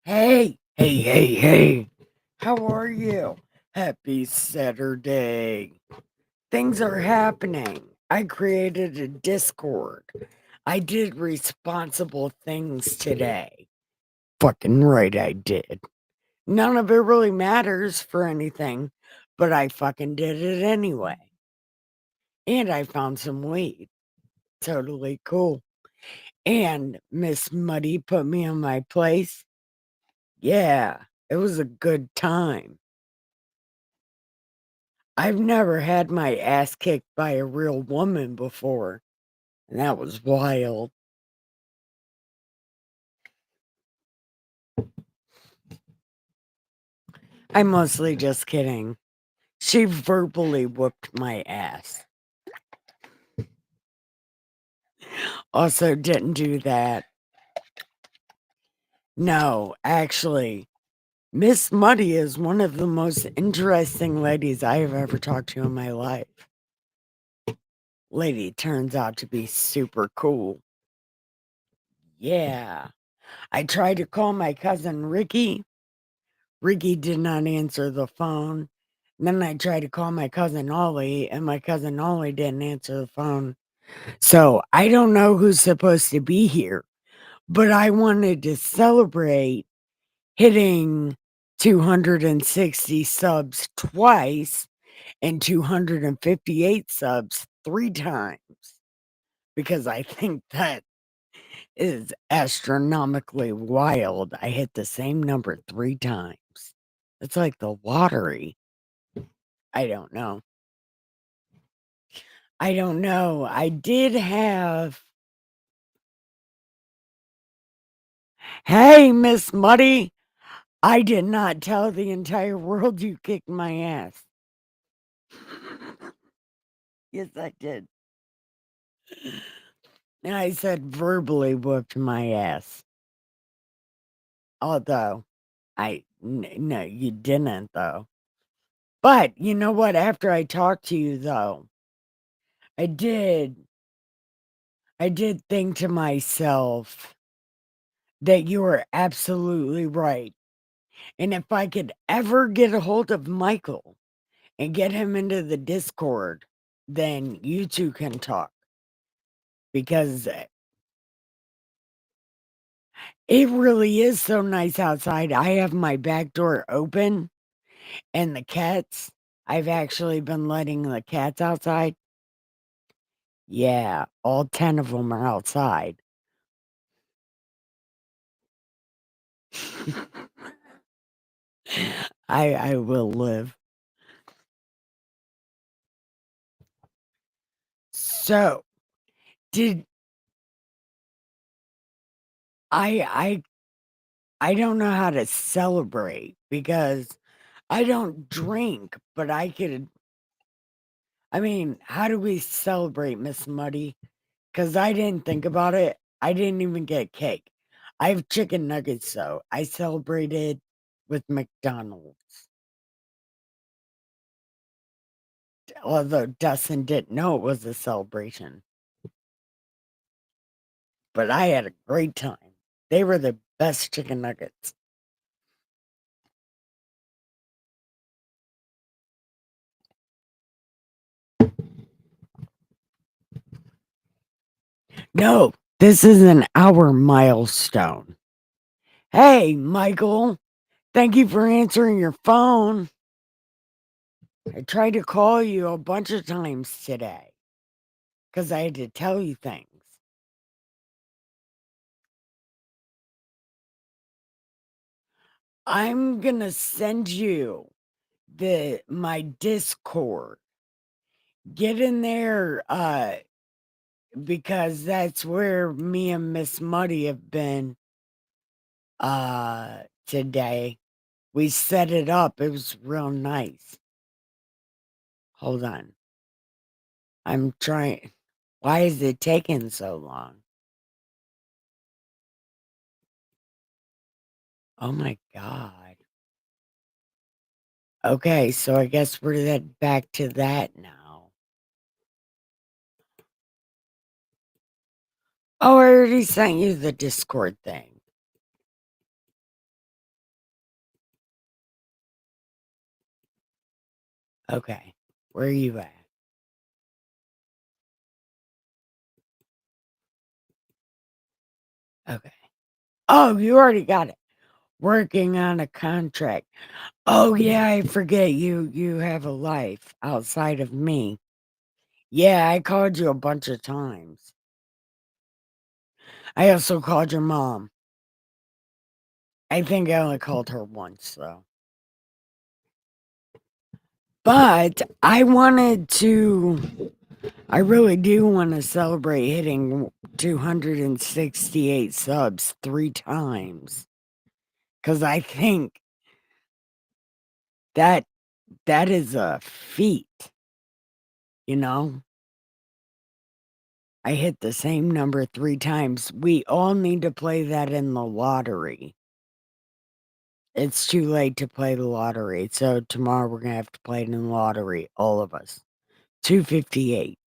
Hey. How are you? Happy Saturday. Things are happening. I created a Discord. I did responsible things today. Fucking right, I did. None of it really matters for anything, but I fucking did it anyway. And I found some weed. Totally cool. And Miss Muddy put me in my place. Yeah, it was a good time. I've never had my ass kicked by a real woman before, and that was wild. I'm mostly just kidding. She verbally whooped my ass. Also, didn't do that. No, actually, Miss Muddy is one of the most interesting ladies I have ever talked to in my life. Lady turns out to be super cool. Yeah. I tried to call my cousin Ricky. Ricky did not answer the phone. Then I tried to call my cousin Ollie, and my cousin Ollie didn't answer the phone. So I don't know who's supposed to be here, but I wanted to celebrate hitting 260 subs twice and 258 subs 3 times because I think that is astronomically wild. I hit the same number 3 times. It's like the lottery. I don't know. I don't know. I did have Hey, Miss Muddy, I did not tell the entire world you kicked my ass. Yes, I did. And I said verbally whooped my ass. Although, no, you didn't, though. But you know what? After I talked to you, though, I did, I did think to myself that you were absolutely right. And if I could ever get a hold of Michael and get him into the Discord, then you two can talk because it really is so nice outside. I have my back door open and the cats, I've actually been letting the cats outside. Yeah, all 10 of them are outside. I will live. So, did I I don't know how to celebrate because I don't drink, but I mean, how do we celebrate, Miss Muddy? Because I didn't think about it. I didn't even get cake. I have chicken nuggets, though. I celebrated with McDonald's. Although Dustin didn't know it was a celebration. But I had a great time. They were the best chicken nuggets. No, this is an hour milestone. Hey, Michael. Thank you for answering your phone. I tried to call you a bunch of times today because I had to tell you things. I'm gonna send you my Discord. Get in there, because that's where me and Miss Muddy have been today. We set it up. It was real nice. Hold on. I'm trying. Why is it taking so long? Oh my god. Okay, so I guess we're back to that now. Oh, I already sent you the Discord thing. Okay. Where are you at? Okay. Oh, you already got it. Working on a contract. Oh, yeah, I forget you have a life outside of me. Yeah, I called you a bunch of times. I also called your mom. I think I only called her once, though. But I really do want to celebrate hitting 268 subs 3 times. Because I think that that is a feat, you know? I hit the same number 3 times. We all need to play that in the lottery. It's too late to play the lottery. So tomorrow we're going to have to play it in the lottery, all of us. 258.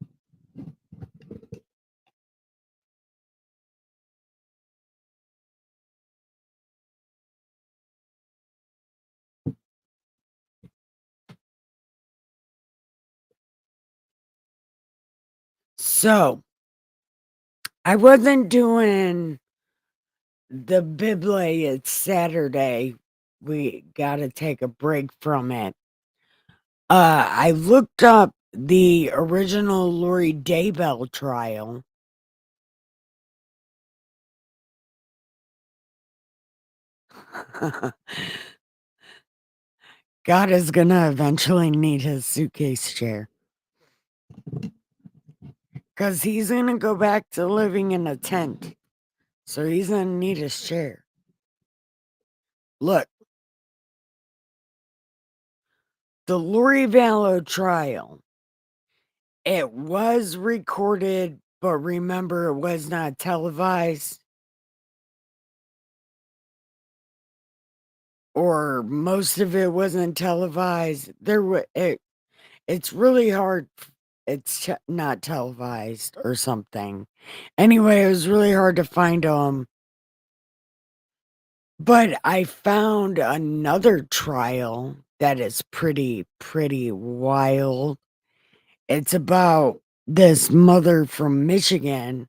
So I wasn't doing the Bible. It's Saturday. We got to take a break from it. I looked up the original Lori Daybell trial. God is gonna eventually need his suitcase chair. Because he's gonna go back to living in a tent. So he's gonna need his chair. Look, the Lori Vallow trial. It was recorded, but remember it was not televised. Or most of it wasn't televised. It's really hard. It's not televised or something. Anyway, it was really hard to find them. But I found another trial that is pretty wild. It's about this mother from Michigan.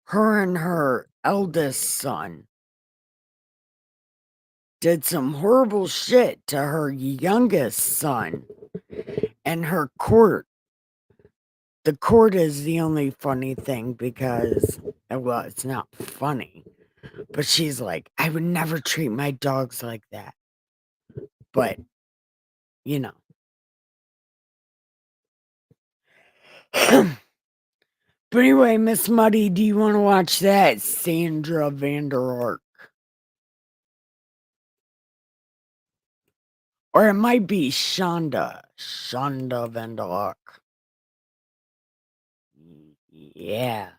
Her and her eldest son did some horrible shit to her youngest son, and her court. The court is the only funny thing because, well, it's not funny, but she's like, I would never treat my dogs like that. But, you know. But anyway, Miss Muddy, do you want to watch that? Sandra Vander Ark. Or it might be Shonda. Shonda Vander Ark. Yeah,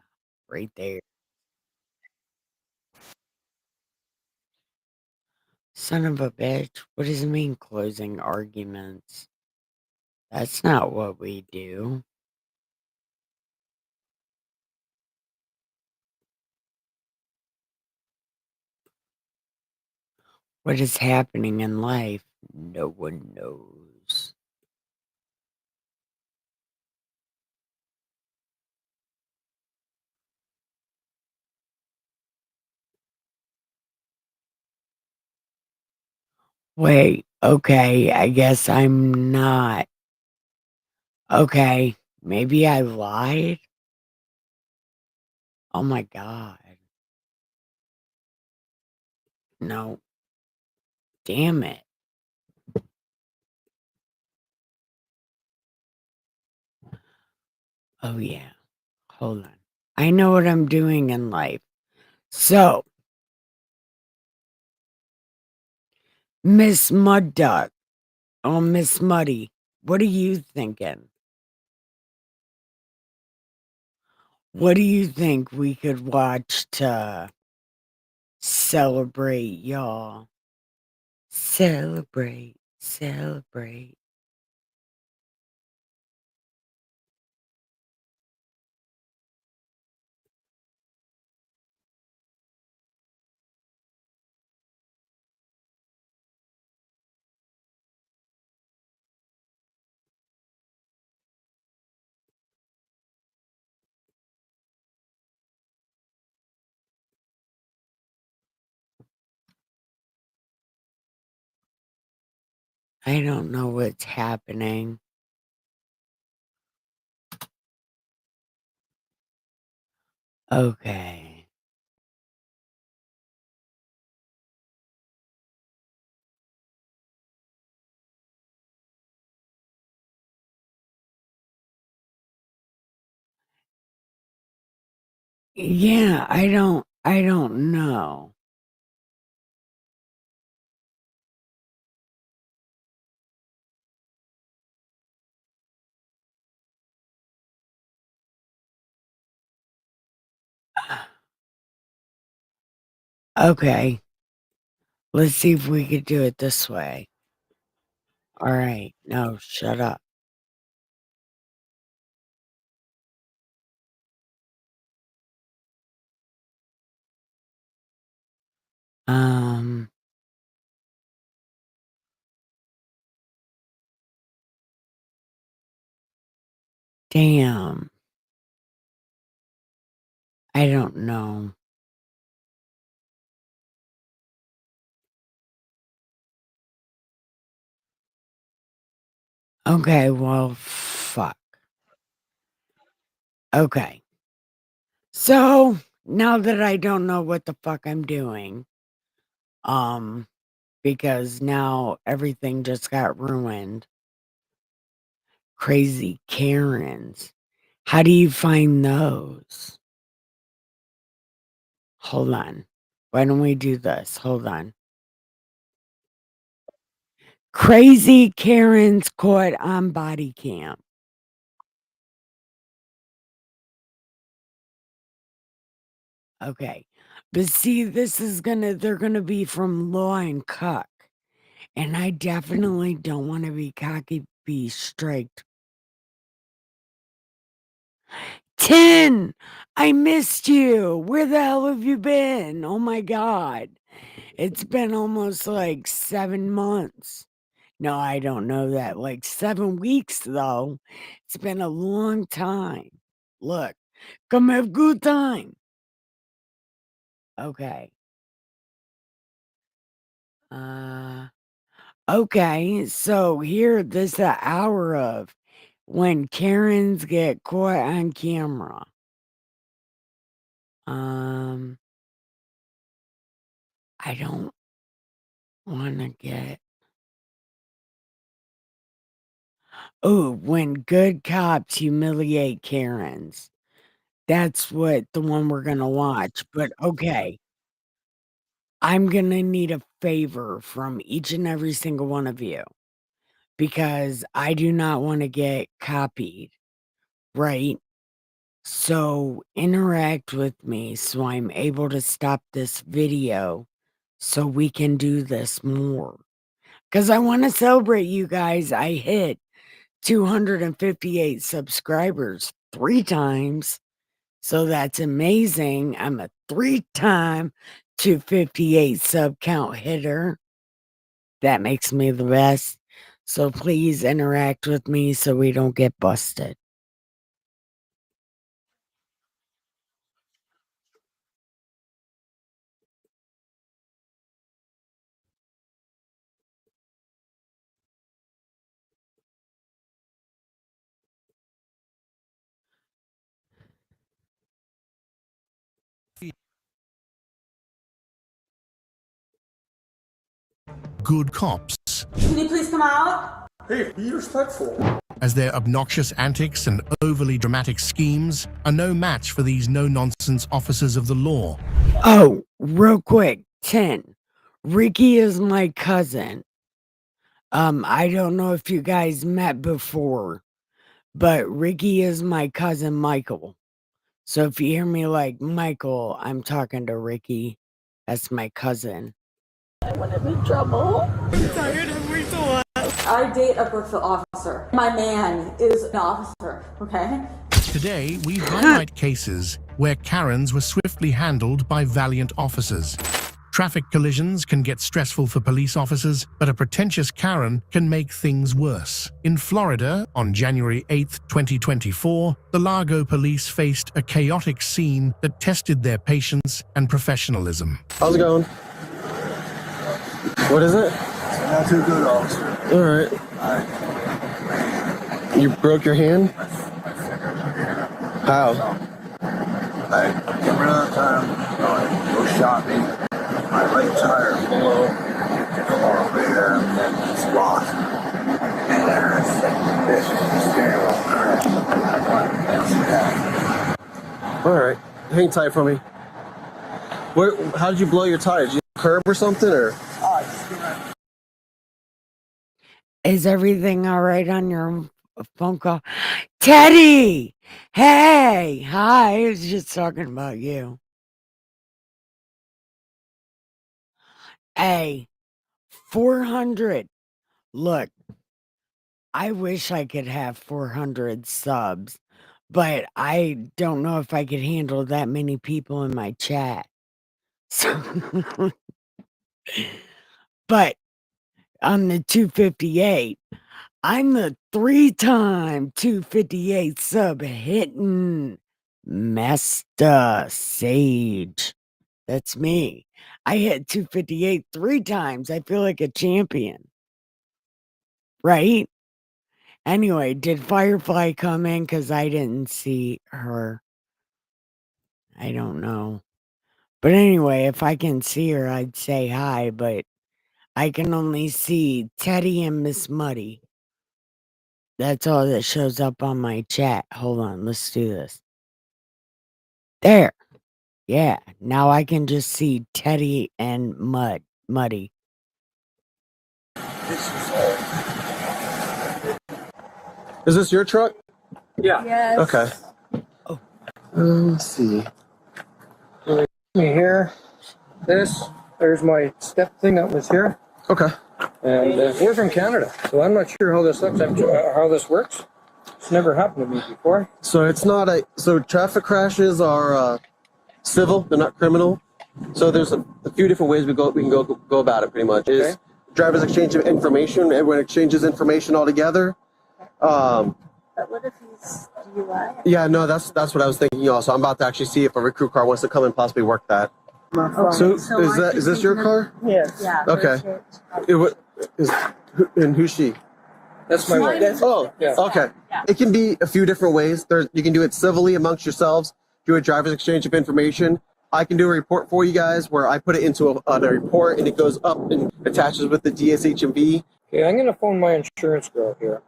right there. Son of a bitch. What does it mean, closing arguments? That's not what we do. What is happening in life? No one knows. Wait, okay, I guess I'm not. Okay, maybe I lied? Oh my god. No, damn it. Oh yeah, hold on. I know what I'm doing in life. So, Miss Mud Duck, oh Miss Muddy, what are you thinking? What do you think we could watch to celebrate y'all? Celebrate, celebrate. I don't know what's happening. Okay. Yeah, I don't know. Okay. Let's see if we could do it this way. All right. No, shut up. Um, damn. I don't know. Okay, well, fuck. Okay. So, now that I don't know what the fuck I'm doing, um, because now everything just got ruined. Crazy Karens. How do you find those? Hold on. Why don't we do this? Hold on. Crazy Karens caught on body cam. Okay. But see, they're gonna be from Law and Cuck. And I definitely don't want to be cocky, be striked. 10! I missed you. Where the hell have you been? Oh my God. It's been almost like 7 months. No, I don't know that. Like 7 weeks, though. It's been a long time. Look, come have good time. Okay. Uh, okay. So here, this the hour of when Karens get caught on camera. Um, I don't want to get. Oh, when good cops humiliate Karens. That's what the one we're gonna watch. But okay, I'm gonna need a favor from each and every single one of you because I do not want to get copied, right? So interact with me so I'm able to stop this video so we can do this more. Because I want to celebrate you guys. I hit 258 subscribers 3 times. So that's amazing. I'm a 3-time 258 sub count hitter. That makes me the best. So please interact with me so we don't get busted. Good cops. Can you please come out? Hey, be respectful. As their obnoxious antics and overly dramatic schemes are no match for these no-nonsense officers of the law. Oh, real quick, 10. Ricky is my cousin. I don't know if you guys met before, but Ricky is my cousin Michael. So if you hear me like Michael, I'm talking to Ricky. That's my cousin. I want to be in trouble. I'm tired of waiting so long. I date a Brookfield officer. My man is an officer, okay? Today, we highlight cases where Karens were swiftly handled by valiant officers. Traffic collisions can get stressful for police officers, but a pretentious Karen can make things worse. In Florida, on January 8, 2024, the Largo police faced a chaotic scene that tested their patience and professionalism. How's it going? What is it? Not too good, officer. All right. You broke your hand? How? I came around the time, go shopping. My right tire below, the car over there, and then it's lost. And there's this steering wheel crash. All right. Hang tight for me. Where? How did you blow your tire? Did you curb or something, or? Is everything all right on your phone call? Teddy! Hey! Hi, I was just talking about you. Hey, 400. Look, I wish I could have 400 subs, but I don't know if I could handle that many people in my chat. So, but on the 258, I'm the 3-time 258 sub hitting Master Sage. That's me. I hit 258 3 times. I feel like a champion. Right? Anyway, did Firefly come in? Because I didn't see her. I don't know. But anyway, if I can see her, I'd say hi, but I can only see Teddy and Miss Muddy. That's all that shows up on my chat. Hold on, let's do this. There. Yeah, now I can just see Teddy and Muddy. Is this your truck? Yeah. Yes. Okay. Oh. Let's see. Me here. There's my step thing that was here. Okay. And we're from Canada, so I'm not sure how this looks, how this works. It's never happened to me before. So it's not a. So traffic crashes are civil; they're not criminal. So there's a few different ways we can go about it. Pretty much is drivers exchange of information. Everyone exchanges information all together. But what if he's DUI? Yeah, no, that's what I was thinking. Also, I'm about to actually see if a recruit car wants to come and possibly work that. Okay, So is this your car? Yes. Yeah. Okay. And who's she? That's my wife. Oh, Yeah. okay. Yeah. It can be a few different ways. You can do it civilly amongst yourselves, do a driver's exchange of information. I can do a report for you guys where I put it into a report and it goes up and attaches with the DSHMV. Okay, I'm gonna phone my insurance girl here.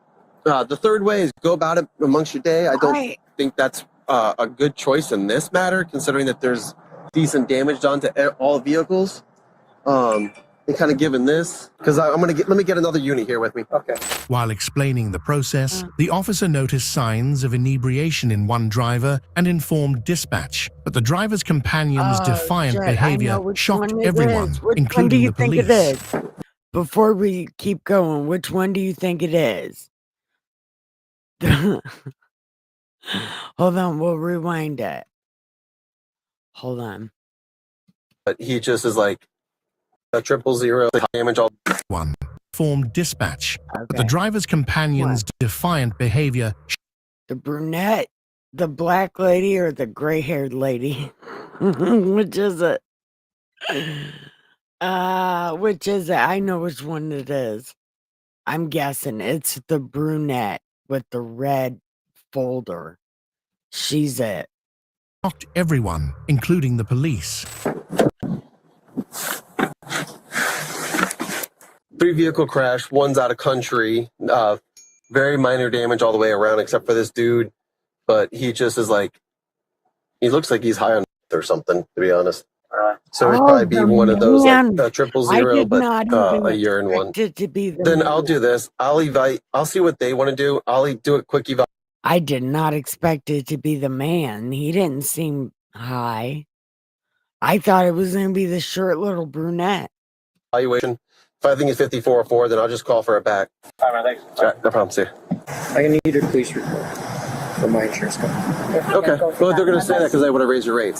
The third way is go about it amongst your day. I don't think that's a good choice in this matter, considering that there's decent damage done to all vehicles. And kind of given this, because let me get another unit here with me. Okay. While explaining the process, the officer noticed signs of inebriation in one driver and informed dispatch. But the driver's companion's defiant behavior shocked everyone, including the police. Which one do you think it is? Before we keep going, which one do you think it is? Hold on, we'll rewind it. Hold on. But he just is like a 000 damage all. One formed dispatch. Okay. But the driver's companion's defiant behavior. The brunette, the black lady, or the gray-haired lady? Which is it? Which is it? I know which one it is. I'm guessing it's the brunette with the red folder. She's it. Shocked everyone, including the police. 3-vehicle crash, one's out of country, very minor damage all the way around except for this dude, but he just is like, he looks like he's high on or something, to be honest. So he'd probably be one of those like 000, but a urine one. Then I'll do this. I'll see what they want to do. I'll do a quick evaluation. I did not expect it to be the man. He didn't seem high. I thought it was going to be the short little brunette. If I think it's 5404, then I'll just call for it back. All right, thanks. All right, no problem. See you. I need a police report from my insurance company. Okay. Well, they're going to say that because they want to raise your rates.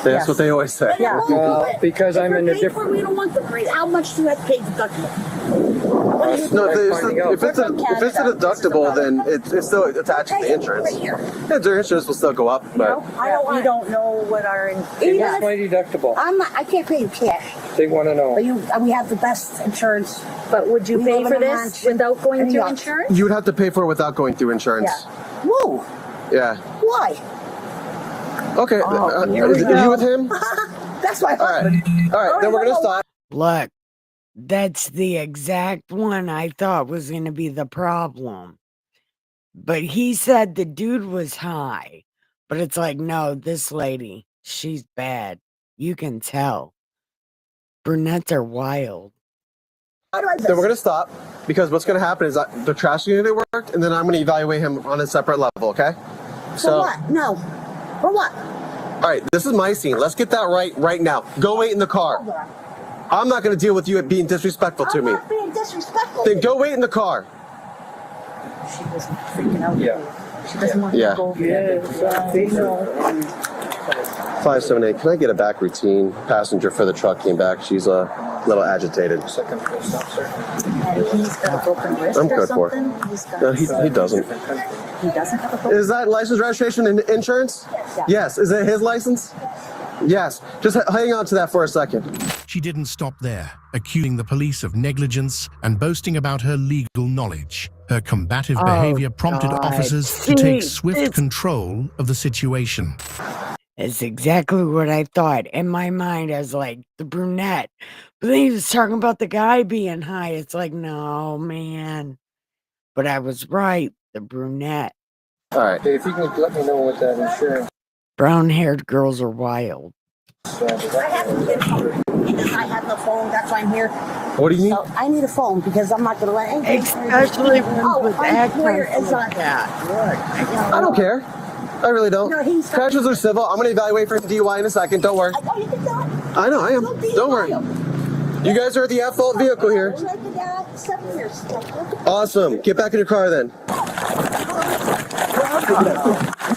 That's what they always say. Yeah. Because I'm in a different. We don't want the rate. How much do you have to pay deductible? us. No, Finding out. if it's a deductible, then it's still attached to the insurance. Yeah, their insurance will still go up, but You don't know what our What's my deductible? I can't pay you cash. They want to know. But we have the best insurance. But would you We pay live for in a this mansion. without going through Yeah. insurance? you would have to pay for it without going through insurance. Whoa. Yeah. Why? Okay. here Are we you go. with him? That's my All right. husband. All right. Then we're gonna stop. Look, that's the exact one I thought was going to be the problem. But he said the dude was high. But it's like, no, this lady, she's bad. You can tell. Brunettes are wild. How do I Then we're gonna stop because what's gonna happen is the trash unit worked, and then I'm gonna evaluate him on a separate level. Okay. For what? No. For what? All right. This is my scene. Let's get that right now. Go wait in the car. I'm not gonna deal with you being disrespectful to I'm me. not being disrespectful. Then go wait in the car. She was freaking out. Yeah. She doesn't want Yeah. to go over there. They know. 578. Can I get a back routine? Passenger for the truck came back. She's a little agitated. Second full stop, sir. And he's got a broken wrist I'm or good for it. something. He's got No, he doesn't. he doesn't have a broken Is that license, registration, and insurance? Yes. Is it his license? Yes. Just hang on to that for a second. She didn't stop there, accusing the police of negligence and boasting about her legal knowledge. Her combative Oh, behavior prompted God. officers to take See, swift it's- control of the situation. It's exactly what I thought. In my mind, I was like, the brunette. But then he was talking about the guy being high. It's like, no, man. But I was right. The brunette. All right. Okay, if you can let me know what that insurance Brown-haired girls are wild. I have because I have the phone. That's why I'm here. What do you need? So I need a phone because I'm not going to let anything. Especially ones with my accents employer is like on. that. I don't care. I really don't. No, he's- Crashes are civil. I'm gonna evaluate for DUI in a second. Don't worry. I know you can do it. I know I am. Don't be Don't worry. wild. You guys are the at-fault vehicle here. We're making that 7 years. Awesome. Get back in your car then.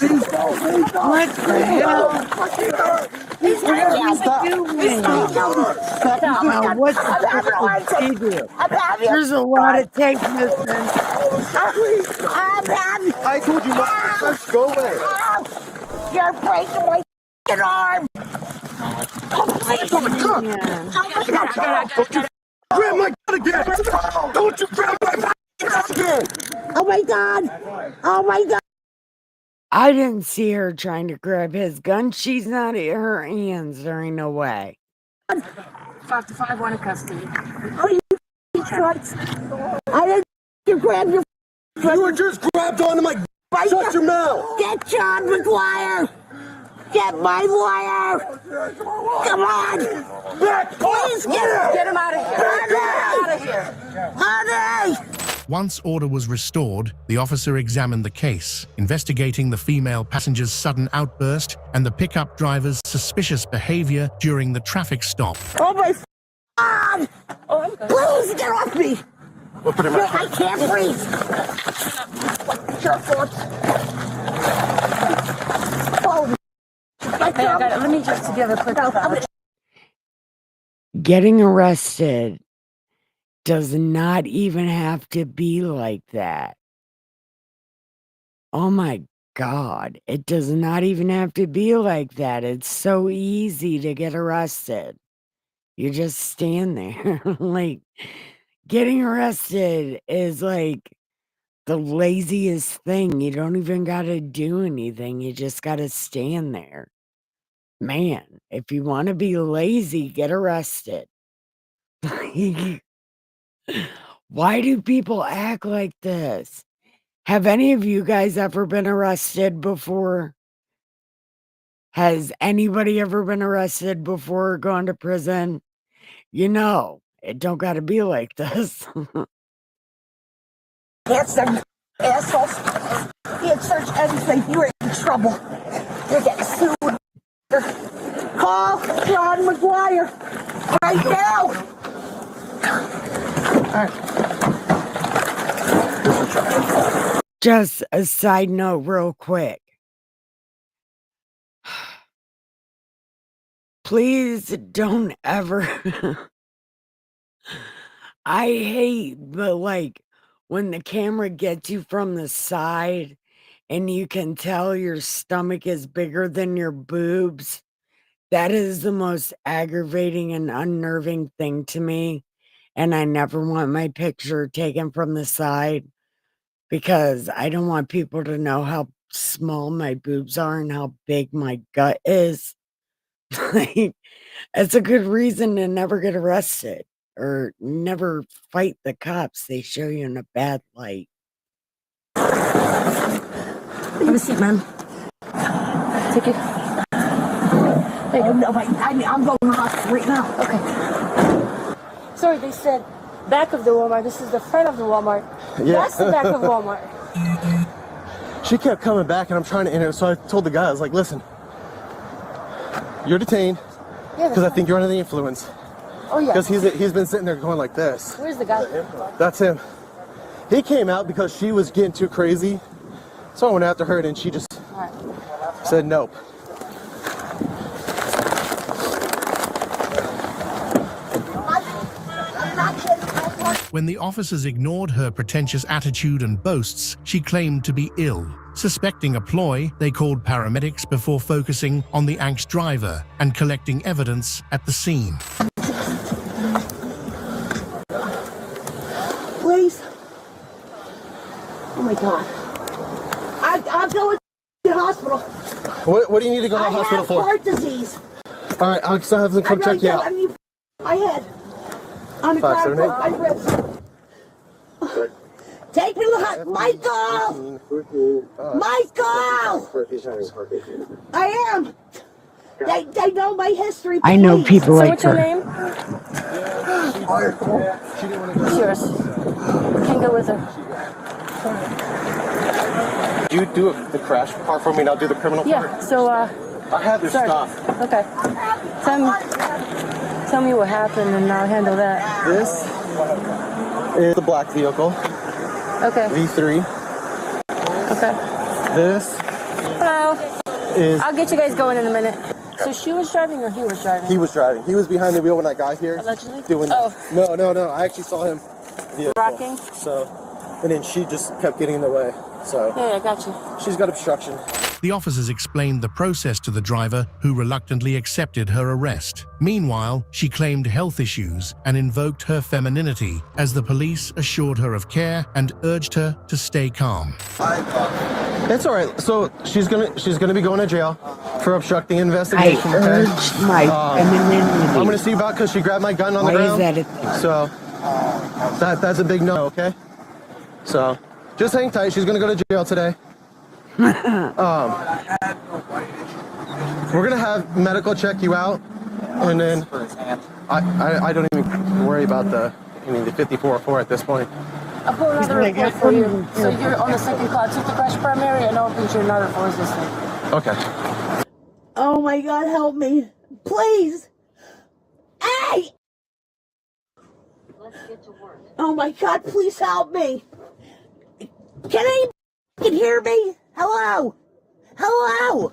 What the hell? He's What are we Stop. doing? Stop. Now, what's the procedure? There's a lot of tape missing. I told you not to search. Go away. You're breaking my f***ing arm. Grab my gun again. Don't you grab my gun again. Oh my God. Oh my God. I didn't see her trying to grab his gun. She's not in her hands. There ain't no way. 5 to 5, 1 in custody. Oh, you Christ. I didn't you grab your You were just grabbed onto my. Shut your mouth. Get John McGuire. Get my lawyer. Come on. Please get him out of here. Honey. Once order was restored, the officer examined the case, investigating the female passenger's sudden outburst and the pickup driver's suspicious behavior during the traffic stop. Oh my God. Please get off me. We'll put him No, out. I can't breathe. Your foot. Oh. Hey, I got it. Let me just give a quick thought. Getting arrested does not even have to be like that. Oh my God. It does not even have to be like that. It's so easy to get arrested. You just stand there. Like, getting arrested is like the laziest thing. You don't even got to do anything. You just got to stand there. Man, if you want to be lazy, get arrested. Why do people act like this? Have any of you guys ever been arrested before? Has anybody ever been arrested before or gone to prison? You know, it don't got to be like this. Can't search, assholes. Can't search anything. You're in trouble. You're getting sued. Call John McGuire right now. Just a side note, real quick. Please don't ever. I hate when the camera gets you from the side and you can tell your stomach is bigger than your boobs. That is the most aggravating and unnerving thing to me. And I never want my picture taken from the side because I don't want people to know how small my boobs are and how big my gut is. Like, that's a good reason to never get arrested or never fight the cops. They show you in a bad light. Have a seat, ma'am. Take it. Oh, no, I'm going to the hospital right now. Okay. Sorry, they said back of the Walmart. This is the front of the Walmart. Yeah. That's the back of Walmart. She kept coming back, and I'm trying to enter. So I told the guy, I was like, listen, you're detained Yeah, because I think you're under the influence. Oh, yeah. Because he's been sitting there going like this. Where's the guy? That's him. He came out because she was getting too crazy. So I went after her, and then she just said nope. When the officers ignored her pretentious attitude and boasts, she claimed to be ill. Suspecting a ploy, they called paramedics before focusing on the angst driver and collecting evidence at the scene. Please. Oh my God. I'm going to the hospital. What do you need to go to the hospital I have for? heart disease. All right, I'll still have them come check you out. I need my head. On the 5, ground, 7, 8. my ribs. Take me to the hospital. Michael! I am. They know my history. I know please. people So like what's your her. name? She didn't want to It's go. yours. Can't go with her. Do you do the crash part for me, and I'll do the criminal part? Yeah, so, I have your sorry. stuff. Okay. Tell me what happened and I'll handle that. This is the black vehicle, Okay. V3. Okay. This Hello. is, I'll get you guys going in a minute. So she was driving or he was driving? he was driving. He was behind the wheel when I got here. Allegedly? Doing Oh. No. I actually saw him. Vehicle. Rocking? So, and then she just kept getting in the way. So, Yeah, I got you. she's got obstruction. The officers explained the process to the driver, who reluctantly accepted her arrest. Meanwhile, she claimed health issues and invoked her femininity as the police assured her of care and urged her to stay calm. It's all right. So she's gonna be going to jail for obstructing I investigation. urged my femininity. I'm gonna see you about because she grabbed my gun on the Why is ground. that a thing? So that's a big no. Okay. So just hang tight. She's gonna go to jail today. We're gonna have medical check you out, and then I don't even worry about the 54-4 at this point. I'll pull another report for you. So you're on the second call. I took the crash primary and I'll put your another for resistant. Okay. Oh my God, help me. Please. Hey! Let's get to work. Oh my God, please help me. Can anyone hear me? Hello? Hello?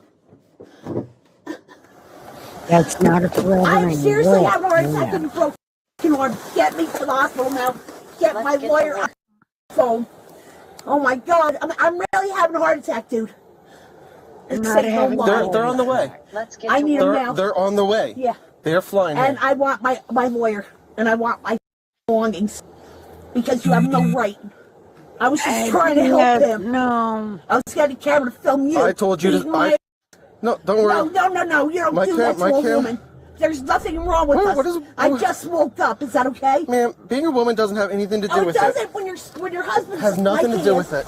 That's not a flattering I'm seriously look. having a heart Yeah. attack in the broken arm. Get me to the hospital now. Get my lawyer on the phone. Oh my God, I'm really having a heart attack, dude. I'm It's not taking a having while. They're on the way. Let's get I to need work. them now. They're on the way. Yeah. They're flying. And here. I want my lawyer. And I want my belongings. Because you have no right. I was just trying to help him. No. I was getting a camera to film you. I told you to. Beating my- No, don't worry. No. You don't My do cam- that to my a cam- woman. There's nothing wrong with us. What is- I just woke up. Is that okay? Ma'am, being a woman doesn't have anything to do No, it with doesn't. it. When your husband's Has nothing to like do he with is. it.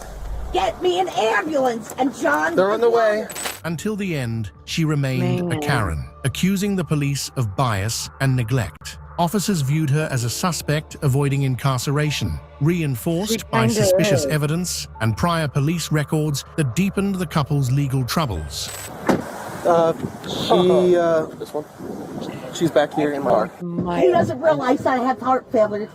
Get me an ambulance and John. They're on the way. Until the end, she remained a Karen, accusing the police of bias and neglect. Officers viewed her as a suspect avoiding incarceration, reinforced by kinda suspicious is. evidence and prior police records that deepened the couple's legal troubles. This one. She's back here in my car. He doesn't realize that I have heart failure.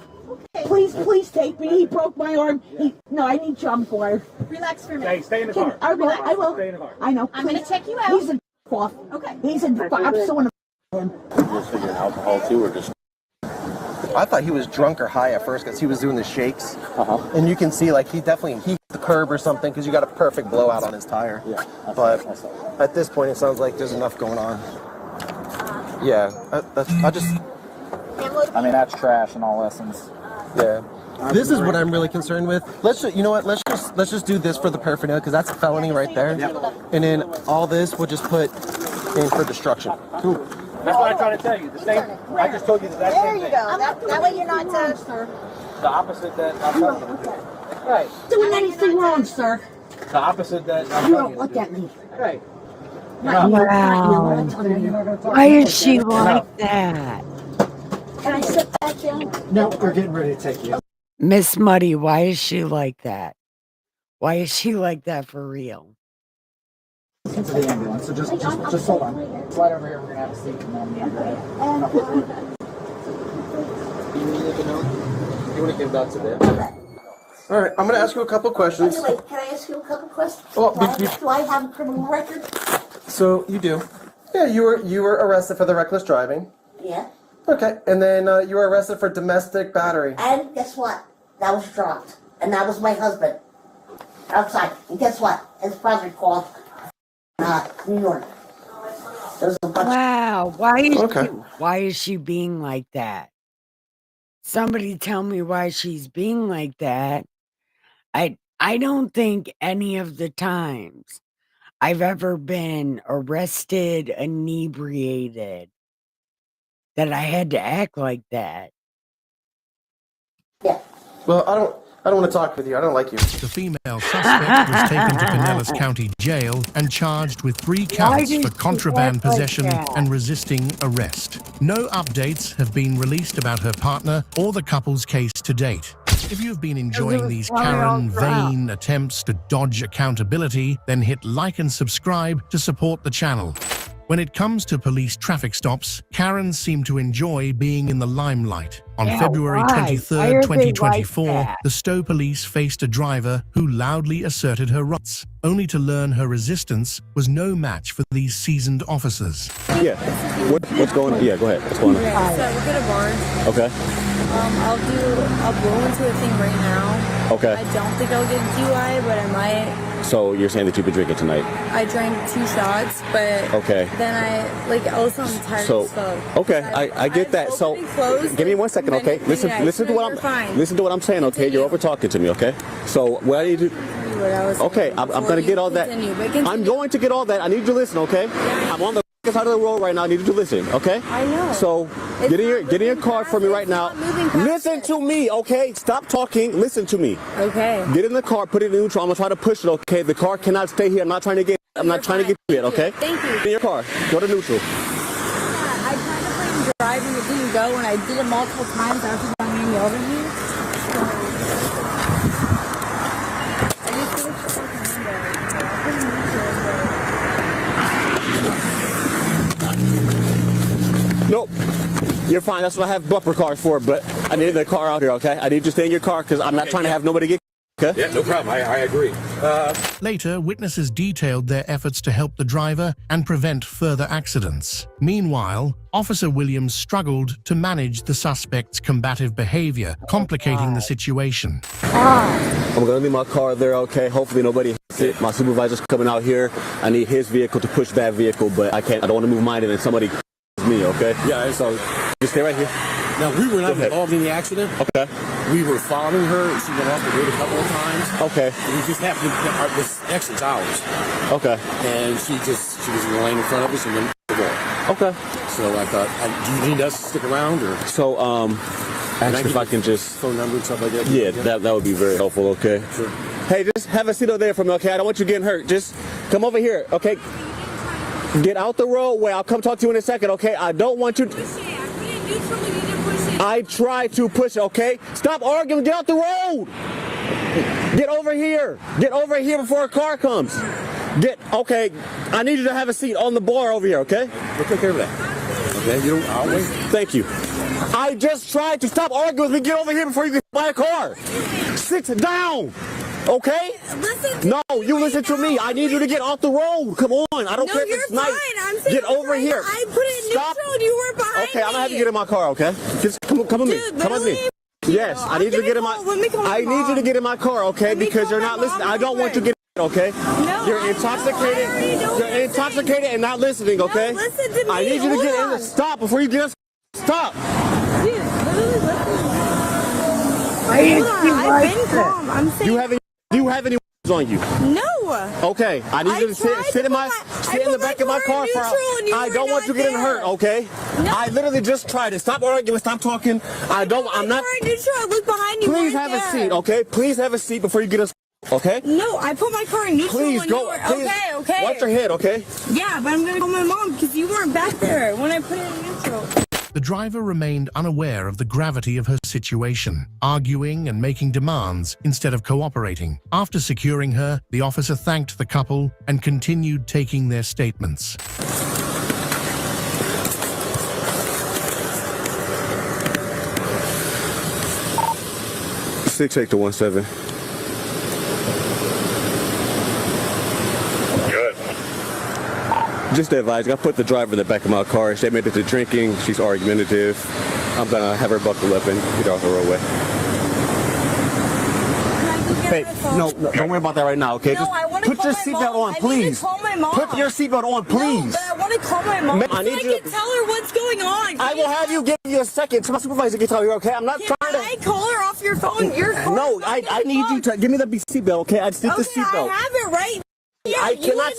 Please take me. He broke my arm. No, I need John McGuire. Relax for a minute. Stay in the car. I will. Stay in the car. I know. I'm going to please. check you out. He's a off. Okay. He's a. I'm suing him. Just figuring alcohol too, or just I thought he was drunk or high at first because he was doing the shakes. And you can see like he hit the curb or something because you got a perfect blowout on his tire. Yeah. But at this point, it sounds like there's enough going on. Yeah, I mean, that's trash in all essence. Yeah. This is what I'm really concerned with. You know what? Let's just do this for the paraphernalia because that's a felony right there. And then all this we'll just put in for destruction. Cool. That's what I'm trying to tell you. The same. I just told you the exact same thing. There you go. That way you're not the opposite that I'm telling you to do. Right. doing anything wrong, sir. The opposite that I'm You telling don't you to look do. at me. Right. Wow. Why is she like that? Can I sit back down? No, we're getting ready to take you. Miss Muddy, why is she like that? Why is she like that for real? To the ambulance. So just hold on. Slide over here. We're gonna have a seat and then we'll be ready. You want to give that to them? All right, I'm going to ask you a couple questions. Wait, can I ask you a couple questions? Oh, Do I have a criminal record? So you do. Yeah, you were arrested for the reckless driving. Yeah. Okay, and then you were arrested for domestic battery. And guess what? That was dropped. And that was my husband. Outside. And guess what? His brother called New York. There was a bunch Wow, why is she being like that? Somebody tell me why she's being like that. I don't think any of the times I've ever been arrested, inebriated, that I had to act like that. Yeah. Well, I don't want to talk with you. I don't like you. The female suspect was taken to Pinellas County Jail and charged with 3 counts did for she contraband act like possession that? and resisting arrest. No updates have been released about her partner or the couple's case to date. If you've been enjoying these Karen vain attempts to dodge accountability, then hit like and subscribe to support the channel. When it comes to police traffic stops, Karens seem to enjoy being in the limelight. On Yeah, February why? Why 23rd, are they 2024, like that? the Stowe police faced a driver who loudly asserted her rights, only to learn her resistance was no match for these seasoned officers. Yeah. What's going on? Yeah, go ahead. What's going on? Okay, so we're gonna barn. Okay. I'll blow into a thing right now. Okay. I don't think I'll get DUI, but I might. So you're saying that you've been drinking tonight? I drank 2 shots, but okay. Then also I'm tired as fuck. Okay, I get that. So give me 1 second, okay? Listen to what I'm saying, okay? You're over talking to me, okay? So what I need to okay, I'm gonna get all that. I'm going to get all that. I need you to listen, okay? Yeah. I'm on the side of the road right now. I need you to listen, okay? I know. So get in your car for me right now. Listen to me, okay? Stop talking. Listen to me. Okay. Get in the car. Put it in neutral. I'm gonna try to push it, okay? The car cannot stay here. I'm not trying to get you in, okay? Thank you. In your car. Go to neutral. I tried to play and drive and it didn't go, and I did it multiple times after I ran you over here. Nope. You're fine. That's what I have bumper cars for, but I need the car out here, okay? I need you to stay in your car because I'm not trying to have nobody get okay? Yeah, no problem. I agree. Later, witnesses detailed their efforts to help the driver and prevent further accidents. Meanwhile, Officer Williams struggled to manage the suspect's combative behavior, complicating the situation. I'm gonna leave my car there, okay? Hopefully nobody hits it. My supervisor's coming out here. I need his vehicle to push that vehicle, but I don't want to move mine and then somebody me, okay? Yeah, so just stay right here. Now, we were not involved in the accident. Okay. We were following her, and she went off the road a couple of times. Okay. We just happened to, this exit's ours. Okay. And she was in the lane in front of us and then the wall. Okay. So I thought, do you need us to stick around, or? So, actually, if I can just... Phone number and stuff like that? Yeah, that would be very helpful, okay? Sure. Hey, just have a seat over there for me, okay? I don't want you getting hurt. Just come over here, okay? Get out the roadway. I'll come talk to you in a second, okay? I don't want you... I tried to push it, okay? Stop arguing. Get out the road. Get over here. Get over here before a car comes. Okay. I need you to have a seat on the bar over here, okay? We'll take care of that. Okay, I'll wait. Thank you. I just tried to stop arguing with me. Get over here before you get hit by a car. Sit down. Okay? Listen. No, you listen to me. I need you to get off the road. Come on. I don't care if it's night. I'm saying get over here. I put it in neutral and you were behind Okay, I'm gonna have you get in my car, okay? Just come come with me. Come with me. Yes, I need you to get in my. I need you to get in my car, okay? Because you're not listening. I don't want you to get. Okay? No, you're intoxicated. You're intoxicated and not listening, okay? No, listen to me. I need you to get in the stop before you get us. Stop. Dude, literally listen. I've been calm. I'm saying. Do you have any on you? No. Okay. I need you to sit in the back of my car for. I don't want you getting hurt, okay? No. I literally just tried it. Stop arguing. Stop talking. I'm not. Neutral. Look behind you. Please have a seat, okay? Please have a seat before you get us. Okay? No, I put my car in neutral. Please go. Please, okay. Watch your head, okay? Yeah, but I'm gonna call my mom because you weren't back there when I put it in neutral. The driver remained unaware of the gravity of her situation, arguing and making demands instead of cooperating. After securing her, the officer thanked the couple and continued taking their statements. 68 to 17. Just to advise, I put the driver in the back of my car. She admitted to drinking. She's argumentative. I'm gonna have her buckle up and get off the roadway. Hey, no, don't worry about that right now, okay? No, I want to put your seatbelt on, please. Call my mom. Put your seatbelt on, please. No, but I want to call my mom. I need you to tell her what's going on. I will have you give you a second to my supervisor can tell you, okay? I'm not trying to. Can I call her off your phone? No, I need you to give me the seatbelt, okay? I just need the seatbelt. I have it right. Yeah, I cannot.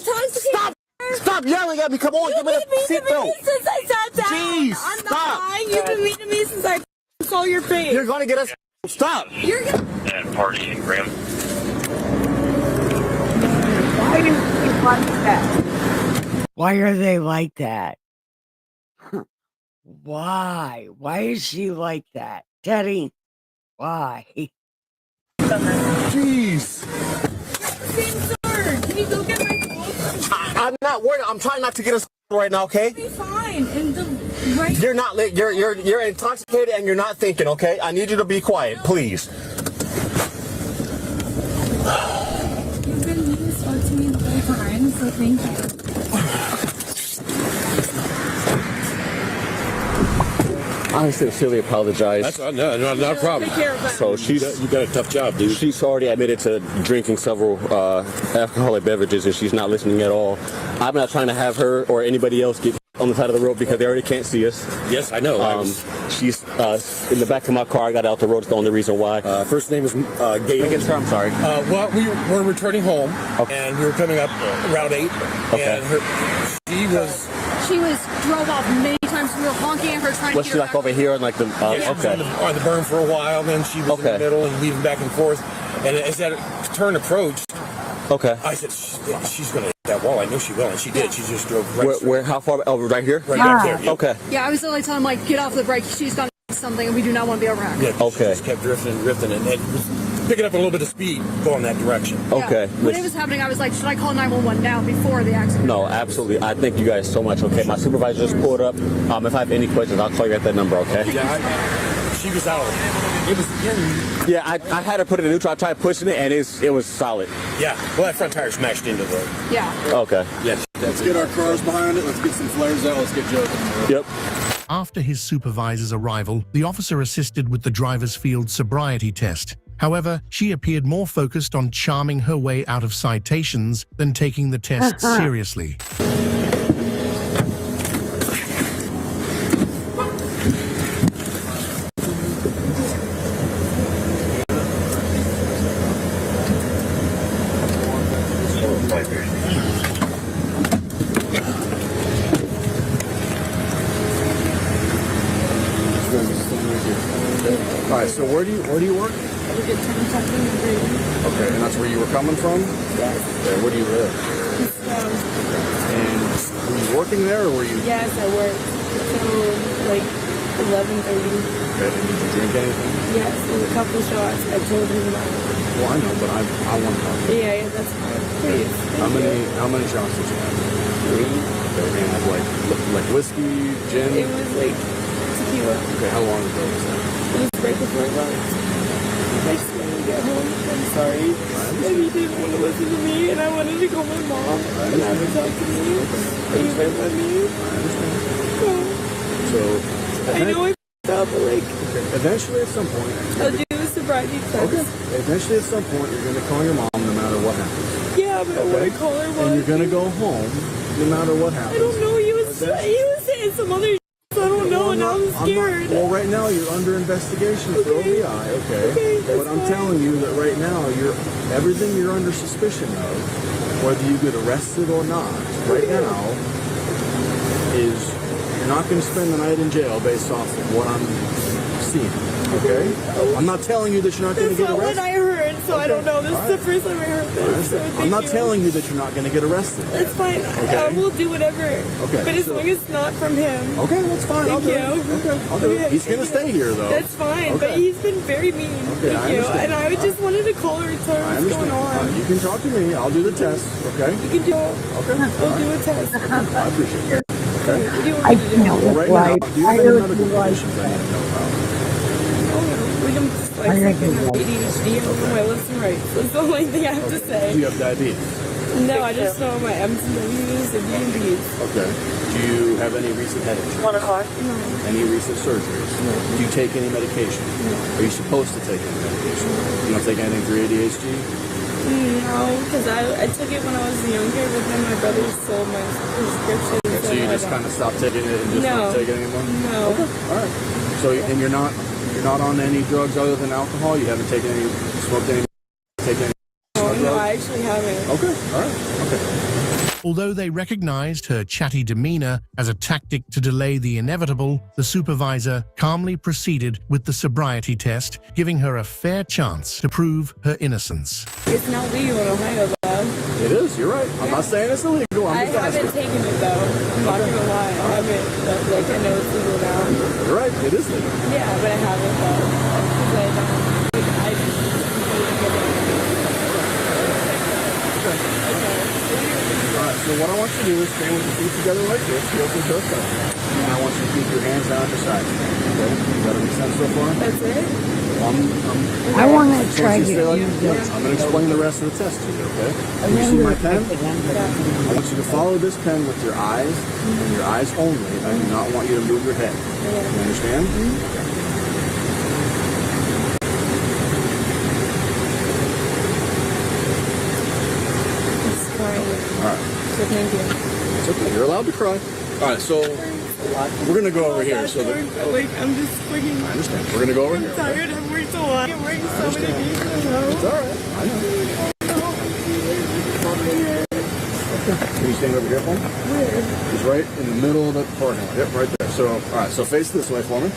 Stop yelling at me! Come on, give me the seatbelt. Since I sat down. Jeez, I'm stop. not lying. You've been mean to me since I saw your face. You're gonna get us. Stop. You're gonna. And partying, Graham. Why do you like that? Why are they like that? Why? Why is she like that? Teddy, why? Jeez. Can you go get my phone? I'm not worried. I'm trying not to get us right now, okay? Be fine. You're not lit. You're intoxicated and you're not thinking, okay? I need you to be quiet, please. You've been being so to me the whole time, so thank you. I sincerely apologize. That's not a problem. So you got a tough job, dude. She's already admitted to drinking several alcoholic beverages, and she's not listening at all. I'm not trying to have her or anybody else get on the side of the road because they already can't see us. Yes, I know. She's in the back of my car. I got out the road. It's the only reason why. First name is Gail. I'm sorry. Well, we were returning home, and we were coming up Route 8, okay. And she drove off many times. We were honking at her trying to. Was she like over here and like the? Okay. On the berm for a while, then she was in the middle and weaving back and forth. And as that turn approached, I said, she's going to hit that wall. I know she will, and she did. She just drove right. Where? How far? Over right here? Right back there. Yep. Okay. Yeah, I was literally telling him like, get off the brake. She's gonna something, and we do not want to be over her. Yeah. Okay. She just kept drifting, and it was picking up a little bit of speed going that direction. Okay. Yeah. When it was happening, I was like, should I call 911 now before the accident? No, absolutely. I thank you guys so much. Okay, my supervisor just pulled up. If I have any questions, I'll call you at that number. Okay. Yeah. She was out. It was in. Yeah, I had her put it in neutral. I tried pushing it, and it was solid. Yeah. Well, that front tire smashed into the. Yeah. Okay. Yes. Let's get our cars behind it. Let's get some flares out. Let's get Joe. Yep. After his supervisor's arrival, the officer assisted with the driver's field sobriety test. However, she appeared more focused on charming her way out of citations than taking the test seriously. All right, so where do you work? Okay, and that's where you were coming from? Yes. Okay, where do you live? And were you working there or were you? Yes, I worked until like 11:30. Okay, and did you drink anything? Yes, and a couple shots. I told him about it. Well, I know, but I want to talk. Yeah, that's fine. Please. How many shots did you have? 3. Okay, and like whiskey, gin? It was like tequila. Okay, how long ago was that? It was right before I left. I just wanted to get home. I'm sorry. And he didn't want to listen to me, and I wanted to call my mom and have her talk to me. And you guys let me. I understand. So I know I f***ed up, but like, Eventually, at some point. I'll do a sobriety test. Okay. Eventually, at some point, you're going to call your mom no matter what happens. Yeah, but I want to call her. And you're going to go home no matter what happens. I don't know. He was saying some other. I don't know, and now I'm scared. Well, right now you're under investigation for OVI. Okay. But I'm telling you that right now everything you're under suspicion of, whether you get arrested or not, right now is you're not going to spend the night in jail based off of what I'm seeing. Okay? I'm not telling you that you're not going to get arrested. That's not what I heard, so I don't know. This is the first time I heard this. So I'm not telling you that you're not going to get arrested. It's fine. I will do whatever. Okay. But as long as it's not from him. Okay, that's fine. Thank you. Okay, I'll do it. He's going to stay here, though. That's fine, but he's been very mean. Okay, Thank you. And I just wanted to call her and tell her what's going on. You can talk to me. I'll do the test, okay? You can do it. Okay. I'll do a test. I appreciate it. Okay. I can't Well, right now, do you have any medical conditions I need to know about? I'm just like ADHD. I don't know my left and right. That's the only thing I have to say. Do you have diabetes? No, I just know my MCWs and DMVs. Okay. Do you have any recent head injuries? No. Any recent surgeries? No. Do you take any medication? No. Are you supposed to take any medication? You don't take anything for ADHD? No, because I took it when I was younger, but then my brother stole my prescription. Okay, so you just kind of stopped taking it and just not take it anymore? No. Okay. All right. So, and you're not on any drugs other than alcohol? You haven't taken any, smoked any, taken any? No, I actually haven't. Okay, all right, okay. Although they recognized her chatty demeanor as a tactic to delay the inevitable, the supervisor calmly proceeded with the sobriety test, giving her a fair chance to prove her innocence. It's not legal in Ohio, though. It is, you're right. I'm not saying it's illegal. I haven't taken it, though. I'm not going to lie. I haven't. Like, I know it's legal now. You're right, it is legal. Yeah, but I haven't, though. Alright, so what I want you to do is stand with your feet together like this, heel to toe touch. And I want you to keep your hands down at your sides. Okay? Does that make sense so far? That's it? I want to try to use this. I'm going to explain the rest of the test to you, okay? You see my pen? I want you to follow this pen with your eyes, and your eyes only. I do not want you to move your head. You understand? Alright. So thank you. It's okay. You're allowed to cry. Alright, so we're going to go over here. So like, I'm just freaking... I understand. We're going to go over here. I'm tired. I've worked a lot. I'm working so many days in a row. It's alright. I know. Okay. Can you stand over here for me? Where? He's right in the middle of the parking lot. Yep, right there. So, alright, so face this way for me.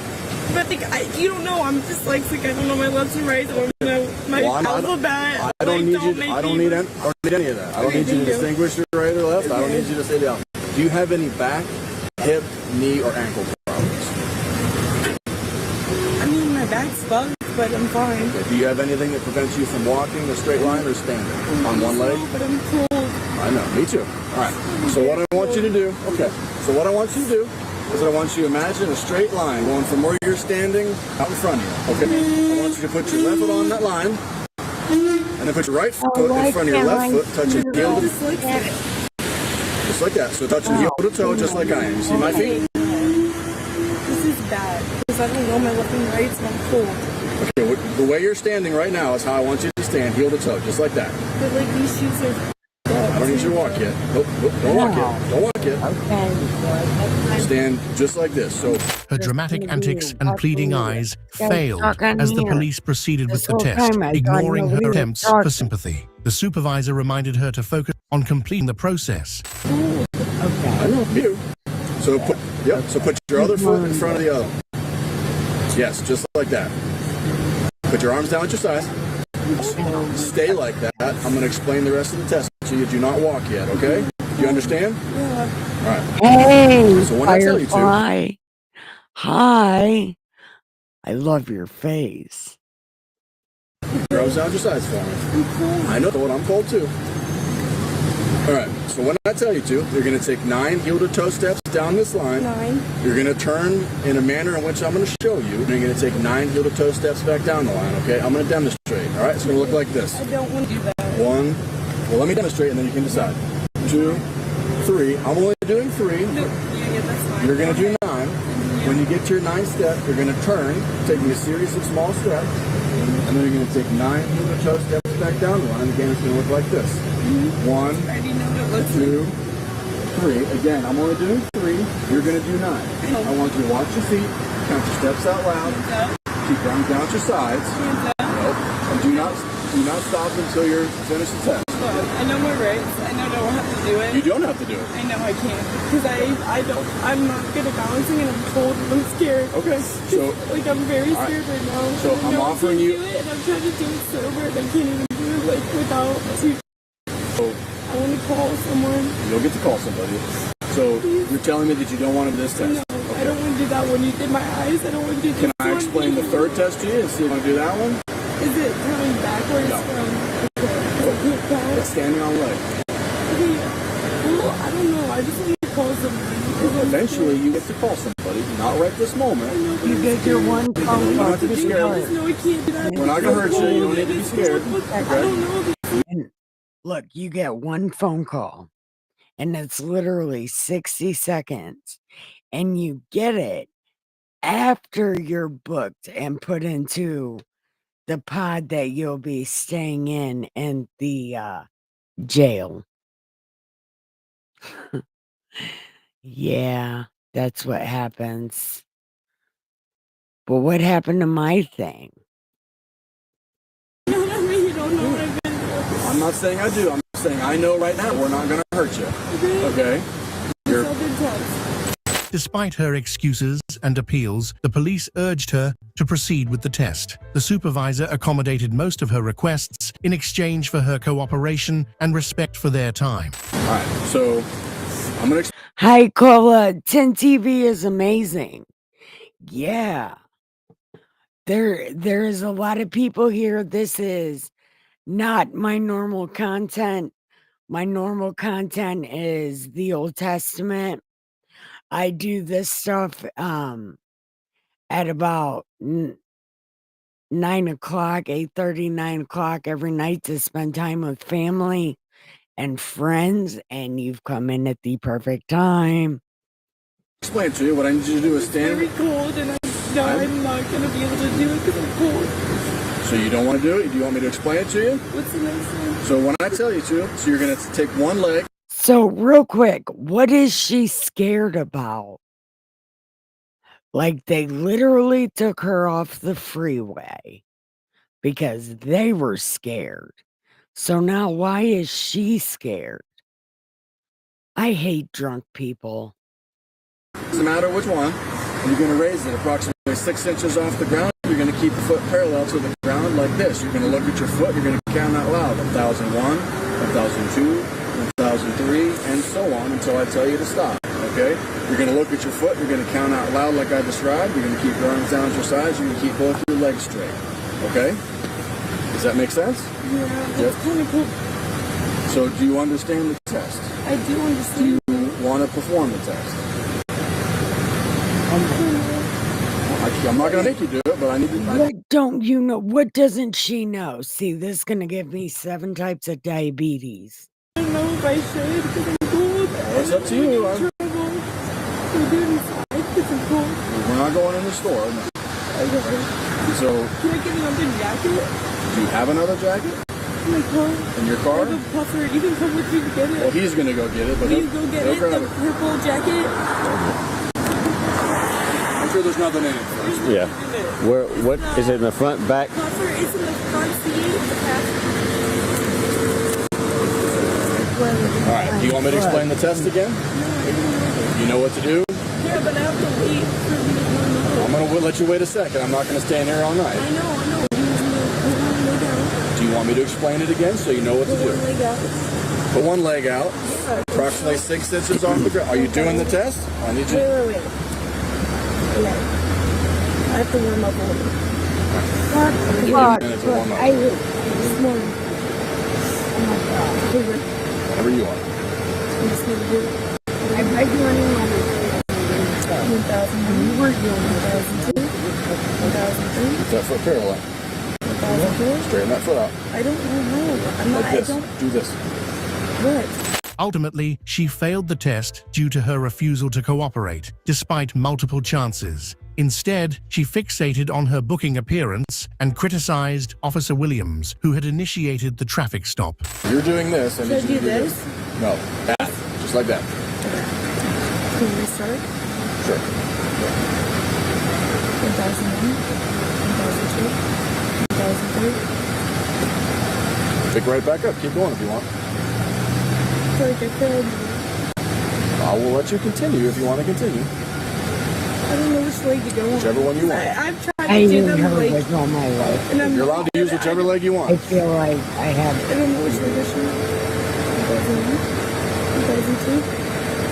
But you don't know. I'm dyslexic. I don't know my lefts and rights. I don't know my alphabet. I don't need you. I don't need any of that. I don't need you to distinguish your right or left. I don't need you to say the alphabet. Do you have any back, hip, knee, or ankle problems? I mean, my back's bugged, but I'm fine. Okay. Do you have anything that prevents you from walking a straight line or standing on one leg? But I'm cold. I know. Me too. All right. So what I want you to do? Okay. So what I want you to do is I want you to imagine a straight line going from where you're standing out in front of you. Okay. I want you to put your left foot on that line, and then put your right foot in front of your left foot, touching heel to just like that. So touching heel to toe, just like I am. You see my feet? This is bad because I don't know my left and right, so I'm cold. Okay. The way you're standing right now is how I want you to stand, heel to toe, just like that. But like these shoes are. I don't need you to walk yet. Nope, don't walk yet. Don't walk yet. Okay. Stand just like this. So her dramatic antics and pleading eyes failed as the police proceeded with the test, ignoring her attempts for sympathy. The supervisor reminded her to focus on completing the process. I know you. So put your other foot in front of the other one. Yes, just like that. Put your arms down at your sides. Stay like that. I'm going to explain the rest of the test to you. Do not walk yet, okay? Do you understand? Yeah. All right. Hey, so when I tell you Firefly. Hi. I love your face. Put your arms down at your sides for me. I know what I'm cold too. All right. So when I tell you to, you're going to take 9 heel-to-toe steps down this line. 9. You're going to turn in a manner in which I'm going to show you. And you're going to take 9 heel-to-toe steps back down the line, okay? I'm going to demonstrate, all right? It's going to look like this. I don't want to do that. 1. Well, let me demonstrate, and then you can decide. 2, 3. I'm only doing 3. No, yeah, that's fine. You're going to do 9. When you get to your 9th step, you're going to turn, taking a series of small steps, and then you're going to take 9 heel-to-toe steps back down the line. Again, it's going to look like this. 1, 2, 3. Again, I'm only doing 3. You're going to do 9. I want you to watch your feet, count your steps out loud, keep running down your sides. Nope. And do not stop until you're finished the test. I know my rights. I know I don't have to do it. You don't have to do it. I know I can't. Because I'm not good at balancing and I'm cold and I'm scared. Okay. So like I'm very scared right now. So I'm offering you. Do it, and I'm trying to do it sober and I can't even do it like without So I want to call someone. You'll get to call somebody. So you're telling me that you don't want to do this test? No, okay. I don't want to do that one. You did my eyes. I don't want to do this one. Can I explain the 3rd test to you and see if I want to do that one? Is it coming backwards from? It's standing on leg. Okay. Well, I don't know. I just want to call somebody. Eventually, you get to call somebody. Not right this moment. You get your one phone call. You don't have to be scared. I just know I can't do that. We're not going to hurt you. You don't need to be scared. I don't know. And look, you get one phone call, and it's literally 60 seconds, and you get it after you're booked and put into the pod that you'll be staying in the jail. Yeah, that's what happens. But what happened to my thing? You don't know what I've been through. I'm not saying I do. I'm saying I know right now we're not going to hurt you. Okay? Despite her excuses and appeals, the police urged her to proceed with the test. The supervisor accommodated most of her requests in exchange for her cooperation and respect for their time. All right, so I'm going to... Hi, Cola. 10 TV is amazing. Yeah. There is a lot of people here. This is not my normal content. My normal content is the Old Testament. I do this stuff at about 9 o'clock, 8:30, 9 o'clock every night to spend time with family and friends, and you've come in at the perfect time. Explain to you. What I need you to do is stand... It's very cold, and I'm not going to be able to do it because I'm cold. So you don't want to do it? Do you want me to explain it to you? What's the next one? So when I tell you to, so you're going to take one leg. So real quick, what is she scared about? Like they literally took her off the freeway because they were scared. So now why is she scared? I hate drunk people. Doesn't matter which one. You're going to raise it approximately 6 inches off the ground. You're going to keep the foot parallel to the ground like this. You're going to look at your foot. You're going to count out loud. 1001, 1002, 1003, and so on until I tell you to stop. Okay? You're going to look at your foot. You're going to count out loud like I described. You're going to keep your arms down at your sides. You're going to keep both your legs straight. Okay? Does that make sense? Yeah, that's kind of cool. So do you understand the test? I do understand. Do you want to perform the test? I'm not going to make you do it, but I need to... What don't you know? What doesn't she know? See, this is going to give me 7 types of diabetes. I don't know if I should because I'm cold. It's up to you. We're doing inside because I'm cold. We're not going in the store. No. Okay. So... Can I get another jacket? Do you have another jacket? In my car. In your car? I have a puffer. You can come with me to get it. Well, he's going to go get it, but Please go get it. The purple jacket. I'm sure there's nothing in it. Yeah. Where? What is it in the front, back? Puffer is in the front seat. All right. Do you want me to explain the test again? You know what to do? Yeah, but I have to wait for me to know. I'm going to let you wait a second. I'm not going to stand here all night. I know. Do you want me to explain it again so you know what to do? Put one leg out. Approximately 6 inches off the ground. Are you doing the test? I need you. Wait. I have to warm up a little bit. I will. This morning. Oh my God. Whatever you want. I'm running on 1,000. You were doing 1,002. 1,003. Keep that foot parallel. 1,004. Straighten that foot out. I don't know. I'm not. Like this. I don't. Do this. What? Ultimately, she failed the test due to her refusal to cooperate, despite multiple chances. Instead, she fixated on her booking appearance and criticized Officer Williams, who had initiated the traffic stop. You're doing this. And Should I do this? No, that. Just like that. Can we start? Sure. 1001, 1002, 1003. Pick right back up. Keep going if you want. I will let you continue if you want to continue. I don't know which leg to go on. Whichever one you want. I've tried I to do use them her like, with all my life. and I'm You're allowed to use whichever leg you I want. feel like I have. I don't know which leg I should. 2001, 2002,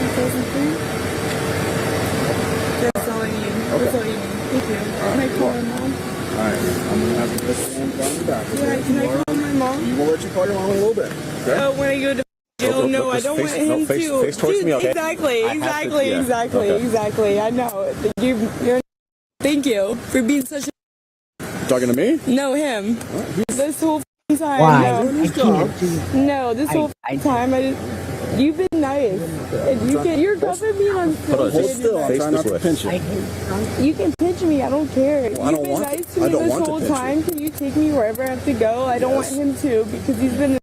2003. That's all I need. That's all you need. Thank you. Can I call my mom? Alright, I'm going to have to put your hand down the back. Yeah, can I call my mom? You will let you call your mom in a little bit. Okay? When I go to jail, no, I don't want him to. Face towards me, okay? Exactly. I know. You're. Thank you for being such a. Talking to me? No, him. This whole time. Why? No, I can't do that. no this whole time. You've been nice. And you're covering me on Hold still. I'm trying not to pinch you. You can pinch me. I don't care. Well, I don't You've been want nice to- to I me don't this want to whole pinch you. time. Can you take me wherever I have to go? I don't want him to because he's been.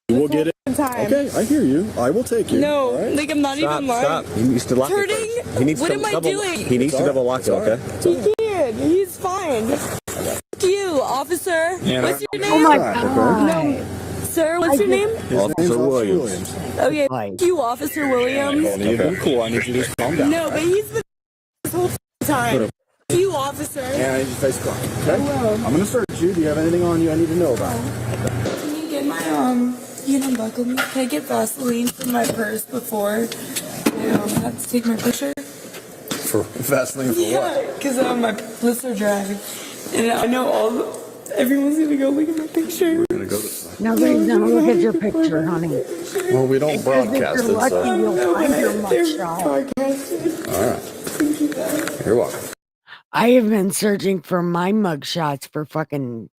You will get it. Time. Okay, I hear you. I will take you. No, All right? like I'm not even lying. He needs to lock Turning? it first. He needs What to am I double, doing? He needs to double lock it, okay? He can. He's fine. Fuck you, officer. Yeah, What's your name? Oh my Okay. God. No, sir. What's your name? His name's Officer Williams. Okay, Like- fuck you, Officer Williams. I need you to be cool. I need you to just calm down. No, but he's been this whole time. Fuck you, officer. And I need you to face calm. Okay? will. I'm going to search you. Do you have anything on you I need to know about? Can you get my you can unbuckle me? Can I get Vaseline from my purse before I have to take my picture? For Vaseline for what? Yeah, because my lips are dry, and I know everyone's gonna go look at my picture. We're going to go this way. Nobody's gonna look at your picture, honey. Well, we don't broadcast If you're it, lucky, so. you'll find your mugshot. All right. You're welcome. I have been searching for my mugshots for fucking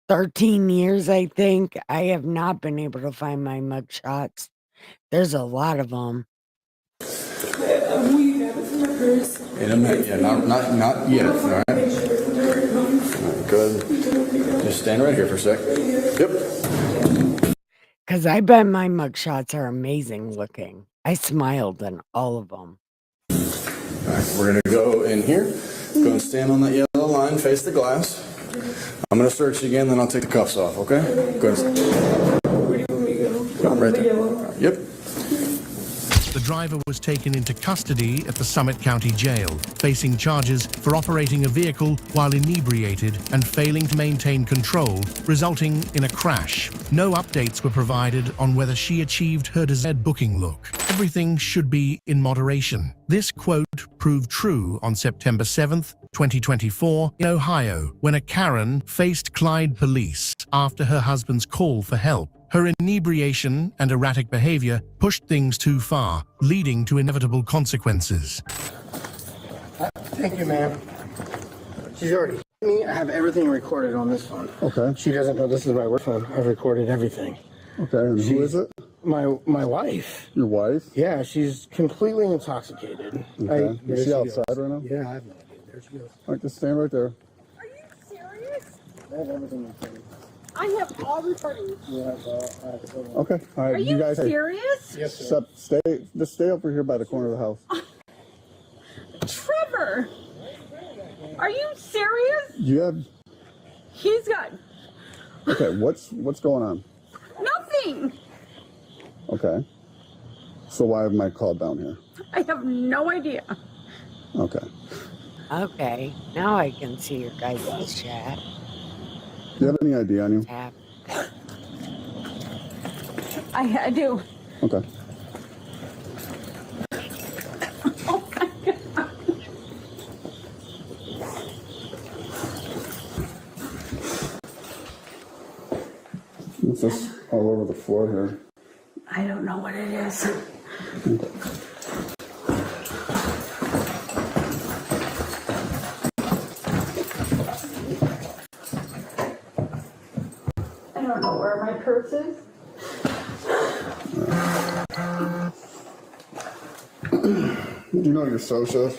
13 years, I think. I have not been able to find my mugshots. There's a lot of them. In a minute. Yeah, not yet. All right. All right. Good. Just stand right here for a sec. Yep. Because I bet my mugshots are amazing looking. I smiled in all of them. All right. We're going to go in here. Go and stand on that yellow line. Face the glass. I'm going to search you again, then I'll take the cuffs off, okay? Go ahead. Where do you want me to go? Right there. Yep. The driver was taken into custody at the Summit County Jail, facing charges for operating a vehicle while inebriated and failing to maintain control, resulting in a crash. No updates were provided on whether she achieved her desired booking look. Everything should be in moderation. This quote proved true on September 7th, 2024, in Ohio, when a Karen faced Clyde police after her husband's call for help. Her inebriation and erratic behavior pushed things too far, leading to inevitable consequences. Thank you, ma'am. She's already hit me. I have everything recorded on this phone. Okay. She doesn't know this is my work phone. I've recorded everything. Okay, and who is it? My wife. Your wife? Yeah, she's completely intoxicated. Okay. Is she outside right now? Yeah, I have no idea. There she goes. All right, just stand right there. Are you serious? I have everything recorded. I have all recordings. Okay. All right. Are you guys serious? Yes, sir. Just stay over here by the corner of the house. Trevor, are you serious? You have. He's got Okay. What's going on? nothing. Okay. So why am I called down here? I have no idea. Okay. Okay, now I can see your guys' chat. Do you have any ID on you? Tap. I do. Okay. Oh my God. What's this all over the floor here? I don't know what it is. I don't know where my purse is. Do you know your social? Do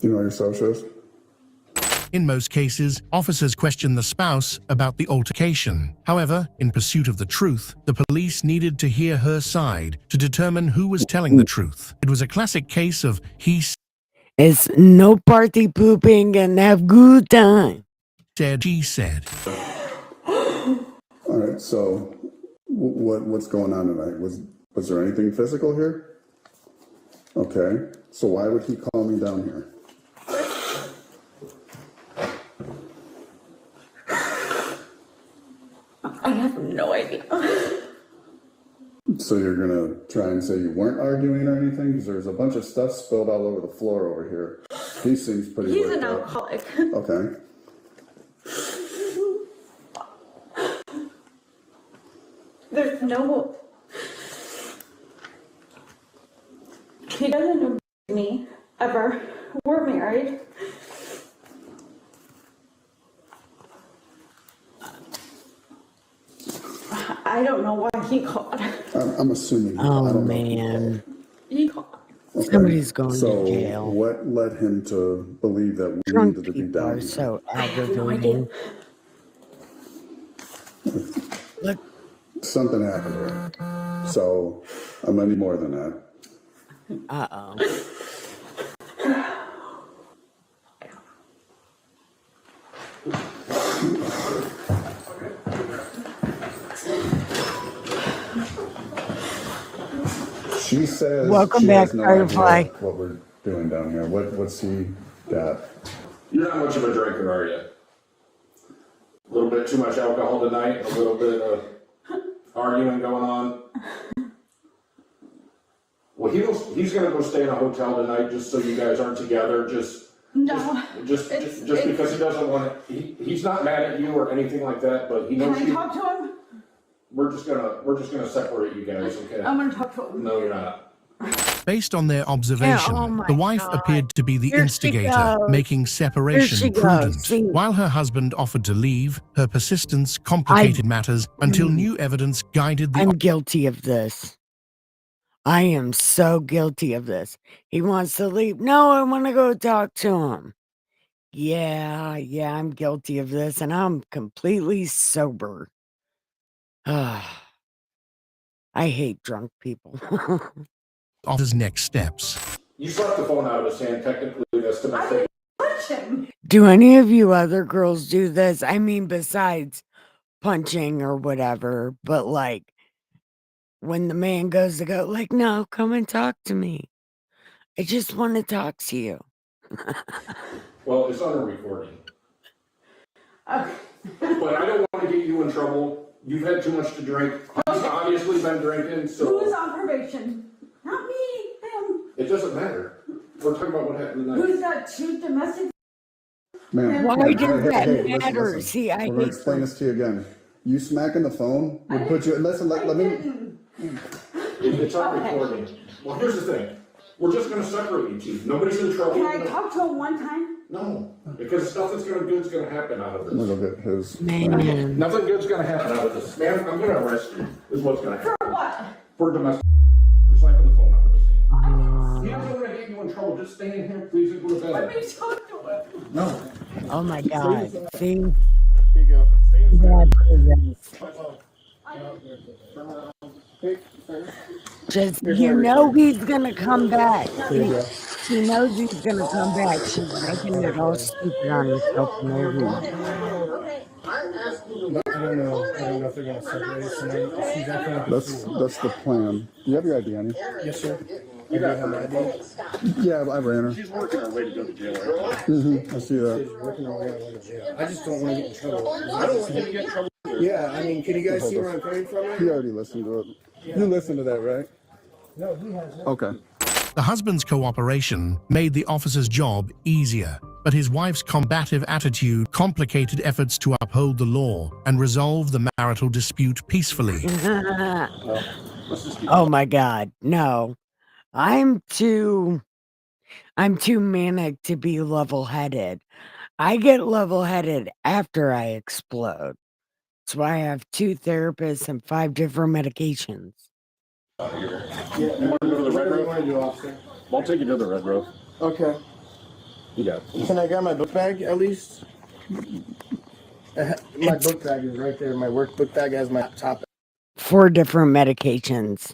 you know your socials? In most cases, officers question the spouse about the altercation. However, in pursuit of the truth, the police needed to hear her side to determine who was telling the truth. It was a classic case of it's no party pooping and have good time. Said, she said. All right, so what's going on tonight? Was there anything physical here? Okay, so why would he call me down here? I have no idea. So you're gonna try and say you weren't arguing or anything? Because there's a bunch of stuff spilled all over the floor over here. He seems pretty He's worked an up. alcoholic. Okay. There's no. He doesn't know me ever. We're married. I don't know why he called. I'm assuming. Oh, I don't man. He called. Okay. Somebody's going so to jail. What led him to believe that we Drunk needed to be people down are here? so aggravating. Look, something happened here. So I'm gonna need more than that. uh-oh. She says Welcome she back, has no Firefly. idea what we're doing down here. What's he got? You're not much of a drinker, are you? A little bit too much alcohol tonight, a little bit of arguing going on. Well, he's going to go stay in a hotel tonight just so you guys aren't together. Just because he doesn't want to. He's not mad at you or anything like that, but he knows. Can I talk to him? We're just gonna separate you guys, okay? I'm gonna talk to him. No, you're not. Based on their observation, the wife appeared to be the instigator, making separation prudent. While her husband offered to leave, her persistence complicated matters until new evidence guided the... I'm guilty of this. I am so guilty of this. He wants to leave. No, I want to go talk to him. Yeah, I'm guilty of this, and I'm completely sober. I hate drunk people. Officer's next steps. You slapped the phone out of his hand. Technically, that's domestic. Punch him. Do any of you other girls do this? I mean, besides punching or whatever, but like when the man goes to go, like, no, come and talk to me. I just want to talk to you. Well, it's on a recording. But I don't want to get you in trouble. You've had too much to drink. He's obviously been drinking, so... Who's on probation? Not me, him. It doesn't matter. We're talking about what happened tonight. Who's got two domestic... Man, why does that listen, matter? listen. See, I We're gonna hate explain this to you again. You smacking the phone would put you... Listen, let me... It's on recording. Well, here's the thing. We're just going to separate you two. Nobody's in trouble. Can I talk to him one time? No, because nothing's good's going to happen out of this. Look at his... Man. Nothing good's going to happen out of this. Man, I'm going to arrest you, is what's going to happen. For what? For domestic... For slapping the phone out of his hand. He doesn't want to get you in trouble. Just stay in here, please, and go to bed. Let me talk to him. No. Oh my God. See? Here you go. Bad presents. Just, you know he's gonna come back. She knows he's gonna come back. She's making it all stupid on herself for no reason. I don't know if they're gonna separate us tonight. She's not gonna That's the plan. Do you have your ID on you? Yes, sir. You got her ID? Yeah, I ran her. She's working her way to go to jail. I see that. She's working her way to go to jail. I just don't want to get in trouble. I don't want you to get in trouble. Yeah, I mean, can you guys see where I'm coming from? He already listened to it. You listened to that, right? No, he hasn't. Okay. The husband's cooperation made the officer's job easier, but his wife's combative attitude complicated efforts to uphold the law and resolve the marital dispute peacefully. Oh my God, no. I'm too manic to be level-headed. I get level-headed after I explode. That's why I have 2 therapists and 5 different medications. Yeah, you want to go to the red road? What do you want to do, officer? I'll take you to the red road. Okay. You got it. Can I grab my book bag at least? My book bag is right there. My work book bag has my laptop. 4 different medications.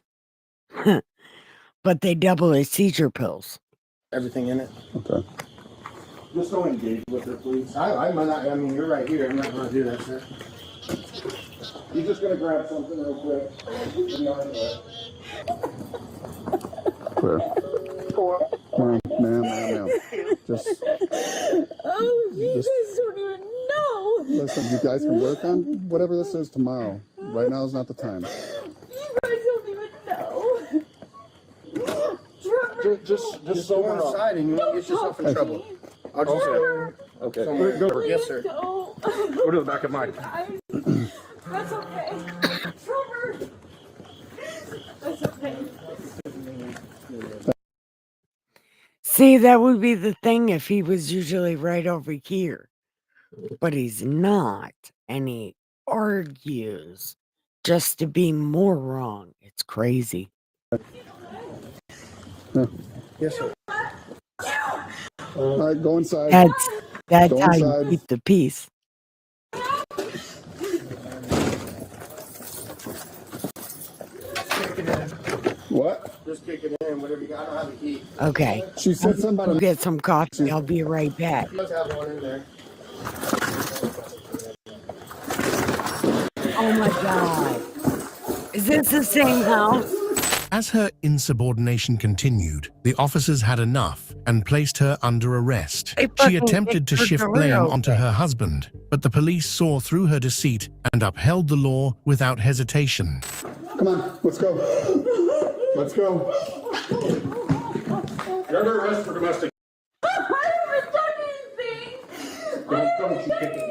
But they double as seizure pills. Everything in it. Okay. Just don't engage with her, please. I might not. I mean, you're right here. I'm not going to do that, sir. You're just going to grab something real quick. Clear. Ma'am. Just. Oh, you guys don't even know. Listen, you guys can work on whatever this is tomorrow. Right now is not the time. You guys don't even know. Just sober inside and you won't get yourself in trouble. I'll just go. Okay. Go. Yes, sir. Go. Go to the back of Mike. That's okay. Trevor. That's okay. See, that would be the thing if he was usually right over here. But he's not. And he argues just to be more wrong. It's crazy. Yes, sir. All right, go inside. That's Go how inside. you keep the peace. What? Just kick it in. Whatever you got. I don't have a key. Okay. She said something I'll about get some coffee. I'll be right back. She does have one in there. Oh my God. Is this the same house? As her insubordination continued, the officers had enough and placed her under arrest. She attempted to shift blame onto her husband, but the police saw through her deceit and upheld the law without hesitation. Come on, let's go. Let's go. You're under arrest for domestic. I haven't done anything. Don't you kick at me.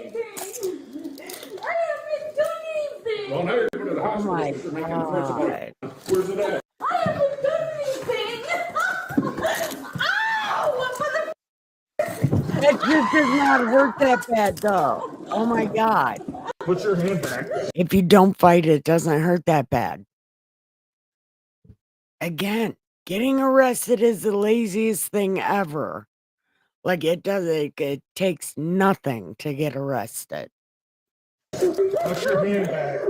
I haven't done anything. Well, now you're going to the hospital. my You're making threats about it. Where's it at? I haven't done anything. Ow! That just does not hurt that bad, though. Oh my God. Put your hand back. If you don't fight, it doesn't hurt that bad. Again, getting arrested is the laziest thing ever. Like, it takes nothing to get arrested. Put your hand back.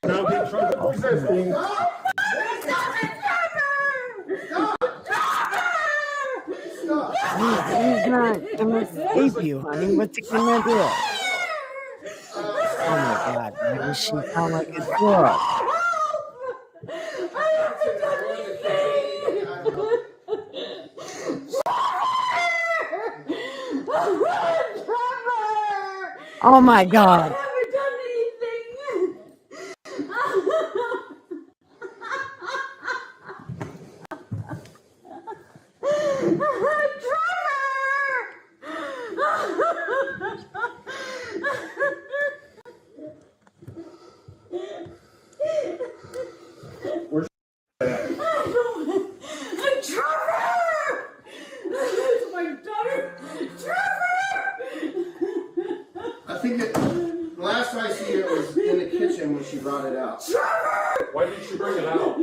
Now get trouble resisting. He's not gonna save you, honey. What's he gonna do? Oh my God, why does she sound like a girl? Oh my God. Where's Trevor! That's my daughter! Trevor! I think that last I see it was in the kitchen when she brought it out. Trevor! Why didn't you bring it out?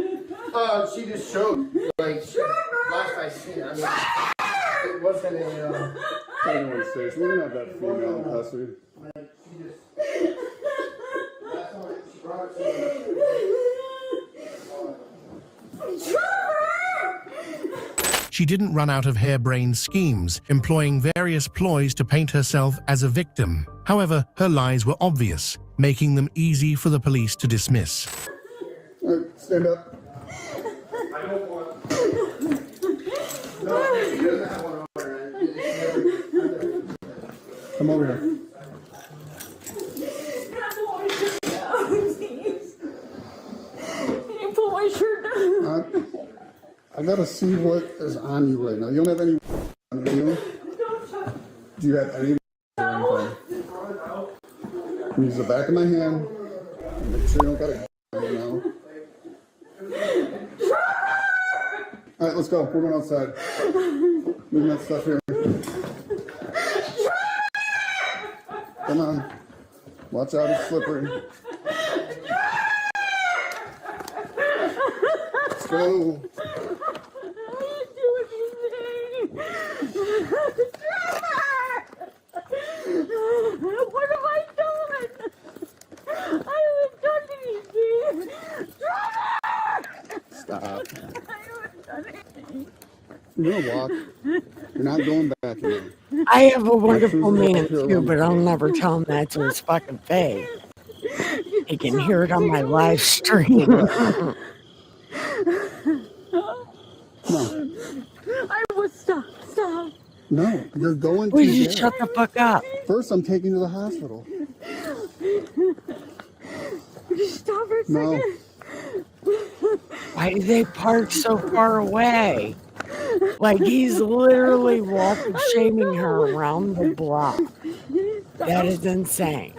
She just showed, like, last I seen it. I mean, it wasn't a, Anyone says we don't have that female in custody. She didn't run out of harebrained schemes, employing various ploys to paint herself as a victim. However, her lies were obvious, making them easy for the police to dismiss. All right, stand up. I don't want. No, she doesn't have one over her. Come over here. Can you pull my shirt down? I gotta see what is on you right now. You don't have any on you? Do you have any or anything? Use the back of my hand. Make sure you don't got a on you now. All right, let's go. We're going outside. Moving that stuff here. Come on. Watch out, it's slippery. Let's go. What have I done? I haven't done anything. Stop. I haven't done anything. You're gonna walk. You're not going back in there. I have a wonderful man too, but I'll never tell him that to his fucking face. He can hear it on my live stream. No. I will stop. No, you're going to Will you jail. shut the fuck up? First, I'm taking you to the hospital. Stop for a second. No. Why do they park so far away? Like he's literally walking, shaming her around the block. That is insane.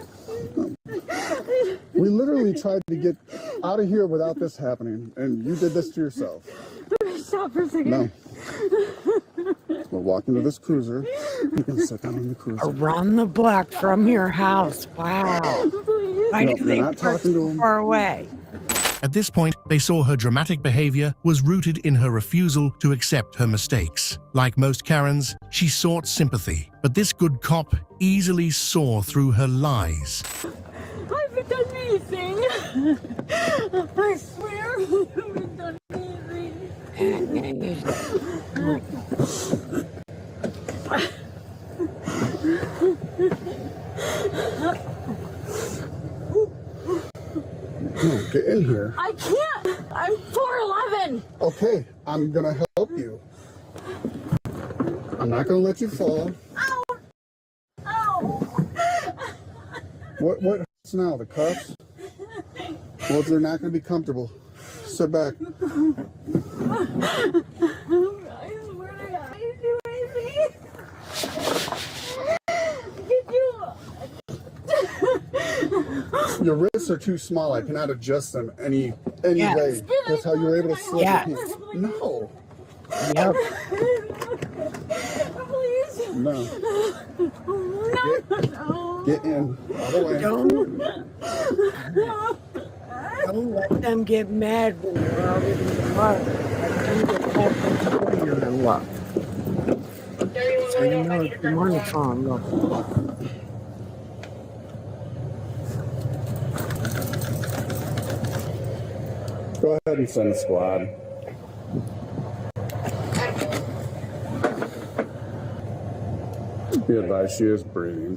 We literally tried to get out of here without this happening, and you did this to yourself. Stop for a second. No. We'll walk into this cruiser. You can sit down in the cruiser. Around the block from your house. Wow. Why do they park so far away? At this point, they saw her dramatic behavior was rooted in her refusal to accept her mistakes. Like most Karens, she sought sympathy, but this good cop easily saw through her lies. I haven't done anything. I swear I haven't done anything. No, get in here. I can't. I'm 4'11". Okay, I'm gonna help you. I'm not gonna let you fall. Ow! Ow! What hurts now? The cuffs? Well, they're not gonna be comfortable. Sit back. I swear to God, I didn't do anything. Did you? Your wrists are too small. I cannot adjust them any way. That's how you're able to slip your hands. No. Yep. Please. No. No. Get in. All the way. Don't let them get mad when you're already in the car. Let them get mad when you're in love. So you know it's the morning phone. Look. Go ahead and send the squad. Be advised, she is breathing.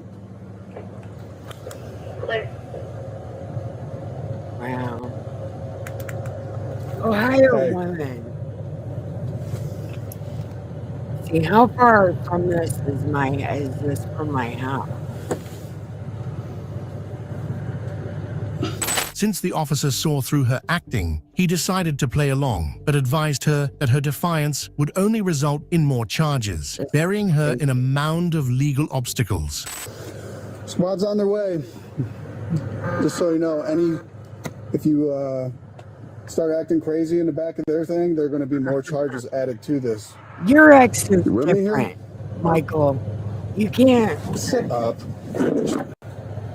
Wow. Ohio woman. See, how far from this is this from my house? Since the officer saw through her acting, he decided to play along, but advised her that her defiance would only result in more charges, burying her in a mound of legal obstacles. Squad's on their way. Just so you know, if you start acting crazy in the back of their thing, there are going to be more charges added to this. Your ex is different, Michael. You can't. Sit up.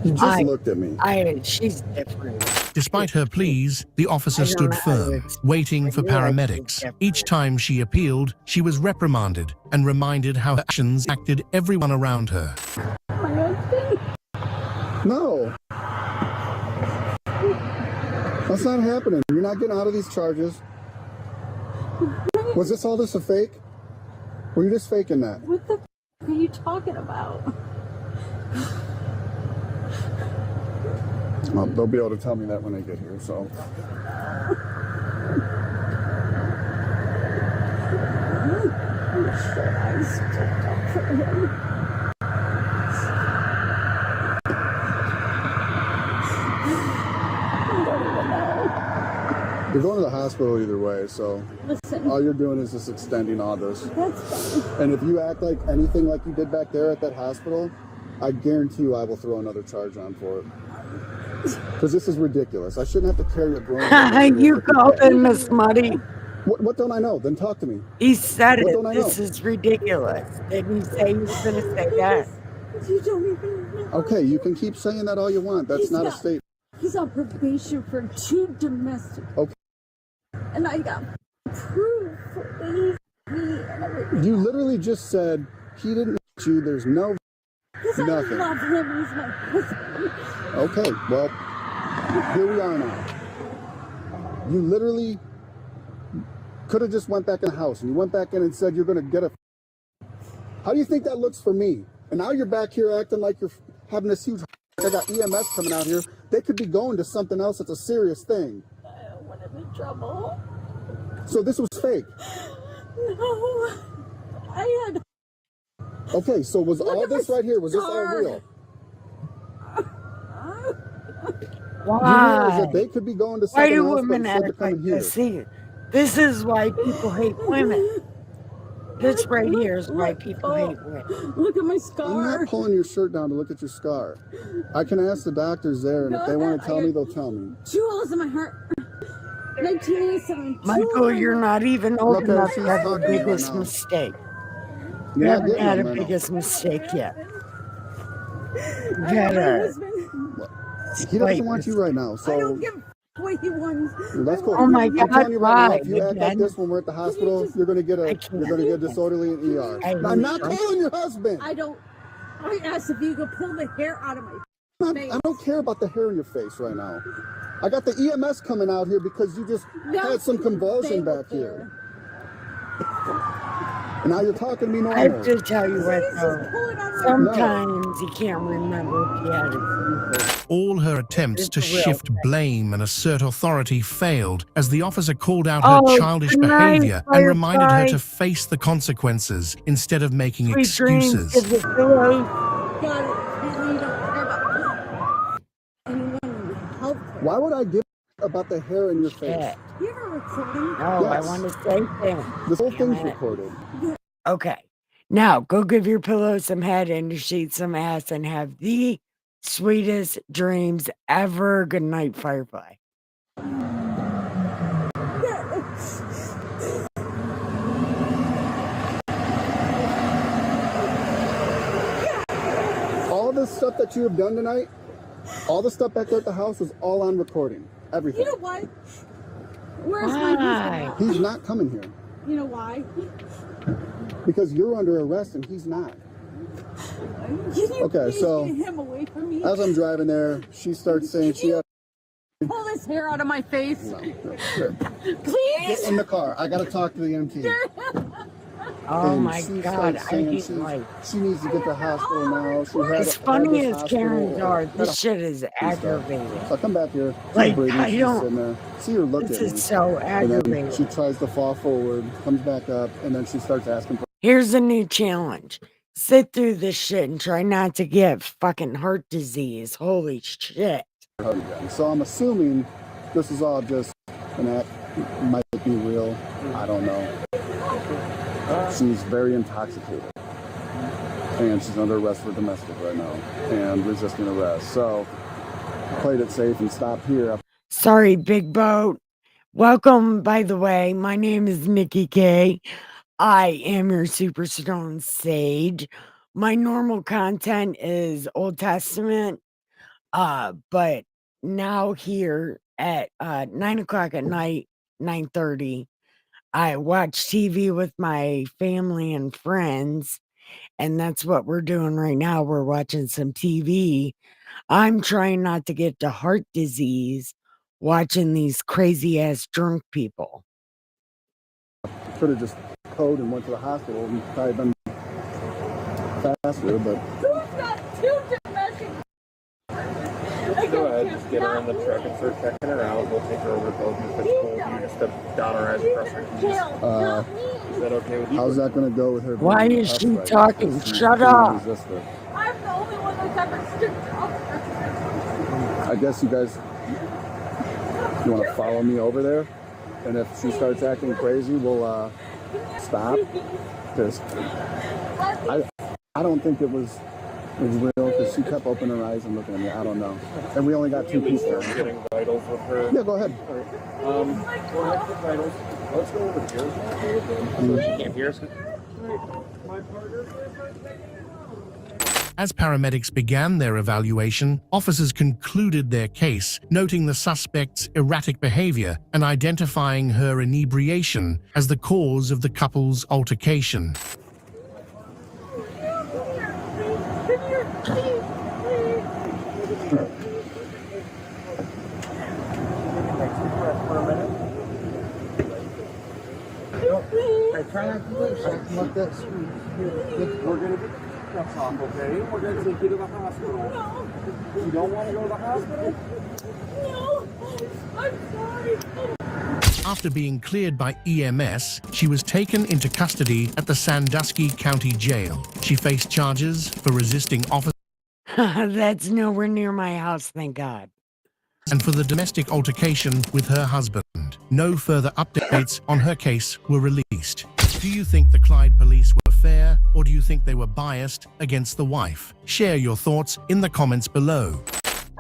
You just looked at me. She's different. Despite her pleas, the officer stood firm, waiting for paramedics. Each time she appealed, she was reprimanded and reminded how her actions acted everyone around her. No. That's not happening. You're not getting out of these charges. Was this all just a fake? Were you just faking that? What the are you talking about? Well, they'll be able to tell me that when they get here, so. I still talk for him. You're going to the hospital either way, so Listen. all you're doing is just extending all this. That's fine. And if you act like anything like you did back there at that hospital, I guarantee you I will throw another charge on for it. Because this is ridiculous. I shouldn't have to carry a grown You called him a smutty. What don't I know? Then talk to me. He said What it. don't I know? This is ridiculous. Didn't you say you were going to say that? You don't even know. Okay, you can keep saying that all you want. That's not a statement. He's on probation for 2 domestic. Okay. And I got proof that he's me and everything. You literally just said he didn't hit you. There's no nothing. I love him. He's my husband. Okay, well, here we are now. You literally could have just went back in the house and you went back in and said you're going to get a... How do you think that looks for me? And now you're back here acting like you're having this huge... I got EMS coming out here. They could be going to something else that's a serious thing. I don't want him in trouble. So this was fake? No. I had... Okay, so was all this right here, was this all real? Why? You realize that they could be going to Why something do else, women but instead act they're like coming here. this? See, this is why people hate women. This right here is why people hate women. Look at my scar. I'm not pulling your shirt down to look at your scar. I can ask the doctors there, and if they want to tell me, they'll tell me. 2 holes in my heart. 1987. Michael, you're not even old Okay, enough she's to have the talking right biggest now. mistake. You You're not haven't getting had a them right now. biggest mistake yet. You I had love my a husband. He doesn't want you right now, I don't so give a what he wants. that's cool. Oh my I'm God, telling you right now, why? if you act like this when we're at the hospital, you're gonna get disorderly in ER. I'm not calling your husband. I asked if you could pull the hair out of my face. I don't care about the hair in your face right now. I got the EMS coming out here because you just had some convulsion back here. And now you're talking to me normal. I have to tell you what, though. Sometimes he can't remember if he had a fever. All her attempts to It's a real shift thing. blame and assert authority failed as the officer called out her Oh, childish good night, behavior and reminded her Firefly. to face the consequences instead of making Sweet dreams, excuses. give the pillow. Got it. You don't care about anyone help. Why would I give about the hair in your face? You have a recording? No, I Yes. want to say things. This whole Damn thing's it. recorded. Okay. Now, go give your pillow some head and your sheet some ass and have the sweetest dreams ever. Good night, Firefly. All this stuff that you have done tonight, all the stuff back there at the house is all on recording. Everything. You know what? Where's my husband? He's not coming here You know why? because you're under arrest and he's not. Can you Okay, please so get him away from me? as I'm driving there, she starts saying she had... Pull this hair out of my face. No, sure. Please. Get in the car. I got to talk to the MT. Oh And my she God, starts I saying didn't like. she needs to get to the hospital now. She had As had funny this as hospital- Karens are, had this a- shit is aggravating. So I come back here. Like, breathing, I she's don't- sitting there. See her look This at me. is so And then aggravating. she tries to fall forward, comes back up, and then she starts asking for Here's a new challenge. Sit through this shit and try not to get fucking heart disease. Holy shit. her hug again. So I'm assuming this is all just an act. Might be real. I don't know. She's very intoxicated. And she's under arrest for domestic right now and resisting arrest. So played it safe and stopped here. Sorry, big boat. Welcome, by the way. My name is Nikki K. I am your Super Stone Sage. My normal content is Old Testament, but now here at 9 o'clock at night, 9:30, I watch TV with my family and friends, and that's what we're doing right now. We're watching some TV. I'm trying not to get to heart disease watching these crazy ass drunk people. Could have just code and went to the hospital and probably been faster, but Who's got 2 domestic? Go ahead, just get her in the truck and start checking her out. We'll take her over to Bozeman if it's cool with you, just to dot our I's and cross our T's. Is that okay with you? how's that going to go with her? Why being is tough she right now? talking? Because she Shut can't up. resist it. I'm the only one that's ever stood up. I guess you guys, you want to follow me over there? And if she starts acting crazy, we'll stop. Because I don't think it was real because she kept opening her eyes and looking at me. I don't know. And we only got 2 people. Getting vitals with her. Yeah, go ahead. Go ahead with vitals. Let's go over here. So she can't hear us. My partner. As paramedics began their evaluation, officers concluded their case, noting the suspect's erratic behavior and identifying her inebriation as the cause of the couple's altercation. Try not to do something like that. We're going to get the cuffs off, okay? We're going to take you to the hospital. You don't want to go to the hospital? No, I'm sorry. After being cleared by EMS, she was taken into custody at the Sandusky County Jail. She faced charges for resisting officers. That's nowhere near my house, thank God. And for the domestic altercation with her husband. No further updates on her case were released. Do you think the Clyde police were fair, or do you think they were biased against the wife? Share your thoughts in the comments below.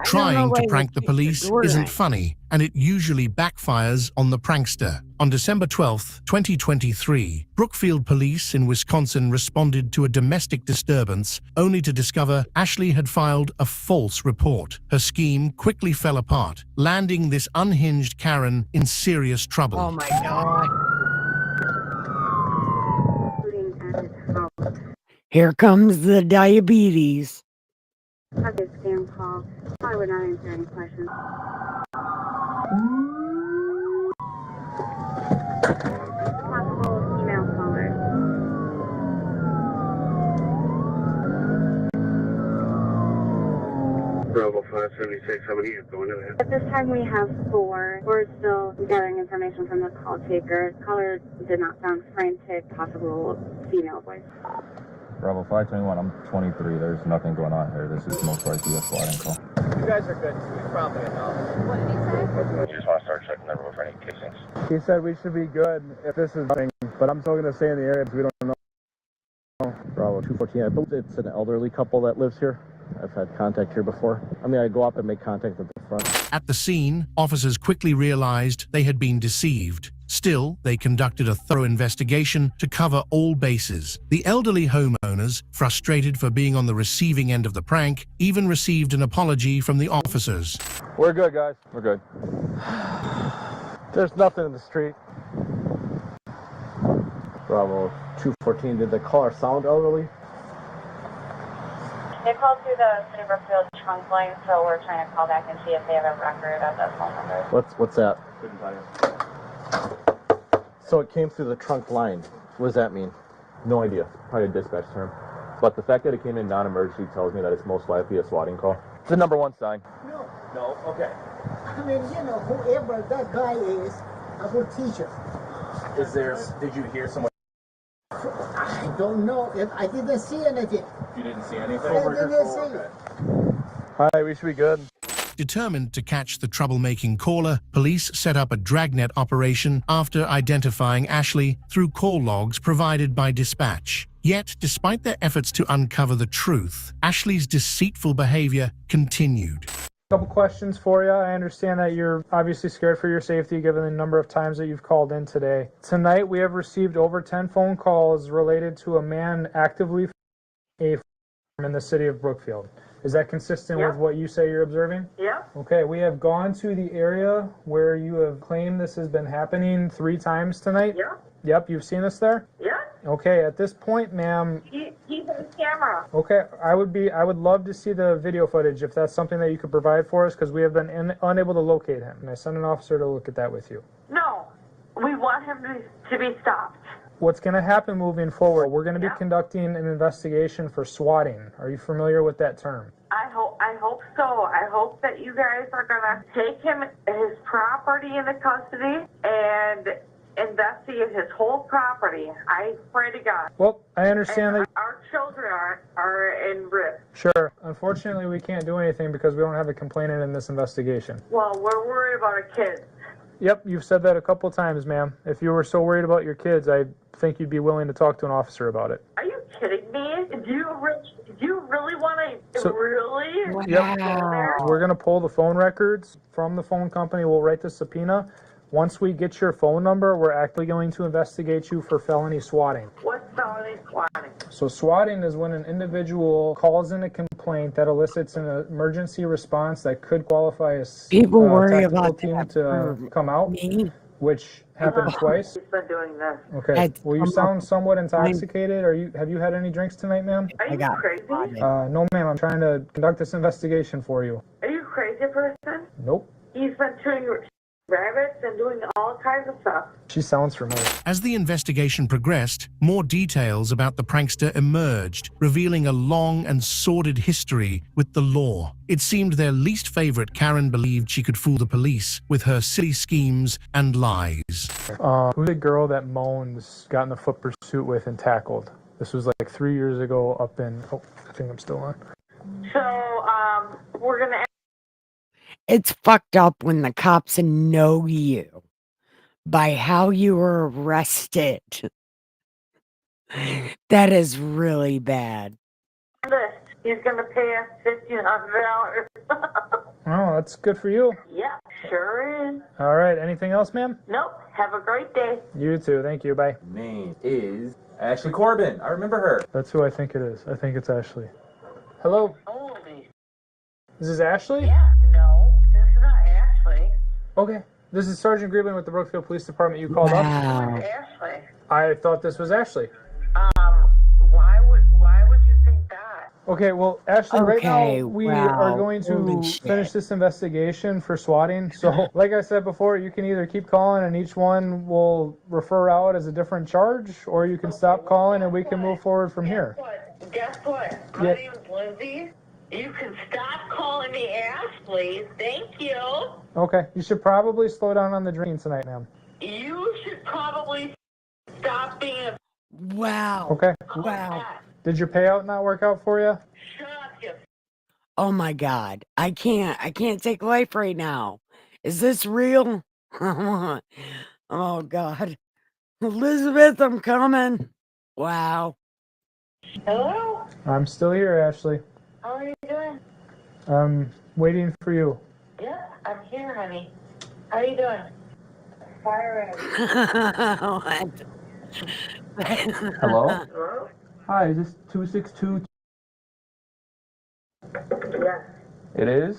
Trying to prank the police isn't funny, and it usually backfires on the prankster. On December 12, 2023, Brookfield police in Wisconsin responded to a domestic disturbance, only to discover Ashley had filed a false report. Her scheme quickly fell apart, landing this unhinged Karen in serious trouble. Oh my God. Here comes the diabetes. I'll get a scam call. I would not answer any questions. Possible female caller. Bravo 576, how many are going ahead? At this time we have 4. We're still gathering information from the call taker. Caller did not sound frantic, possible female voice. Bravo 521, I'm 23. There's nothing going on here. This is most likely a sliding call. You guys are good. You're probably enough. What did he say? Just want to start checking the road for any casings. He said we should be good if this is nothing, but I'm still going to stay in the area because we don't know. Bravo 214, I believe it's an elderly couple that lives here. I've had contact here before. I mean, I go up and make contact at the front. At the scene, officers quickly realized they had been deceived. Still, they conducted a thorough investigation to cover all bases. The elderly homeowners, frustrated for being on the receiving end of the prank, even received an apology from the officers. We're good, guys. We're good. There's nothing in the street. Bravo 214, did the caller sound elderly? They called through the City of Brookfield trunk line, so we're trying to call back and see if they have a record of that phone number. What's that? Couldn't tell you. So it came through the trunk line. What does that mean? No idea. Probably a dispatch term. But the fact that it came in non-emergency tells me that it's most likely a swatting call. It's the #1 sign. No, okay. I mean, you know, whoever that guy is, I will teach him. Did you hear someone? I don't know. I didn't see anything. You didn't see anything? I didn't see it. Hi, we should be good. Determined to catch the troublemaking caller, police set up a dragnet operation after identifying Ashley through call logs provided by dispatch. Yet, despite their efforts to uncover the truth, Ashley's deceitful behavior continued. Couple questions for you. I understand that you're obviously scared for your safety given the number of times that you've called in today. Tonight we have received over 10 phone calls related to a man actively a in the city of Brookfield. Is that consistent with what you say you're observing? Yeah. Okay, we have gone to the area where you have claimed this has been happening 3 times tonight? Yeah. Yep, you've seen us there? Yeah. Okay, at this point, ma'am. He's on camera. Okay, I would love to see the video footage if that's something that you could provide for us, because we have been unable to locate him. And I sent an officer to look at that with you. No, we want him to be stopped. What's going to happen moving forward, we're going to be conducting an investigation for swatting. Are you familiar with that term? I hope so. I hope that you guys are going to take his property into custody and investigate his whole property. I pray to God. Well, I understand that our children are in risk. Sure. Unfortunately, we can't do anything because we don't have a complainant in this investigation. Well, we're worried about our kids. Yep, you've said that a couple times, ma'am. If you were so worried about your kids, I think you'd be willing to talk to an officer about it. Are you kidding me? Do you really want to really? Yep. We're going to pull the phone records from the phone company. We'll write the subpoena. Once we get your phone number, we're actually going to investigate you for felony swatting. What felony are they swatting? So swatting is when an individual calls in a complaint that elicits an emergency response that could qualify as People worry tactical about team that to for come out, me. which happened twice. He's been doing this. Okay. That's Well, you come sound up somewhat mine. intoxicated. Have you had any drinks tonight, ma'am? Are I you got crazy? spotted. No, ma'am. I'm trying to conduct this investigation for you. Are you crazy person? Nope. He's been shooting rabbits and doing all kinds of stuff. She sounds familiar. As the investigation progressed, more details about the prankster emerged, revealing a long and sordid history with the law. It seemed their least favorite Karen believed she could fool the police with her silly schemes and lies. Who's the girl that Moans got in the foot pursuit with and tackled? This was like 3 years ago up in... Oh, I think I'm still on. So, we're gonna... It's fucked up when the cops know you by how you were arrested. That is really bad. He's gonna pay us $1,500. Oh, that's good for you. Yeah, sure is. All right. Anything else, ma'am? Nope. Have a great day. You too. Thank you. Bye. Name is Ashley Corbin. I remember her. That's who I think it is. I think it's Ashley. Hello? Holy. This is Ashley? Yeah, no, this is not Ashley. Okay. This is Sergeant Griebling with the Brookfield Police Department. You called up? Who's Ashley? I thought this was Ashley. Why would you think that? Okay, well, Ashley, right Okay, now we wow, are going to holy shit. finish this investigation for swatting. So, like I said before, you can either keep calling and each one will refer out as a different charge, or you can stop calling and we can move forward from here. Guess what? My name's Lindsay. You can stop calling me Ashley. Thank you. Okay, you should probably slow down on the drinking tonight, ma'am. You should probably stop being a... Wow. Okay. Wow. Did your payout not work out for you? Shut up, you... Oh my God. I can't take life right now. Is this real? Oh God. Elizabeth, I'm coming. Wow. Hello? I'm still here, Ashley. How are you doing? I'm waiting for you. Yeah, I'm here, honey. How are you doing? Fire Hello? Hello? Hi, is this 262? Yeah. It is?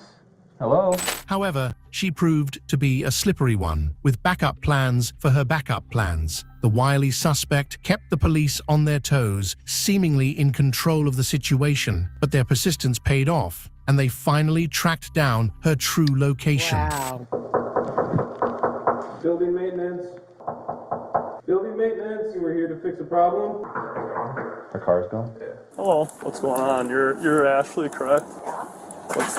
Hello? However, she proved to be a slippery one, with backup plans for her backup plans. The wily suspect kept the police on their toes, seemingly in control of the situation, but their persistence paid off, and they finally tracked down her true location. Wow. Building maintenance. Building maintenance, you were here to fix a problem? Her car's gone? Hello, what's going on? You're Ashley, correct? What's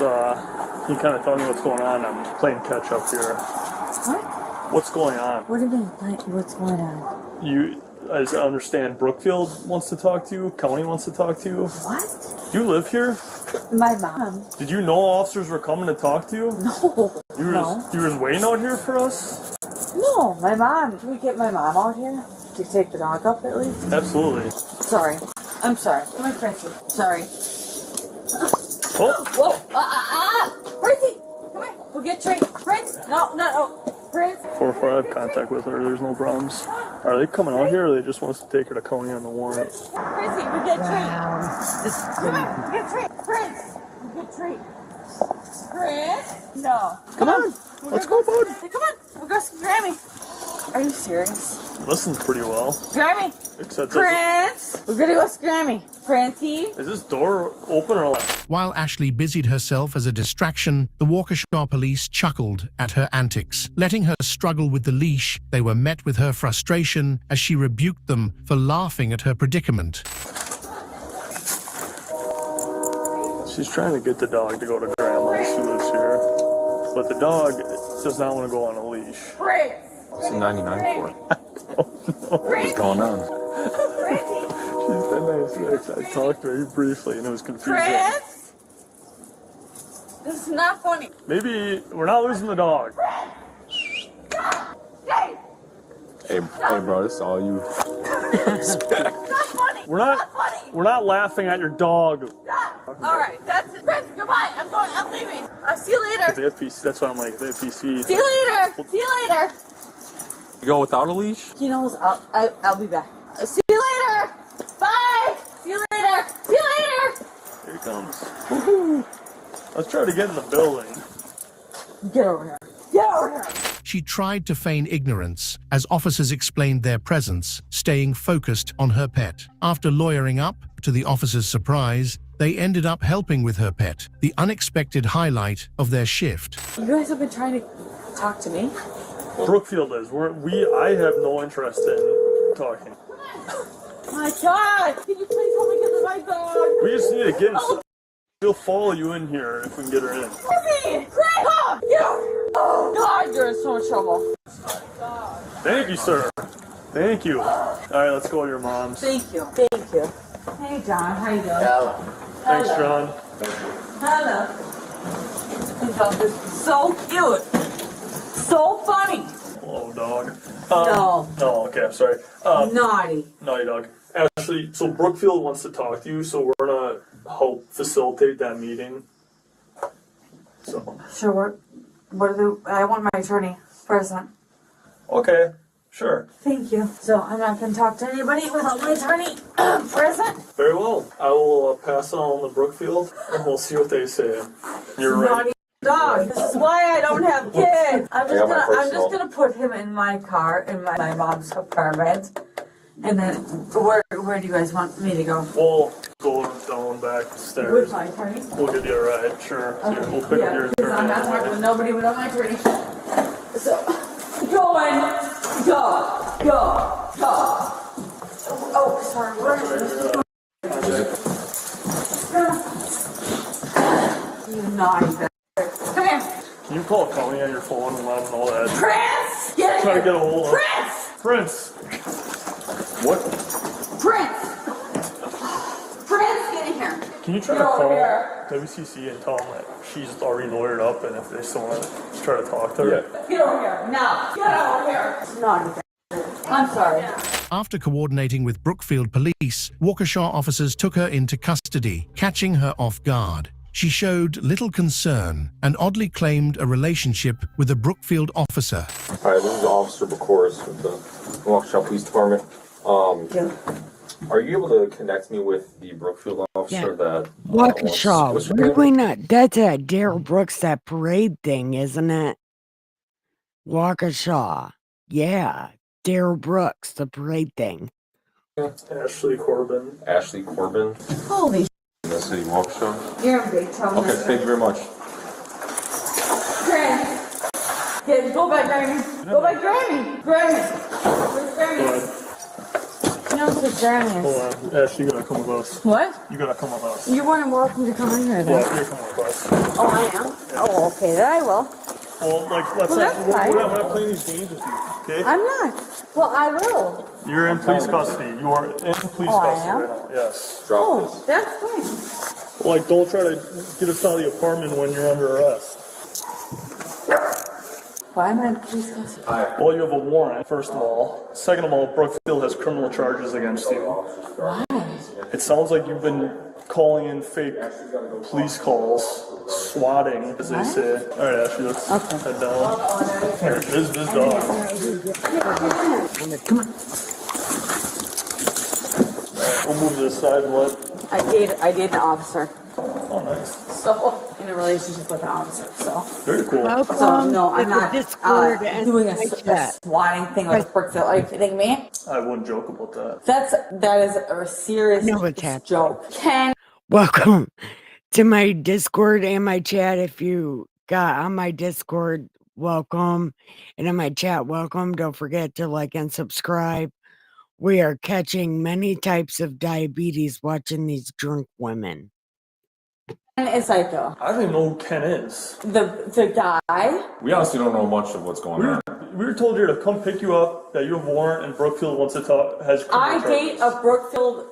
can you kind of tell me what's going on? I'm playing catch up here. What? What's going on? What do you mean? What's going on? As I understand, Brookfield wants to talk to you. County wants to talk to you. What? Do you live here? My mom. Did you know officers were coming to talk to you? No. You were just waiting out here for us? No, my mom. Can we get my mom out here to take the dog up at least? Absolutely. Sorry. I'm sorry. Come on, Prince. Sorry. Oh. Whoa. Princey! Come here. We'll get Trey. Prince! No. Prince! Before I have contact with her, there's no problems. Are they coming out here, or they just want us to take her to county on the warrant? Princey, we get Trey. Come here. We get Trey. Prince! We get Trey. Prince? No. Come on. Let's go, bud. Come on. We'll go see Grammy. Are you serious? Listens pretty well. Grammy! Except Prince! We're gonna go see Grammy. Princey! Is this door open or what? While Ashley busied herself as a distraction, the Waukesha police chuckled at her antics. Letting her struggle with the leash, they were met with her frustration as she rebuked them for laughing at her predicament. She's trying to get the dog to go to Grandma's, who lives here. But the dog does not want to go on a leash. Prince! It's a 99 for it. What's going on? She's been nice. I talked to her briefly and it was confusing. Prince! This is not funny. Maybe we're not losing the dog. Hey, bro, this is all you. We're not laughing at your dog. Alright, that's it. Prince, goodbye. I'm leaving. I'll see you later. They have PC. That's why I'm like, they have PC. See you later. See you later. You go without a leash? He knows I'll be back. See you later. comes. Woohoo! Let's try to get in the building. Get over here. Get over here. She tried to feign ignorance as officers explained their presence, staying focused on her pet. After lawyering up, to the officers' surprise, they ended up helping with her pet, the unexpected highlight of their shift. You guys have been trying to talk to me? Brookfield is. I have no interest in talking. My God! Can you please help me get to my dog? We just need to get in. She'll follow you in here if we can get her in. Chris! Come! Get over here! Oh, God, you're in so much trouble. Thank you, sir. Thank you. All right, let's go to your mom's. Thank you. Thank you. Hey, John. How you doing? Hello. Thanks, John. Hello. This dog is so cute. So funny. Hello, dog. No. Oh, okay, I'm sorry. Naughty. Naughty dog. Ashley, so Brookfield wants to talk to you, so we're going to help facilitate that meeting. So. Sure. I want my attorney present. Okay, sure. Thank you. So I'm not going to talk to anybody without my attorney present. Very well. I will pass on the Brookfield, and we'll see what they say. You're right. Naughty dog. This is why I don't have kids. I'm just gonna put him in my car in my mom's apartment. And then where do you guys want me to go? We'll go down back stairs. With my attorney? We'll give you a ride, sure. Okay. We'll pick up your attorney. I'm not talking with nobody without my attorney. So, go. Oh, sorry. You naughty bastard. Come here. Can you call Tony on your phone and let him know that? Prince! Get in Try to here. get a hold of Prince! What? Prince, get in here. Can you try Get to over call here. WCC and tell them that she's already lawyered up and if they still want to try to talk to her? Yeah. Get over here. Now. Get over here. Naughty bastard. I'm sorry. After coordinating with Brookfield police, Waukesha officers took her into custody, catching her off guard. She showed little concern and oddly claimed a relationship with a Brookfield officer. Hi, this is Officer Bacoris with the Waukesha Police Department. Are you able to connect me with the Brookfield officer that... Waukesha, really not. That's at Daryl Brooks, that parade thing, isn't it? Waukesha. Yeah. Daryl Brooks, the parade thing. Ashley Corbin. Ashley Corbin. Holy in the city of Waukesha. You're in big trouble. Okay, thank you very much. Granny. Go back, Granny. Go back, Granny. Granny. Where's Granny? You know who Granny is. Hold on. Ashley, you gotta come with us. What? You gotta come with us. You weren't welcome to come in here then. Yeah, you're coming with us. Oh, I am? Oh, okay, then I will. Well, let's we're not playing these games with you, okay? I'm not. Well, I will. You're in police custody. You are in police custody right now. Yes. Oh, that's fine. Like, don't try to get us out of the apartment when you're under arrest. Why am I in police custody? Well, you have a warrant, first of all. Second of all, Brookfield has criminal charges against you. Why? It sounds like you've been calling in fake police calls, swatting, as they say. All right, Ashley, let's head down. Here, this dog. Come on. We'll move to the side and what? I date an officer. Oh, nice. So, in a relationship with an officer, so. Very cool. So, no, I'm not doing a that. swatting thing with Brookfield. Are you kidding me? I wouldn't joke about that. That is a serious joke. Welcome to my Discord and my chat. If you got on my Discord, welcome. And in my chat, welcome. Don't forget to like and subscribe. We are catching many types of diabetes watching these drunk women. Ken is psycho. I don't even know who Ken is. The guy? We honestly don't know much of what's going on. We were told here to come pick you up, that you have a warrant, and Brookfield wants to talk. I date a Brookfield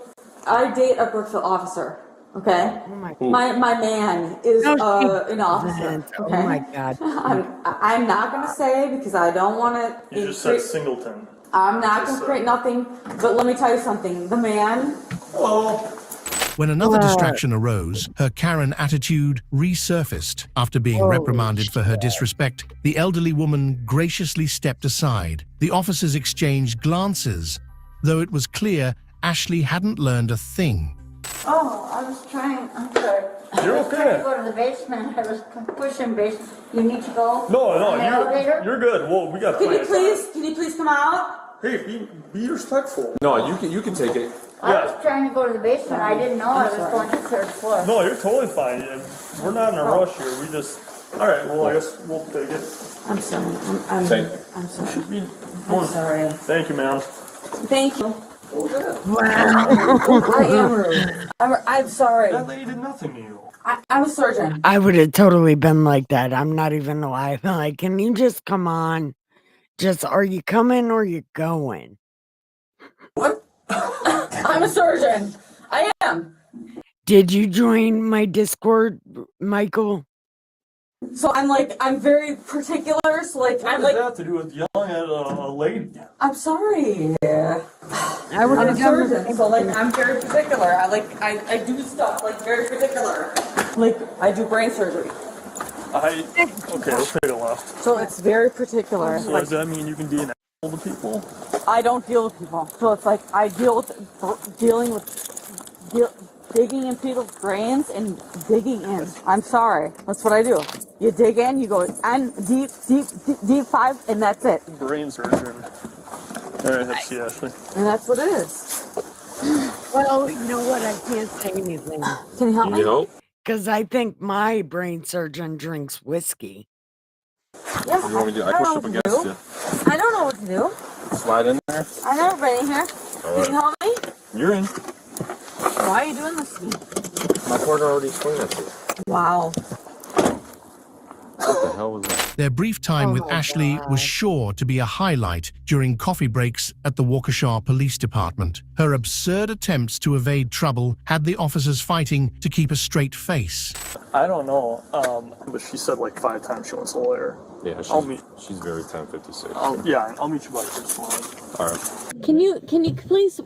officer. Okay, my man is an officer. Okay? Oh my God! I'm not gonna say because I don't want to. You just said Singleton. I'm not gonna create nothing, but let me tell you something. The man. Oh. When another distraction arose, her Karen attitude resurfaced. After being reprimanded for her disrespect, the elderly woman graciously stepped aside. The officers exchanged glances, though it was clear Ashley hadn't learned a thing. Oh, I was trying, I'm sorry. You're I was trying okay. to go to the basement. I was pushing basement. You need to go? No, On the elevator? you're good. Well, we got Can you plans. please come out? Hey, be respectful. No, you can take it. I was trying to go to the basement. I didn't know I was going to the third floor. No, you're totally fine. We're not in a rush here. We just. All right. Well, I guess we'll take it. I'm sorry. Thank you. I'm sorry. Should be. I'm sorry. Thank you, ma'am. Thank you. Wow. I am rude. I'm sorry. That lady did nothing to you. I'm a surgeon. I would have totally been like that. I'm not even alive. Like, can you just come on? Just, are you coming or you going? I'm a surgeon. I am. Did you join my Discord, Michael? So I'm very particular. So What does that have to do with yelling at a lady? I'm sorry. I would I'm have a done surgeon, so I'm very particular. I do stuff very particular. I do brain surgery. Okay, let's take a left. So it's very particular. So does that mean you can be an asshole to people? I don't deal with people. So it's I deal with digging in people's brains and digging in. I'm sorry. That's what I do. You dig in, you go and deep 5, and that's it. Brain surgeon. All right, let's see, Ashley. And that's what it is. Well, you know what? I can't say anything. Can you help me? Nope. Because I think my brain surgeon drinks whiskey. Yeah. What do you want me to do? I don't push know up what to against do. you. I don't know what to do. Slide in there. I've never been in here. All Can you help me? You're in. Why are you doing this to me? My partner already explained that to you. Wow. What the hell was that? Their brief time with Ashley was sure to be a highlight during coffee breaks at the Waukesha Police Department. Her absurd attempts to evade trouble had the officers fighting to keep a straight face. I don't know, but she said 5 times she wants a lawyer. Yeah, she's very 1056. I'll meet you by this line. All right. Can you please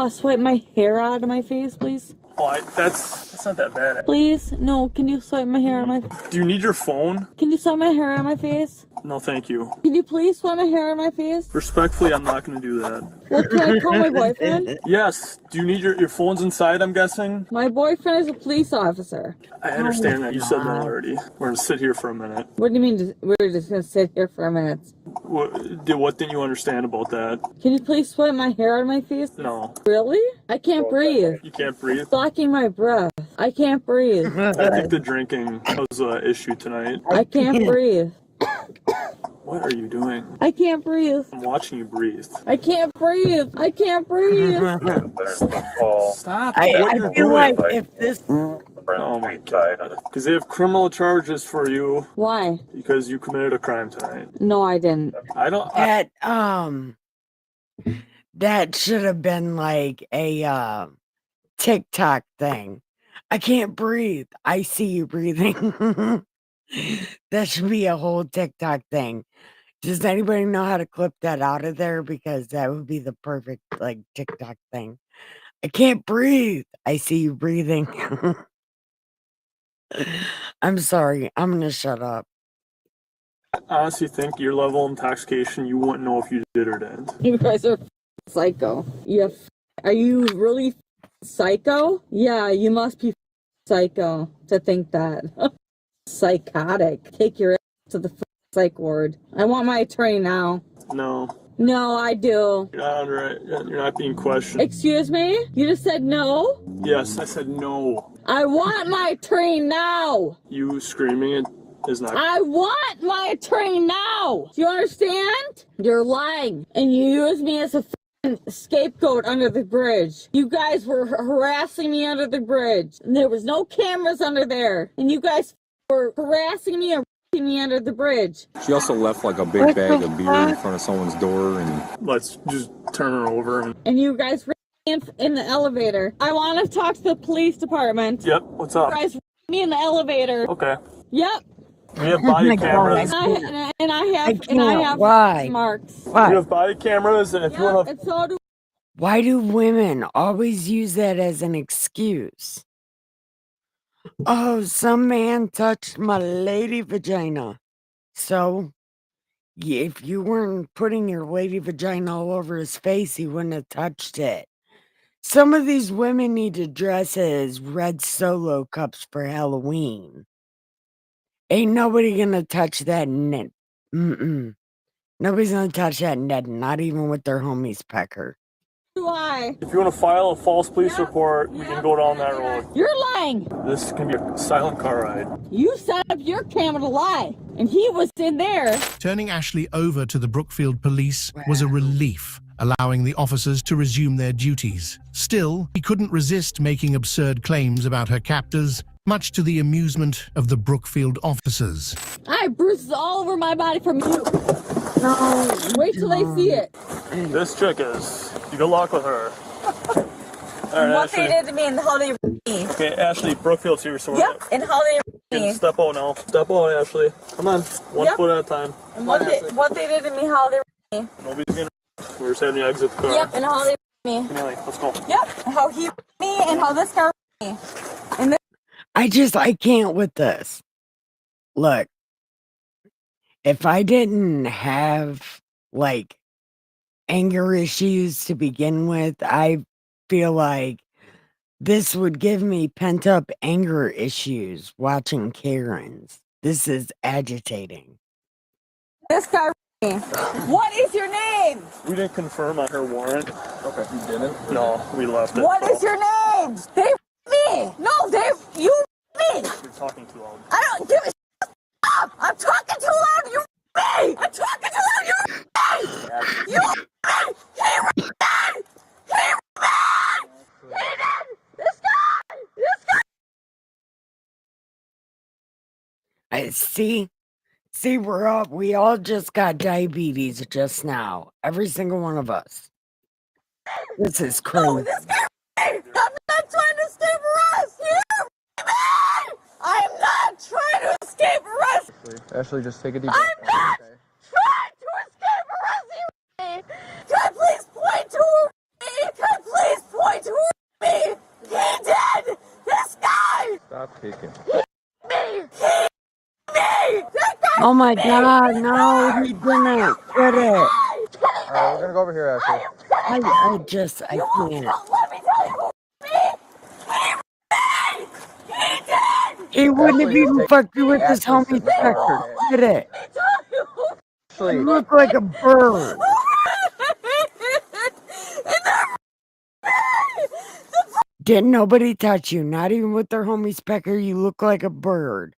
swipe my hair out of my face, please? Oh, that's not that bad. Please? No, can you swipe my hair out of my face? Do you need your phone? Can you swipe my hair out of my face? No, thank you. Can you please swipe my hair out of my face? Respectfully, I'm not going to do that. Well, can I call my boyfriend? Yes. Do you need your phone's inside, I'm guessing? My boyfriend is a police officer. I understand that. You said that already. We're going to sit here for a minute. What do you mean we're just going to sit here for a minute? What didn't you understand about that? Can you please swipe my hair out of my face? No. Really? I can't breathe. You can't breathe? Blocking my breath. I can't breathe. I think the drinking was an issue tonight. I can't breathe. What are you doing? I can't breathe. I'm watching you breathe. I can't breathe. I can't breathe. Stop. I feel like if this... Oh my god. Because they have criminal charges for you. Why? Because you committed a crime tonight. No, I didn't. That should have been like a TikTok thing. I can't breathe. I see you breathing. That should be a whole TikTok thing. Does anybody know how to clip that out of there? Because that would be the perfect TikTok thing. I can't breathe. I see you breathing. I'm sorry. I'm gonna shut up. I honestly think your level of intoxication, you wouldn't know if you did or didn't. You guys are psycho. Are you really psycho? Yeah, you must be psycho to think that. Psychotic. Take your ass to the psych ward. I want my attorney now. No. No, I do. You're not being questioned. Excuse me? You just said no? Yes, I said no. I want my attorney now. You screaming it is not. I want my attorney now. Do you understand? You're lying. And you use me as a scapegoat under the bridge. You guys were harassing me under the bridge. And there was no cameras under there. And you guys were harassing me and me under the bridge. She also left a big bag of beer in front of someone's door and... Let's just turn her over. And you guys in the elevator. I want to talk to the police department. Yep, what's up? You guys me in the elevator. Okay. Yep. We have body cameras. And I have Why? marks. Why? We have body cameras, and if you want to... And so do Why do women always use that as an excuse? Oh, some man touched my lady vagina. So, if you weren't putting your lady vagina all over his face, he wouldn't have touched it. Some of these women need to dress as red Solo cups for Halloween. Ain't nobody gonna touch that net. Nobody's gonna touch that net, not even with their homies pecker. Why? If you want to file a false police report, we can go down that road. You're lying. This can be a silent car ride. You set up your camera to lie, and he was in there. Turning Ashley over to the Brookfield police was a relief, allowing the officers to resume their duties. Still, he couldn't resist making absurd claims about her captors, much to the amusement of the Brookfield officers. I have bruises all over my body from you. No, wait till they see it. This chick is. Good luck with her. All right, What Ashley. they did to me and how they me. Okay, Ashley, Brookfield's here, so Yep, and how they me. Step out now. Step out, Ashley. Come on, one foot at a time. And what they did to me, how they me. Nobody's gonna. We're just having you exit the car. Yep, and how they me. Nelly, let's go. Yep, and how he me and how this car me. And I can't with this. Look, if I didn't have, like, anger issues to begin with, I feel like this would give me pent-up anger issues watching Karens. This is agitating. this car me. What is your name? We didn't confirm on her warrant. Okay, you didn't? No, we left it. What is your name? They me. No, you me. You're talking too loud. I don't give a shit. Stop. I'm talking too loud. You me. I'm talking too loud. You me. You me. He ran. This guy. I see, we all just got diabetes just now. Every single one of us. This is crazy. No, this guy. I'm not trying to escape arrest. You me. I'm not trying to escape arrest. Ashley, just take a deep breath. I'm not trying to escape arrest. Can I please point to me? Can I please point to me? He did. This guy. Stop kicking. Me. Me. That guy. Oh my God, no, he didn't. Quit it. Alright, we're gonna go over here, Ashley. I can't. Let me tell you who me. He did. He wouldn't have even fucked you with his homie pecker. Quit it. Ashley. You look like a bird. Didn't nobody touch you, not even with their homie pecker. You look like a bird.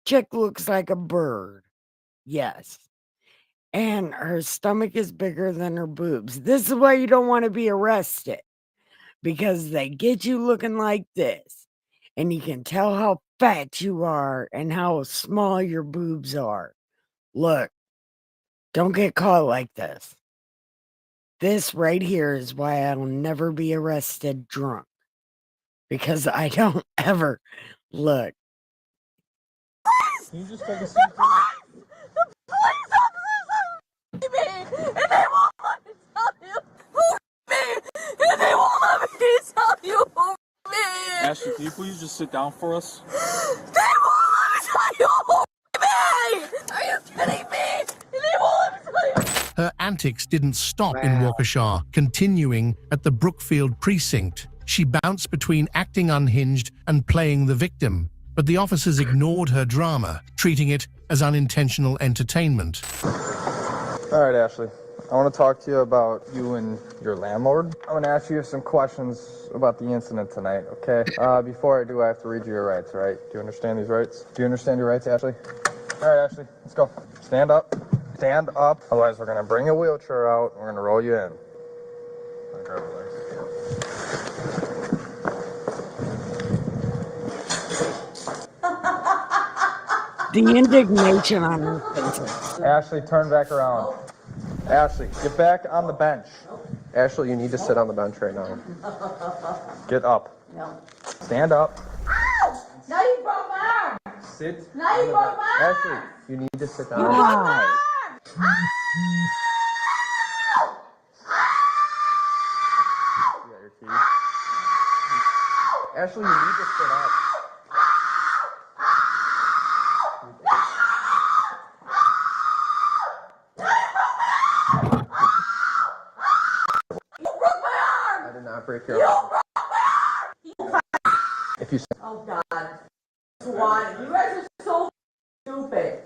Chick looks like a bird. Yes. And her stomach is bigger than her boobs. This is why you don't want to be arrested. Because they get you looking like this. And you can tell how fat you are and how small your boobs are. Look, don't get caught like this. This right here is why I'll never be arrested drunk. Because I don't ever look. Can you just take a seat? The police officers are me, and they won't let me tell you who me, and they won't let me tell you who me. Ashley, can you please just sit down for us? They won't let me tell you who me. Are you kidding me? They won't let me tell you. Her antics didn't stop in Waukesha, continuing at the Brookfield precinct. She bounced between acting unhinged and playing the victim, but the officers ignored her drama, treating it as unintentional entertainment. All right, Ashley. I want to talk to you about you and your landlord. I'm going to ask you some questions about the incident tonight, okay? Before I do, I have to read you your rights, right? Do you understand these rights? Do you understand your rights, Ashley? All right, Ashley, let's go. Stand up. Stand up. Otherwise, we're going to bring a wheelchair out and we're going to roll you in. Grab your legs. The indignation on her face. Ashley, turn back around. Ashley, get back on the bench. Ashley, you need to sit on the bench right now. Get up. No. Stand up. Ow! Now you broke my arm. Sit. Now you broke my arm. Ashley, you need to sit down. You broke my arm. You got your keys. Ashley, you need to sit up. not break your arm. If you Oh God. Swatting. You guys are so stupid.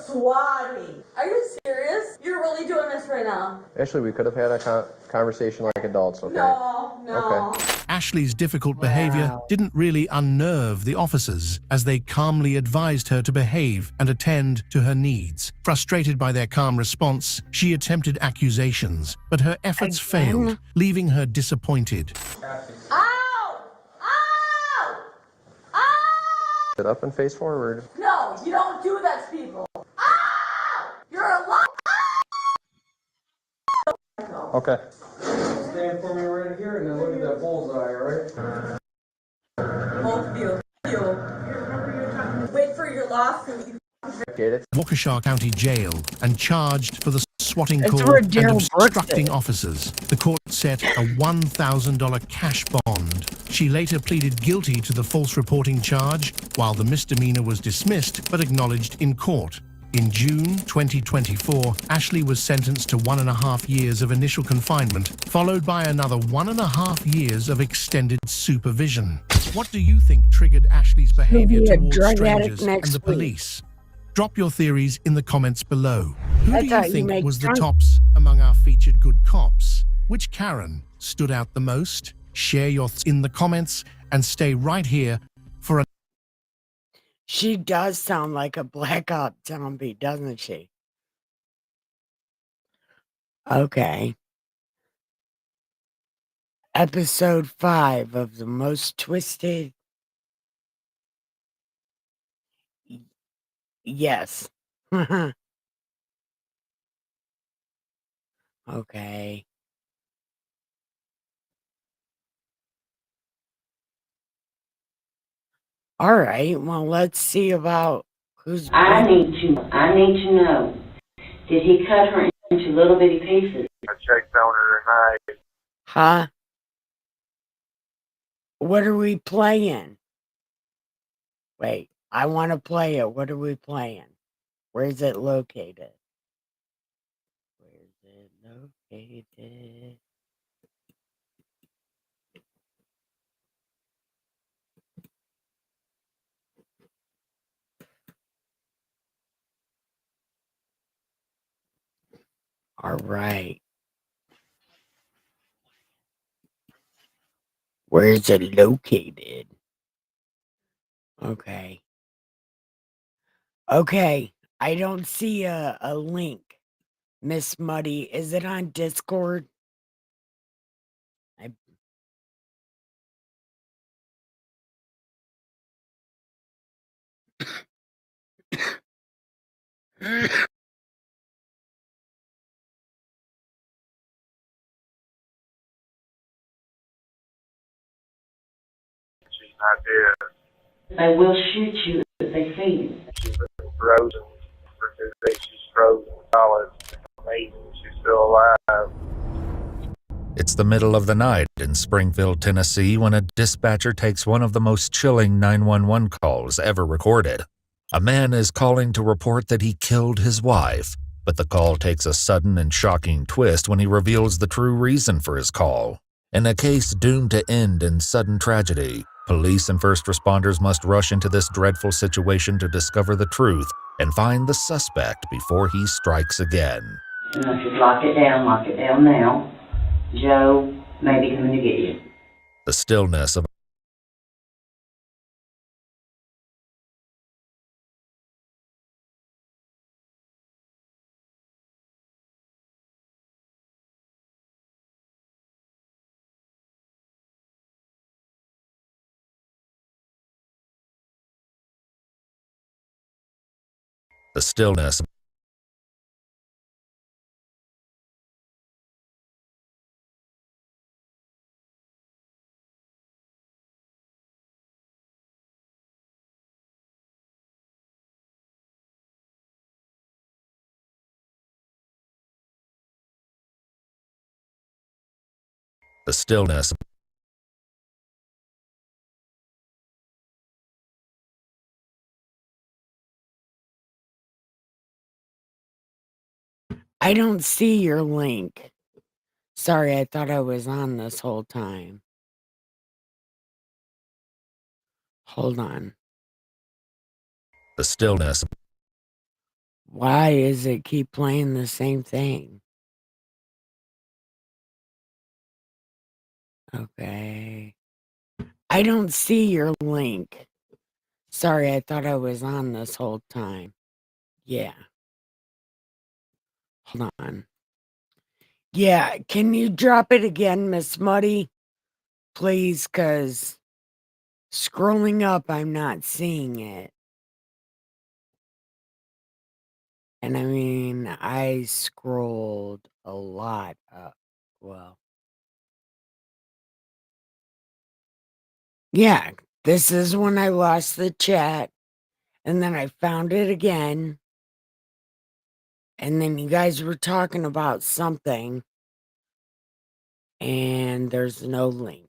Swatting. Are you serious? You're really doing this right now? Ashley, we could have had a conversation like adults, okay? No. Okay. Ashley's difficult behavior didn't really unnerve the officers, as they calmly advised her to behave and attend to her needs. Frustrated by their calm response, she attempted accusations, but her efforts failed, leaving her disappointed. Ow! Ow! Ow! Sit up and face forward. No, you don't do that to people. Ow! You're a liar! Okay. Stand for me right here and then look at that bullseye, alright? Both of you. Wait for your lawsuit. Waukesha County Jail and charged for the swatting It's call where and Daryl obstructing Brooks is. officers. The court set a $1,000 cash bond. She later pleaded guilty to the false reporting charge, while the misdemeanor was dismissed but acknowledged in court. In June 2024, Ashley was sentenced to 1.5 years of initial confinement, followed by another 1.5 years of extended supervision. What do you think triggered Ashley's behavior Maybe a towards drug strangers addict and next the week. police? Drop your theories in the comments below. Who That's do how you you think make was the drunk- tops among our featured good cops? Which Karen stood out the most? Share your thoughts in the comments and stay right here for a... She does sound like a Black Op zombie, doesn't she? Okay. Episode 5 of the most twisted. Yes. Okay. All right. Well, let's see about who's. I need to know, did he cut her into little bitty pieces? I checked on her tonight. Huh? What are we playing? Wait, I want to play it. What are we playing? Where's it located? Where's it located? All right. Where's it located? Okay. Okay. I don't see a link. Miss Muddy, is it on Discord? She's not dead. They will shoot you if they see you. She's been frozen for 2 days. She's frozen solid. Amazing. She's still alive. It's the middle of the night in Springfield, Tennessee, when a dispatcher takes one of the most chilling 911 calls ever recorded. A man is calling to report that he killed his wife, but the call takes a sudden and shocking twist when he reveals the true reason for his call. In a case doomed to end in sudden tragedy, police and first responders must rush into this dreadful situation to discover the truth and find the suspect before he strikes again. You know, just lock it down now. Joe may be coming to get you. The stillness of the stillness the stillness I don't see your link. Sorry, I thought I was on this whole time. Hold on. The stillness. Why is it keep playing the same thing? Okay. I don't see your link. Sorry, I thought I was on this whole time. Yeah. Hold on. Yeah, can you drop it again, Miss Muddy? Please, because scrolling up, I'm not seeing it. And I mean, I scrolled a lot up. Well, yeah, this is when I lost the chat, and then I found it again. And then you guys were talking about something, and there's no link.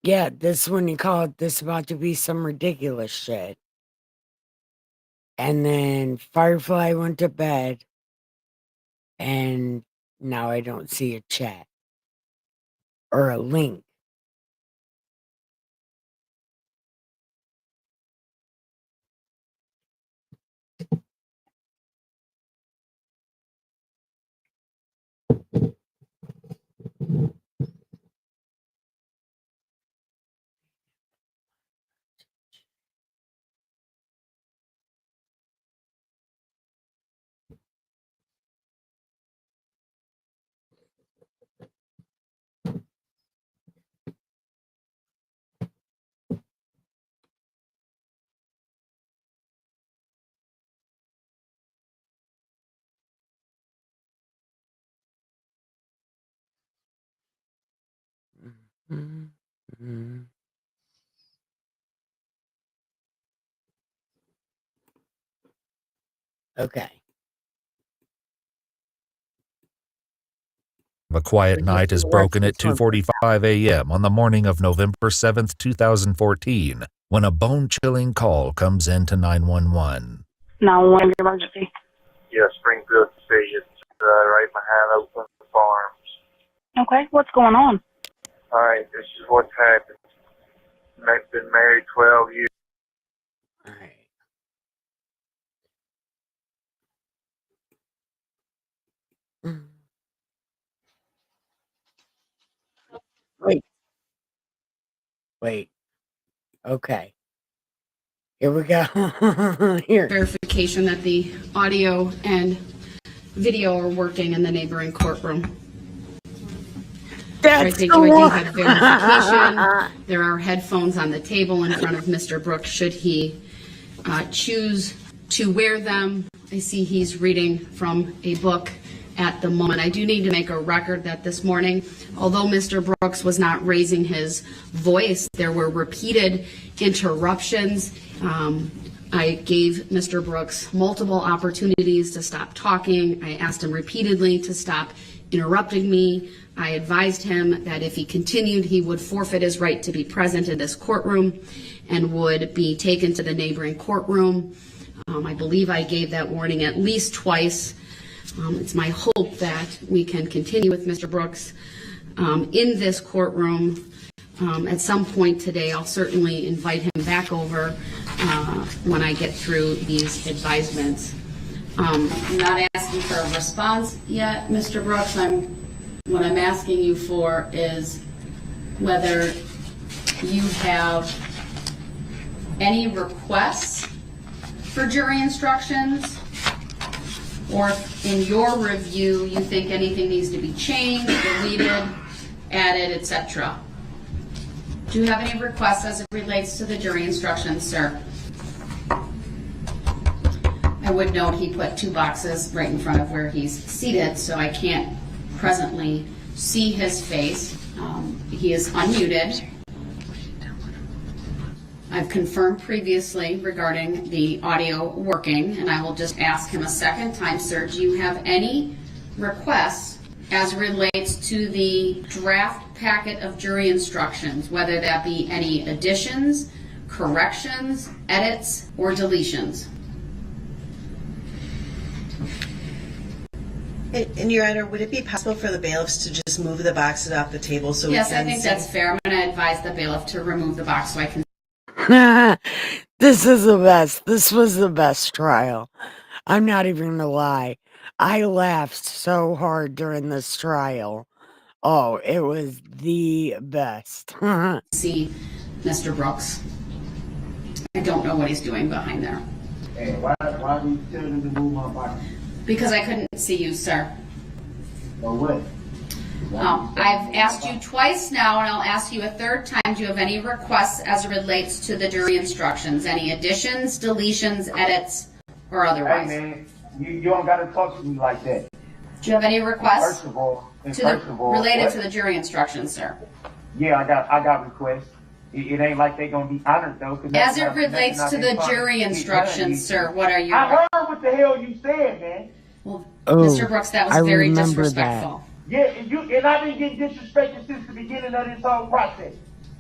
Yeah, this when you call it this about to be some ridiculous shit. And then Firefly went to bed, and now I don't see a chat or a link. Mm-hmm. Okay. A quiet night is broken at 2:45 a.m. on the morning of November 7th, 2014, when a bone-chilling call comes into 911. 911 emergency. Yeah, Springfield City. It's right behind Oakland Farms. Okay, what's going on? All right, this is what's happened. I've been married 12 years. All right. Wait. Okay. Here we go. Here. Verification that the audio and video are working in the neighboring courtroom. That's thank you. I do have verification. There are headphones on the table in front of Mr. Brooks should he choose to wear them. I see he's reading from a book at the moment. I do need to make a record that this morning, although Mr. Brooks was not raising his voice, there were repeated interruptions. I gave Mr. Brooks multiple opportunities to stop talking. I asked him repeatedly to stop interrupting me. I advised him that if he continued, he would forfeit his right to be present in this courtroom and would be taken to the neighboring courtroom. I believe I gave that warning at least twice. It's my hope that we can continue with Mr. Brooks in this courtroom. At some point today, I'll certainly invite him back over when I get through these advisements. I'm not asking for a response yet, Mr. Brooks. What I'm asking you for is whether you have any requests for jury instructions, or if in your review you think anything needs to be changed, deleted, added, etc. Do you have any requests as it relates to the jury instructions, sir? I would note he put two boxes right in front of where he's seated, so I can't presently see his face. He is unmuted. I've confirmed previously regarding the audio working, and I will just ask him a second time, sir, do you have any requests as relates to the draft packet of jury instructions, whether that be any additions, corrections, edits, or deletions? And Your Honor, would it be possible for the bailiffs to just move the boxes off the table so Yes, we I can think see? that's fair. I'm going to advise the bailiff to remove the box so I can. This is the best. This was the best trial. I'm not even gonna lie. I laughed so hard during this trial. Oh, it was the best. See Mr. Brooks. I don't know what he's doing behind there. Hey, why do you tell them to move my box? Because I couldn't see you, sir. Or what? I've asked you twice now, and I'll ask you a third time. Do you have any requests as it relates to the jury instructions? Any additions, deletions, edits, or otherwise? Hey, man, you don't got to talk to me like that. Do you have any requests First of all, related what? to the jury instructions, sir? Yeah, I got requests. It ain't like they gonna be honored though. As it relates to the jury instructions, sir, what are your? I heard what the hell you said, man. Well, Oh, Mr. Brooks, that was I very remember disrespectful. Yeah, and I've been getting disrespected since the beginning of this whole process.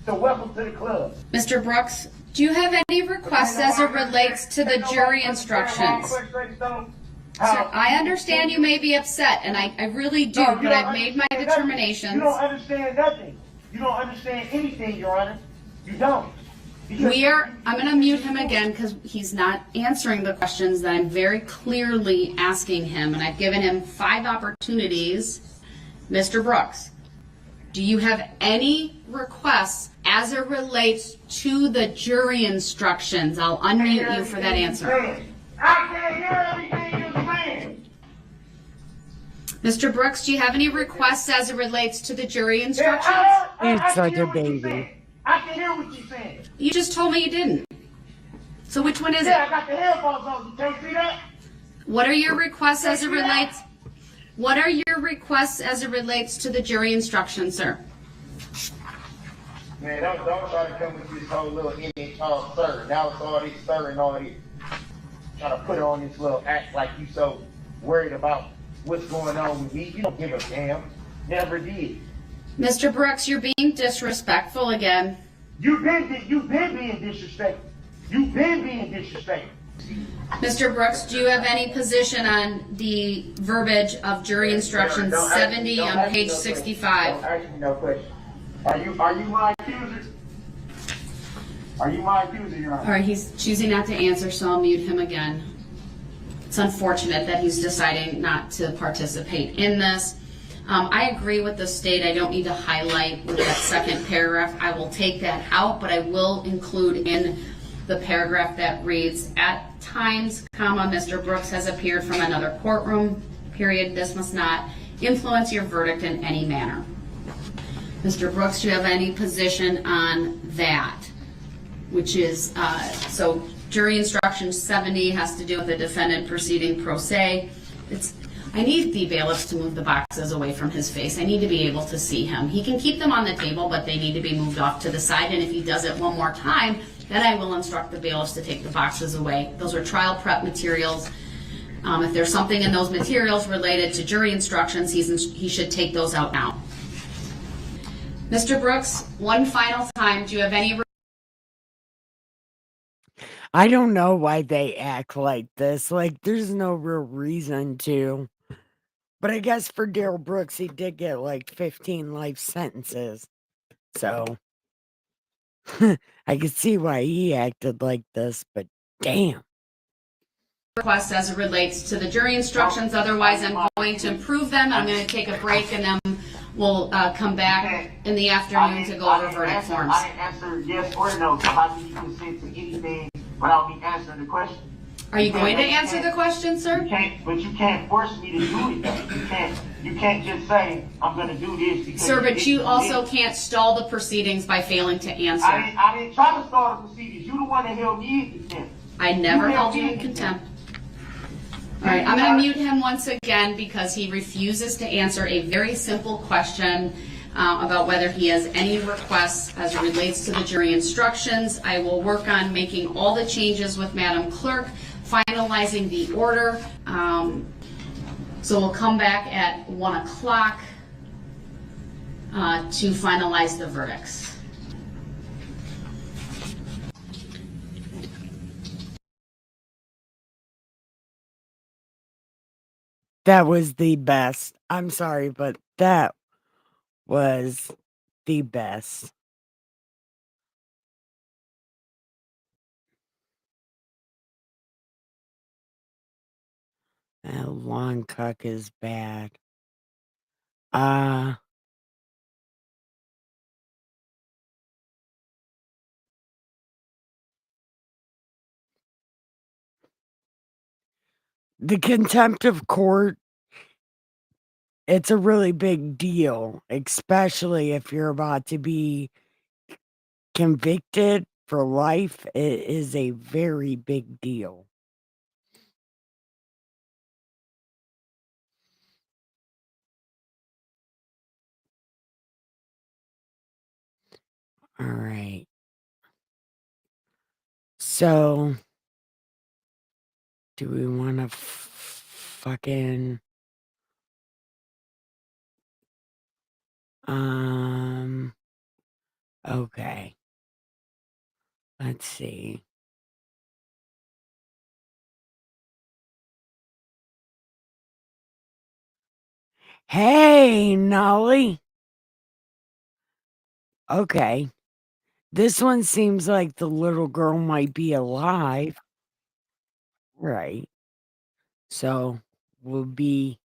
So welcome to the club. Mr. Brooks, do you have any requests as it relates to the jury instructions? Sir, I understand you may be upset, and I really do, but I've made my determinations. You don't understand nothing. You don't understand anything, Your Honor. You don't. I'm going to mute him again because he's not answering the questions that I'm very clearly asking him, and I've given him 5 opportunities. Mr. Brooks, do you have any requests as it relates to the jury instructions? I'll unmute you for that answer. I can't hear everything you're saying. Mr. Brooks, do you have any requests as it relates to the jury instructions? It's such a baby. I can hear what you're saying. You just told me you didn't. So which one is it? Yeah, I got the headphones on. You can't see that? What are your requests as it relates? What are your requests as it relates to the jury instructions, sir? Man, don't try to come with this whole little image, sir. Now it's all this sir and all this. Try to put on this little act like you so worried about what's going on with me. You don't give a damn. Never did. Mr. Brooks, you're being disrespectful again. You've been being disrespectful. You've been being disrespectful. Mr. Brooks, do you have any position on the verbiage of jury instructions 70 on page 65? Don't ask me no question. Are you my accuser? Are you my accuser, Your Honor? All right, he's choosing not to answer, so I'll mute him again. It's unfortunate that he's deciding not to participate in this. I agree with the state. I don't need to highlight with that second paragraph. I will take that out, but I will include in the paragraph that reads, at times, Mr. Brooks has appeared from another courtroom, period. This must not influence your verdict in any manner. Mr. Brooks, do you have any position on that? Which is, so jury instruction 70 has to do with the defendant proceeding pro se. I need the bailiffs to move the boxes away from his face. I need to be able to see him. He can keep them on the table, but they need to be moved off to the side. And if he does it one more time, then I will instruct the bailiffs to take the boxes away. Those are trial prep materials. If there's something in those materials related to jury instructions, he should take those out now. Mr. Brooks, one final time, do you have any... I don't know why they act like this. Like, there's no real reason to. But I guess for Daryl Brooks, he did get like 15 life sentences. So, I could see why he acted like this, but damn. Request as it relates to the jury instructions. Otherwise, I'm going to approve them. I'm going to take a break, and then we'll come back in the afternoon to go over verdict forms. I didn't answer yes or no, so how do you consent to anything without me answering the question? Are you going to answer the question, sir? But you can't force me to do it, though. You can't just say, I'm going to do this. Because sir, but you also can't stall the proceedings by failing to answer. I didn't try to stall the proceedings. You're the one that held me in contempt. I never held you in contempt. All right, I'm going to mute him once again because he refuses to answer a very simple question about whether he has any requests as it relates to the jury instructions. I will work on making all the changes with Madam Clerk, finalizing the order. So we'll come back at 1 o'clock to finalize the verdicts. That was the best. I'm sorry, but that was the best. That long cuck is bad. The contempt of court, it's a really big deal, especially if you're about to be convicted for life. It is a very big deal. All right. So, do we want to fucking okay. Let's see. Hey, Nolly. Okay. This one seems like the little girl might be alive. Right. So, maybe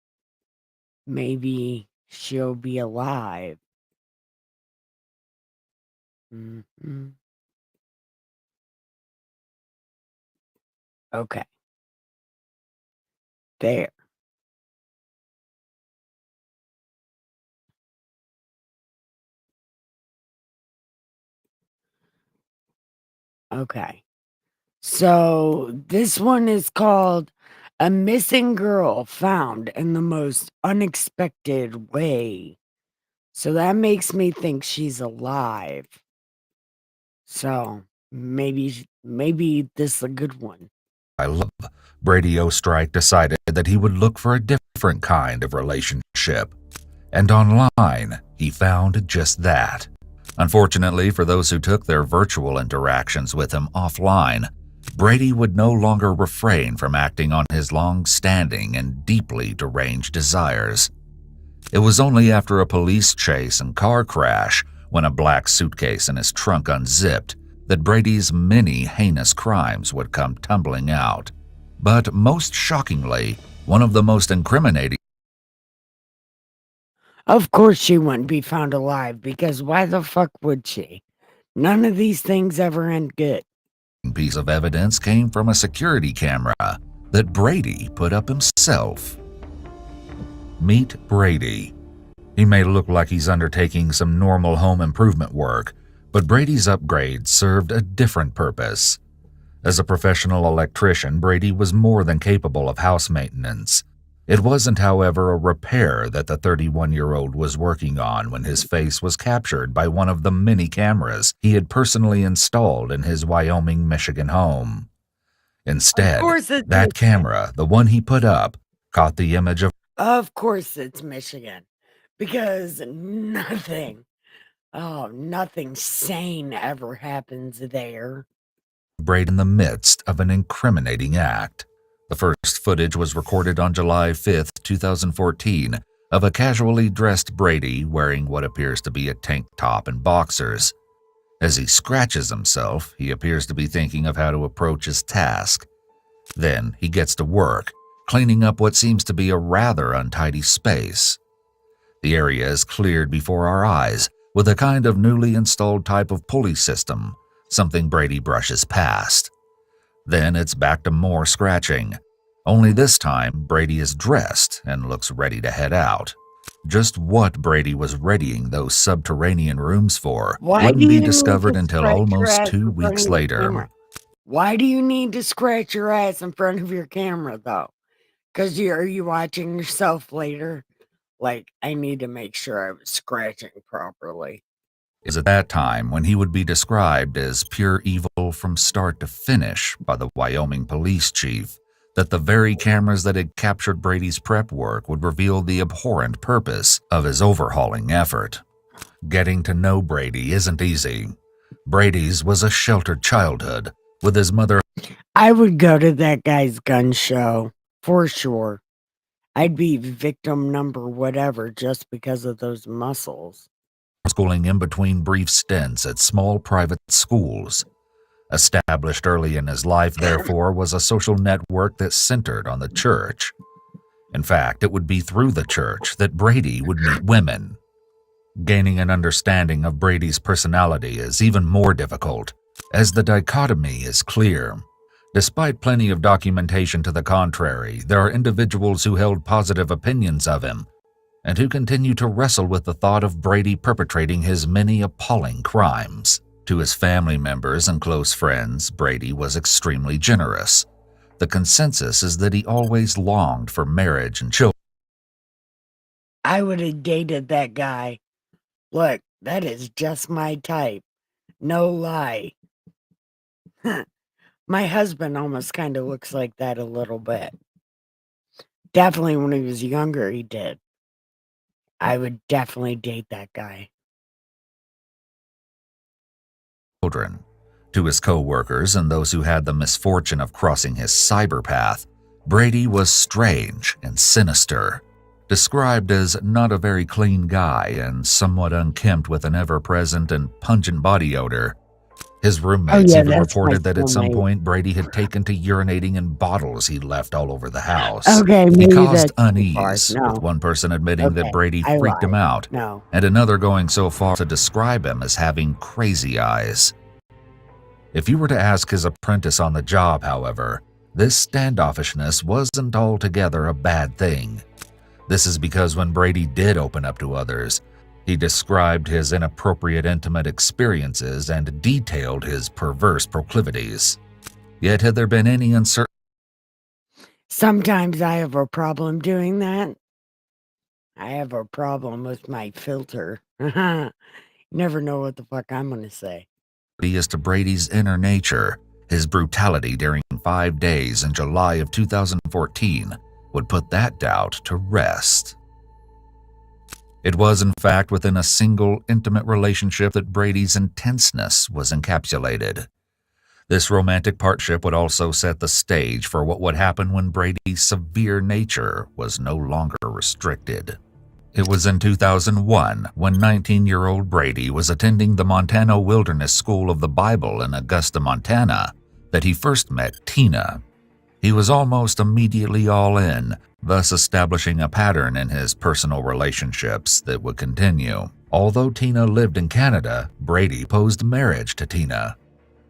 she'll be alive. Mhm. Okay. There. Okay. So this one is called A Missing Girl Found in the Most Unexpected Way. So that makes me think she's alive. So maybe this is a good one. Brady Ostrike decided that he would look for a different kind of relationship. And online, he found just that. Unfortunately for those who took their virtual interactions with him offline, Brady would no longer refrain from acting on his long-standing and deeply deranged desires. It was only after a police chase and car crash, when a black suitcase in his trunk unzipped, that Brady's many heinous crimes would come tumbling out. But most shockingly, one of the most incriminating Of course she wouldn't be found alive, because why the fuck would she? None of these things ever end good. piece of evidence came from a security camera that Brady put up himself. Meet Brady. He may look like he's undertaking some normal home improvement work, but Brady's upgrade served a different purpose. As a professional electrician, Brady was more than capable of house maintenance. It wasn't, however, a repair that the 31-year-old was working on when his face was captured by one of the many cameras he had personally installed in his Wyoming, Michigan home. Instead, that camera, the one he put up, caught the image of course it's Michigan, because nothing sane ever happens there. Brady in the midst of an incriminating act. The first footage was recorded on July 5, 2014, of a casually dressed Brady wearing what appears to be a tank top and boxers. As he scratches himself, he appears to be thinking of how to approach his task. Then he gets to work, cleaning up what seems to be a rather untidy space. The area is cleared before our eyes with a kind of newly installed type of pulley system, something Brady brushes past. Then it's back to more scratching. Only this time, Brady is dressed and looks ready to head out. Just what Brady was readying those subterranean rooms for wouldn't be discovered until almost 2 weeks later. Why do you need to scratch your ass in front of your camera, though? Because are you watching yourself later? Like, I need to make sure I was scratching properly. Is at that time when he would be described as pure evil from start to finish by the Wyoming police chief, that the very cameras that had captured Brady's prep work would reveal the abhorrent purpose of his overhauling effort. Getting to know Brady isn't easy. Brady's was a sheltered childhood, with his mother. I would go to that guy's gun show, for sure. I'd be victim number whatever just because of those muscles. Schooling in between brief stints at small private schools. Established early in his life, therefore, was a social network that centered on the church. In fact, it would be through the church that Brady would meet women. Gaining an understanding of Brady's personality is even more difficult, as the dichotomy is clear. Despite plenty of documentation to the contrary, there are individuals who held positive opinions of him, and who continue to wrestle with the thought of Brady perpetrating his many appalling crimes. To his family members and close friends, Brady was extremely generous. The consensus is that he always longed for marriage and children. I would have dated that guy. Look, that is just my type. No lie. My husband almost kind of looks like that a little bit. Definitely when he was younger, he did. I would definitely date that guy. To his co-workers and those who had the misfortune of crossing his cyber path, Brady was strange and sinister. Described as not a very clean guy and somewhat unkempt with an ever-present and pungent body odor. His roommates even reported that at some point Brady had taken to urinating in bottles he left all over the house. Okay, He maybe caused that's too unease, far. No. with one person admitting that Okay, Brady I freaked him lied. out, No. and another going so far to describe him as having crazy eyes. If you were to ask his apprentice on the job, however, this standoffishness wasn't altogether a bad thing. This is because when Brady did open up to others, he described his inappropriate intimate experiences and detailed his perverse proclivities. Yet had there been any uncertainty, Sometimes I have a problem doing that. I have a problem with my filter. Never know what the fuck I'm going to say. as to Brady's inner nature, his brutality during 5 days in July of 2014 would put that doubt to rest. It was, in fact, within a single intimate relationship that Brady's intenseness was encapsulated. This romantic partnership would also set the stage for what would happen when Brady's severe nature was no longer restricted. It was in 2001 when 19-year-old Brady was attending the Montana Wilderness School of the Bible in Augusta, Montana, that he first met Tina. He was almost immediately all in, thus establishing a pattern in his personal relationships that would continue. Although Tina lived in Canada, Brady proposed marriage to Tina.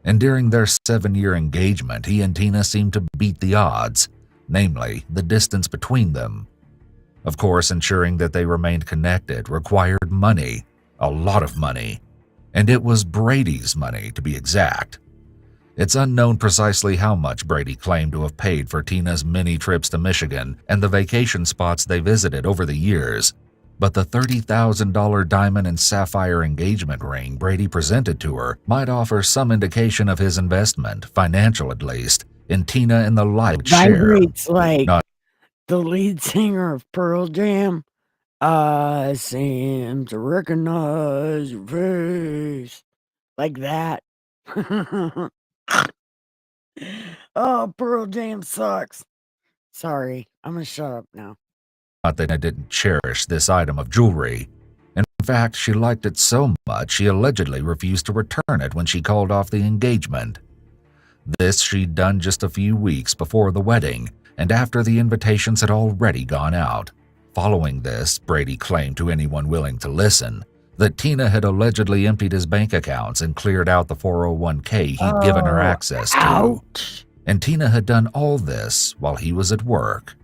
And during their 7-year engagement, he and Tina seemed to beat the odds, namely the distance between them. Of course, ensuring that they remained connected required money, a lot of money, and it was Brady's money to be exact. It's unknown precisely how much Brady claimed to have paid for Tina's many trips to Michigan and the vacation spots they visited over the years, but the $30,000 diamond and sapphire engagement ring Brady presented to her might offer some indication of his investment, financial at least, in Tina and the light share. Vibrates like the lead singer of Pearl Jam. I seem to recognize your face. Like that. Oh, Pearl Jam sucks. Sorry, I'm gonna shut up now. Not that I didn't cherish this item of jewelry. In fact, she liked it so much she allegedly refused to return it when she called off the engagement. This she'd done just a few weeks before the wedding, and after the invitations had already gone out. Following this, Brady claimed to anyone willing to listen that Tina had allegedly emptied his bank accounts and cleared out the 401k he'd given her access to. Ouch. And Tina had done all this while he was at work.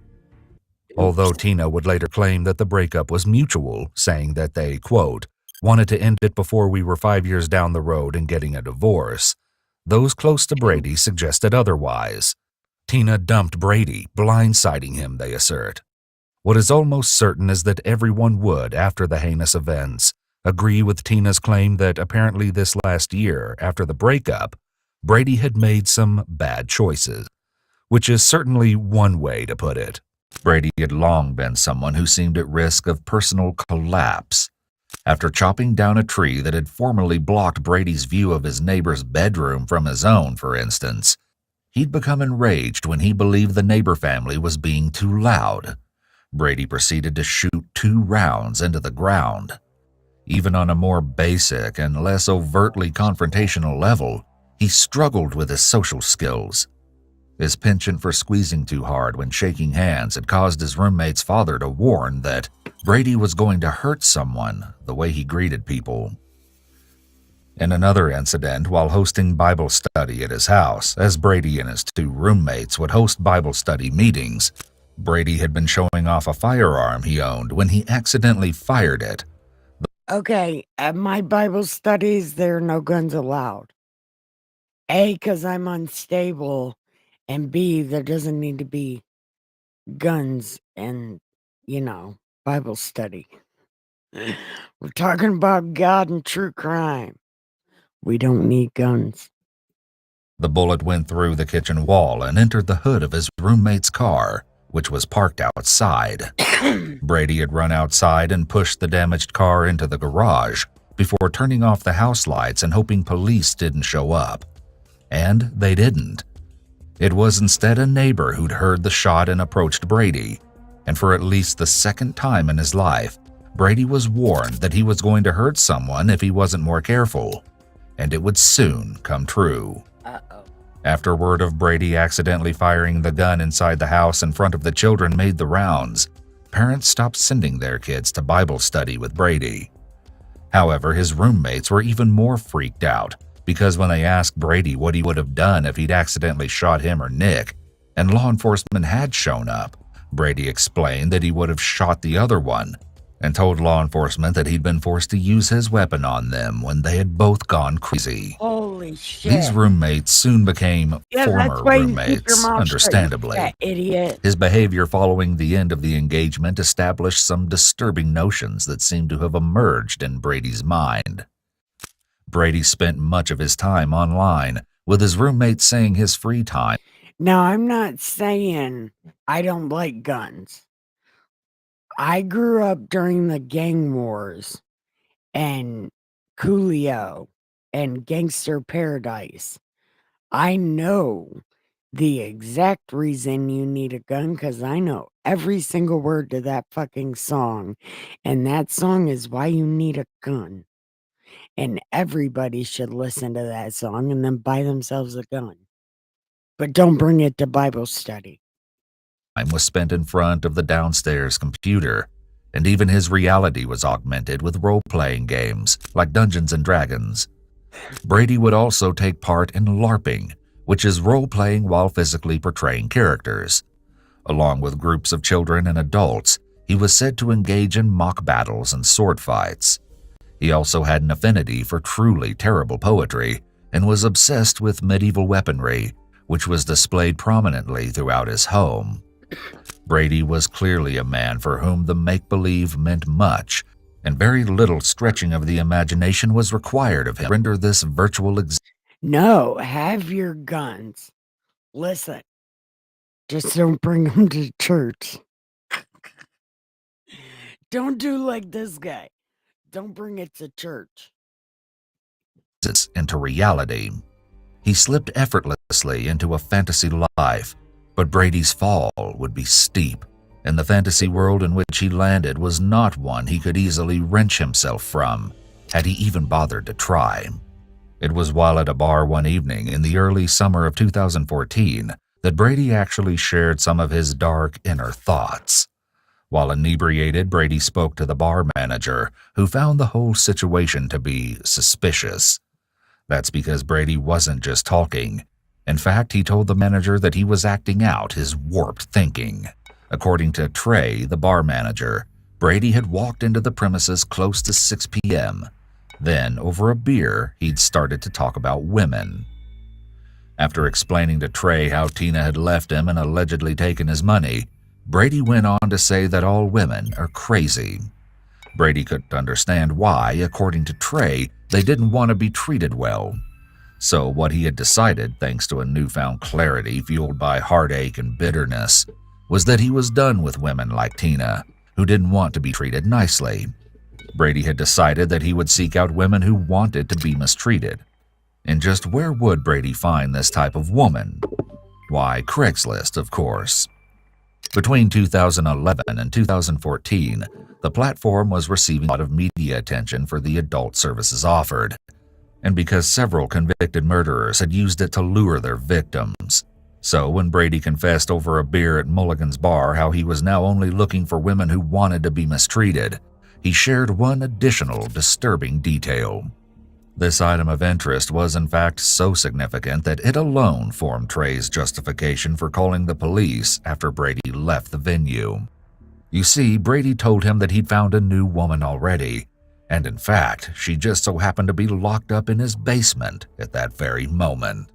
Although Tina would later claim that the breakup was mutual, saying that they, quote, wanted to end it before we were 5 years down the road and getting a divorce, those close to Brady suggested otherwise. Tina dumped Brady, blindsiding him, they assert. What is almost certain is that everyone would, after the heinous events, agree with Tina's claim that apparently this last year, after the breakup, Brady had made some bad choices, which is certainly one way to put it. Brady had long been someone who seemed at risk of personal collapse. After chopping down a tree that had formerly blocked Brady's view of his neighbor's bedroom from his own, for instance, he'd become enraged when he believed the neighbor family was being too loud. Brady proceeded to shoot 2 rounds into the ground. Even on a more basic and less overtly confrontational level, he struggled with his social skills. His penchant for squeezing too hard when shaking hands had caused his roommate's father to warn that Brady was going to hurt someone the way he greeted people. In another incident, while hosting Bible study at his house, as Brady and his 2 roommates would host Bible study meetings, Brady had been showing off a firearm he owned when he accidentally fired it. Okay, at my Bible studies, there are no guns allowed. A, because I'm unstable, and B, there doesn't need to be guns and, Bible study. We're talking about God and true crime. We don't need guns. The bullet went through the kitchen wall and entered the hood of his roommate's car, which was parked outside. Brady had run outside and pushed the damaged car into the garage before turning off the house lights and hoping police didn't show up. And they didn't. It was instead a neighbor who'd heard the shot and approached Brady, and for at least the second time in his life, Brady was warned that he was going to hurt someone if he wasn't more careful, and it would soon come true. After word of Brady accidentally firing the gun inside the house in front of the children made the rounds, parents stopped sending their kids to Bible study with Brady. However, his roommates were even more freaked out because when they asked Brady what he would have done if he'd accidentally shot him or Nick, and law enforcement had shown up, Brady explained that he would have shot the other one and told law enforcement that he'd been forced to use his weapon on them when they had both gone crazy. Holy shit. These roommates soon became former that's why you keep roommates, your mouth understandably. shut, you fat idiot. His behavior following the end of the engagement established some disturbing notions that seemed to have emerged in Brady's mind. Brady spent much of his time online, with his roommates saying his free time. Now, I'm not saying I don't like guns. I grew up during the gang wars and Coolio and Gangster Paradise. I know the exact reason you need a gun because I know every single word to that fucking song. And that song is why you need a gun. And everybody should listen to that song and then buy themselves a gun. But don't bring it to Bible study. Time was spent in front of the downstairs computer, and even his reality was augmented with role-playing games like Dungeons & Dragons. Brady would also take part in LARPing, which is role-playing while physically portraying characters. Along with groups of children and adults, he was said to engage in mock battles and sword fights. He also had an affinity for truly terrible poetry and was obsessed with medieval weaponry, which was displayed prominently throughout his home. Brady was clearly a man for whom the make-believe meant much, and very little stretching of the imagination was required of him to render this virtual No, have your guns. Listen, just don't bring them to church. Don't do like this guy. Don't bring it to church. into reality. He slipped effortlessly into a fantasy life, but Brady's fall would be steep, and the fantasy world in which he landed was not one he could easily wrench himself from, had he even bothered to try. It was while at a bar one evening in the early summer of 2014 that Brady actually shared some of his dark inner thoughts. While inebriated, Brady spoke to the bar manager, who found the whole situation to be suspicious. That's because Brady wasn't just talking. In fact, he told the manager that he was acting out his warped thinking. According to Trey, the bar manager, Brady had walked into the premises close to 6 p.m. Then, over a beer, he'd started to talk about women. After explaining to Trey how Tina had left him and allegedly taken his money, Brady went on to say that all women are crazy. Brady couldn't understand why, according to Trey, they didn't want to be treated well. So what he had decided, thanks to a newfound clarity fueled by heartache and bitterness, was that he was done with women like Tina, who didn't want to be treated nicely. Brady had decided that he would seek out women who wanted to be mistreated. And just where would Brady find this type of woman? Why, Craigslist, of course. Between 2011 and 2014, the platform was receiving a lot of media attention for the adult services offered, and because several convicted murderers had used it to lure their victims. So when Brady confessed over a beer at Mulligan's bar how he was now only looking for women who wanted to be mistreated, he shared one additional disturbing detail. This item of interest was in fact so significant that it alone formed Trey's justification for calling the police after Brady left the venue. You see, Brady told him that he'd found a new woman already, and in fact, she just so happened to be locked up in his basement at that very moment.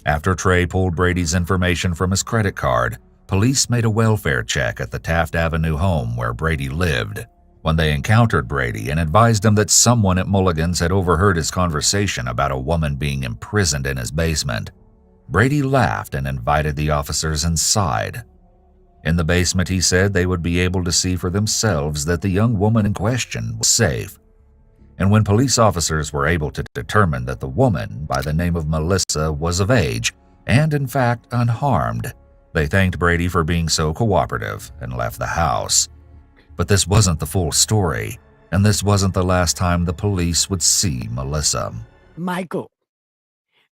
After Trey pulled Brady's information from his credit card, police made a welfare check at the Taft Avenue home where Brady lived. When they encountered Brady and advised him that someone at Mulligan's had overheard his conversation about a woman being imprisoned in his basement, Brady laughed and invited the officers inside. In the basement, he said they would be able to see for themselves that the young woman in question was safe. And when police officers were able to determine that the woman, by the name of Melissa, was of age and in fact unharmed, they thanked Brady for being so cooperative and left the house. But this wasn't the full story, and this wasn't the last time the police would see Melissa. Michael,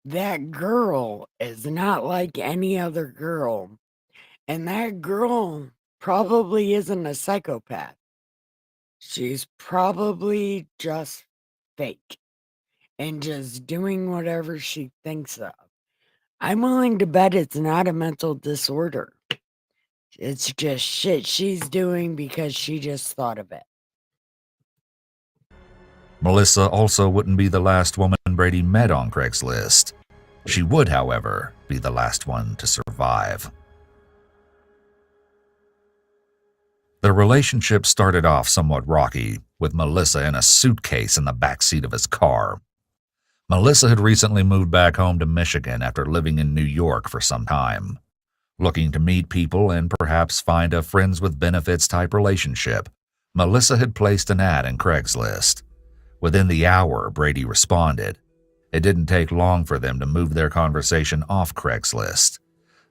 that girl is not like any other girl, and that girl probably isn't a psychopath. She's probably just fake and just doing whatever she thinks of. I'm willing to bet it's not a mental disorder. It's just shit she's doing because she just thought of it. Melissa also wouldn't be the last woman Brady met on Craigslist. She would, however, be the last one to survive. Their relationship started off somewhat rocky, with Melissa in a suitcase in the backseat of his car. Melissa had recently moved back home to Michigan after living in New York for some time. Looking to meet people and perhaps find a friends with benefits type relationship, Melissa had placed an ad in Craigslist. Within the hour, Brady responded. It didn't take long for them to move their conversation off Craigslist.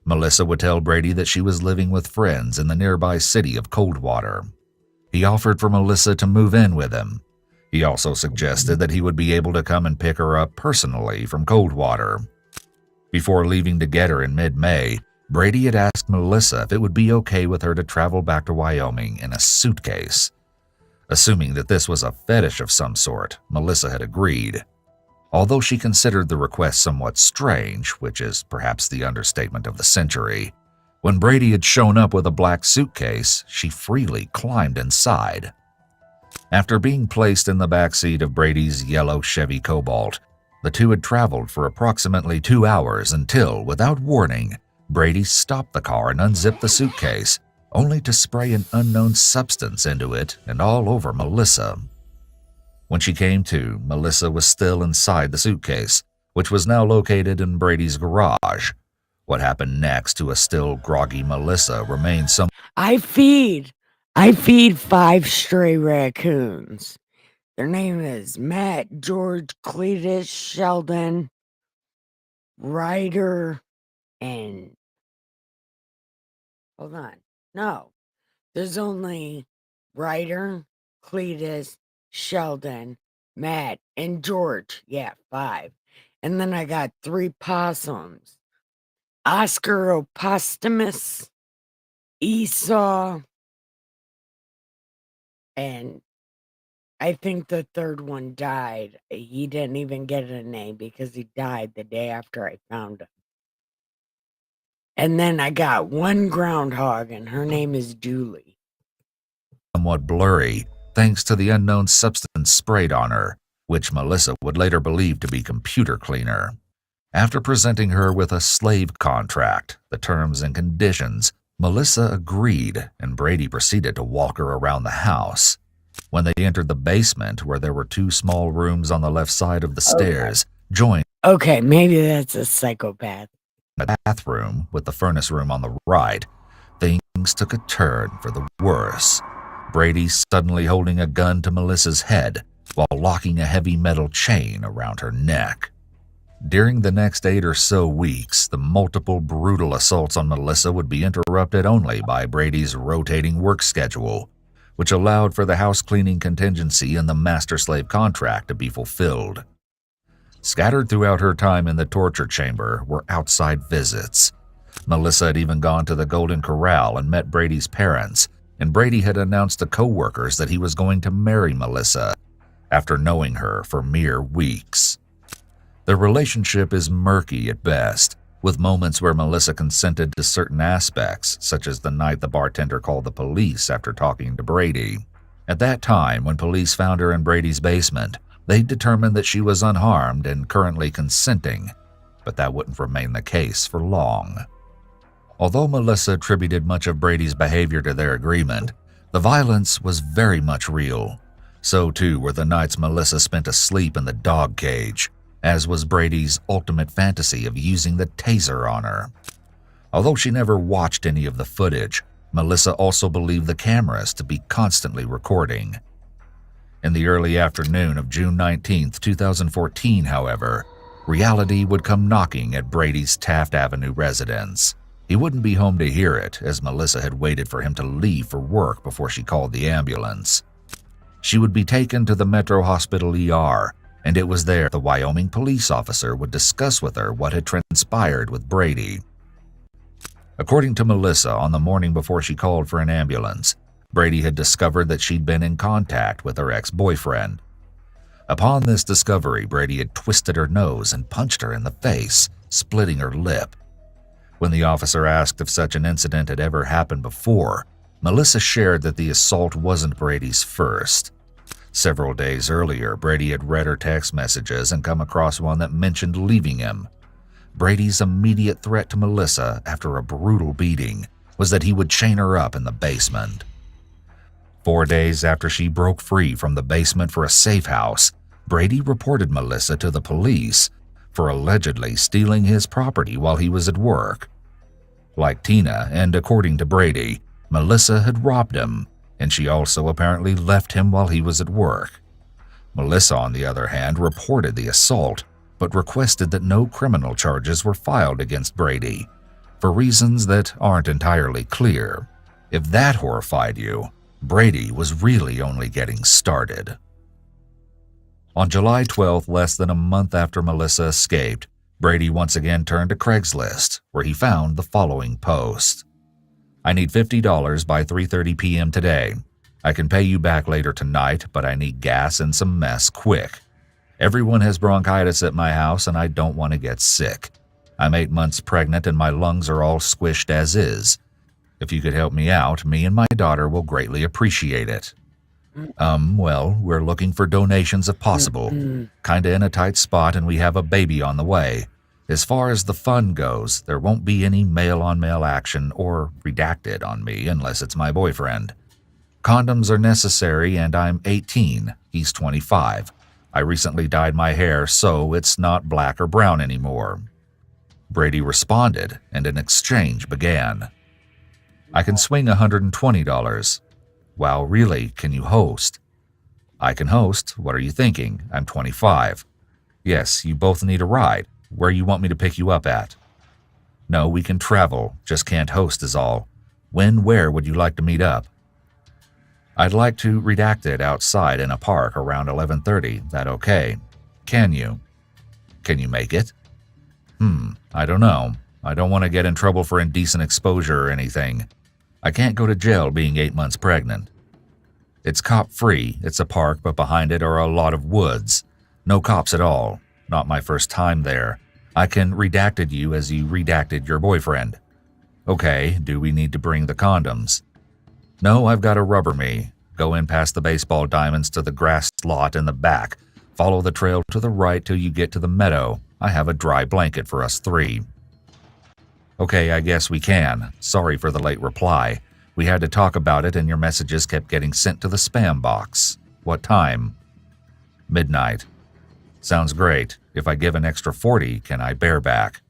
Melissa would tell Brady that she was living with friends in the nearby city of Coldwater. He offered for Melissa to move in with him. He also suggested that he would be able to come and pick her up personally from Coldwater. Before leaving to get her in mid-May, Brady had asked Melissa if it would be okay with her to travel back to Wyoming in a suitcase. Assuming that this was a fetish of some sort, Melissa had agreed. Although she considered the request somewhat strange, which is perhaps the understatement of the century, when Brady had shown up with a black suitcase, she freely climbed inside. After being placed in the backseat of Brady's yellow Chevy Cobalt, the two had traveled for approximately 2 hours until, without warning, Brady stopped the car and unzipped the suitcase, only to spray an unknown substance into it and all over Melissa. When she came to, Melissa was still inside the suitcase, which was now located in Brady's garage. What happened next to a still groggy Melissa remains some. I feed 5 stray raccoons. Their name is Matt, George, Cletus, Sheldon, Ryder, and hold on. No, there's only Ryder, Cletus, Sheldon, Matt, and George. Yeah, 5. And then I got 3 possums. Oscar Opostumus, Esau, and I think the third one died. He didn't even get a name because he died the day after I found him. And then I got 1 groundhog, and her name is Julie. Somewhat blurry, thanks to the unknown substance sprayed on her, which Melissa would later believe to be computer cleaner. After presenting her with a slave contract, the terms and conditions, Melissa agreed, and Brady proceeded to walk her around the house. When they entered the basement, where there were 2 small rooms on the left side of the stairs, joined Okay, maybe that's a psychopath. the bathroom with the furnace room on the right, things took a turn for the worse. Brady suddenly holding a gun to Melissa's head while locking a heavy metal chain around her neck. During the next 8 or so weeks, the multiple brutal assaults on Melissa would be interrupted only by Brady's rotating work schedule, which allowed for the house cleaning contingency and the master-slave contract to be fulfilled. Scattered throughout her time in the torture chamber were outside visits. Melissa had even gone to the Golden Corral and met Brady's parents, and Brady had announced to co-workers that he was going to marry Melissa after knowing her for mere weeks. Their relationship is murky at best, with moments where Melissa consented to certain aspects, such as the night the bartender called the police after talking to Brady. At that time, when police found her in Brady's basement, they determined that she was unharmed and currently consenting, but that wouldn't remain the case for long. Although Melissa attributed much of Brady's behavior to their agreement, the violence was very much real. So too were the nights Melissa spent asleep in the dog cage, as was Brady's ultimate fantasy of using the taser on her. Although she never watched any of the footage, Melissa also believed the cameras to be constantly recording. In the early afternoon of June 19, 2014, however, reality would come knocking at Brady's Taft Avenue residence. He wouldn't be home to hear it, as Melissa had waited for him to leave for work before she called the ambulance. She would be taken to the Metro Hospital ER, and it was there the Wyoming police officer would discuss with her what had transpired with Brady. According to Melissa, on the morning before she called for an ambulance, Brady had discovered that she'd been in contact with her ex-boyfriend. Upon this discovery, Brady had twisted her nose and punched her in the face, splitting her lip. When the officer asked if such an incident had ever happened before, Melissa shared that the assault wasn't Brady's first. Several days earlier, Brady had read her text messages and come across one that mentioned leaving him. Brady's immediate threat to Melissa after a brutal beating was that he would chain her up in the basement. 4 days after she broke free from the basement for a safe house, Brady reported Melissa to the police for allegedly stealing his property while he was at work. Like Tina, and according to Brady, Melissa had robbed him, and she also apparently left him while he was at work. Melissa, on the other hand, reported the assault, but requested that no criminal charges were filed against Brady, for reasons that aren't entirely clear. If that horrified you, Brady was really only getting started. On July 12th, less than a month after Melissa escaped, Brady once again turned to Craigslist, where he found the following post. I need $50 by 3:30 p.m. today. I can pay you back later tonight, but I need gas and some mess quick. Everyone has bronchitis at my house and I don't want to get sick. I'm 8 months pregnant and my lungs are all squished as is. If you could help me out, me and my daughter will greatly appreciate it. Well, we're looking for donations if possible. Kinda in a tight spot and we have a baby on the way. As far as the fund goes, there won't be any male-on-male action or redacted on me unless it's my boyfriend. Condoms are necessary and I'm 18, he's 25. I recently dyed my hair so it's not black or brown anymore. Brady responded and an exchange began. I can swing $120. Wow, really? Can you host? I can host. What are you thinking? I'm 25. Yes, you both need a ride. Where you want me to pick you up at? No, we can travel. Just can't host is all. Where would you like to meet up? I'd like to redact it outside in a park around 11:30. That okay? Can you? Can you make it? I don't know. I don't want to get in trouble for indecent exposure or anything. I can't go to jail being 8 months pregnant. It's cop-free. It's a park, but behind it are a lot of woods. No cops at all. Not my first time there. I can redacted you as you redacted your boyfriend. Okay, do we need to bring the condoms? No, I've got a rubber me. Go in past the baseball diamonds to the grass lot in the back. Follow the trail to the right till you get to the meadow. I have a dry blanket for us 3. Okay, I guess we can. Sorry for the late reply. We had to talk about it and your messages kept getting sent to the spam box. What time? Midnight. Sounds great. If I give an extra 40, can I bareback?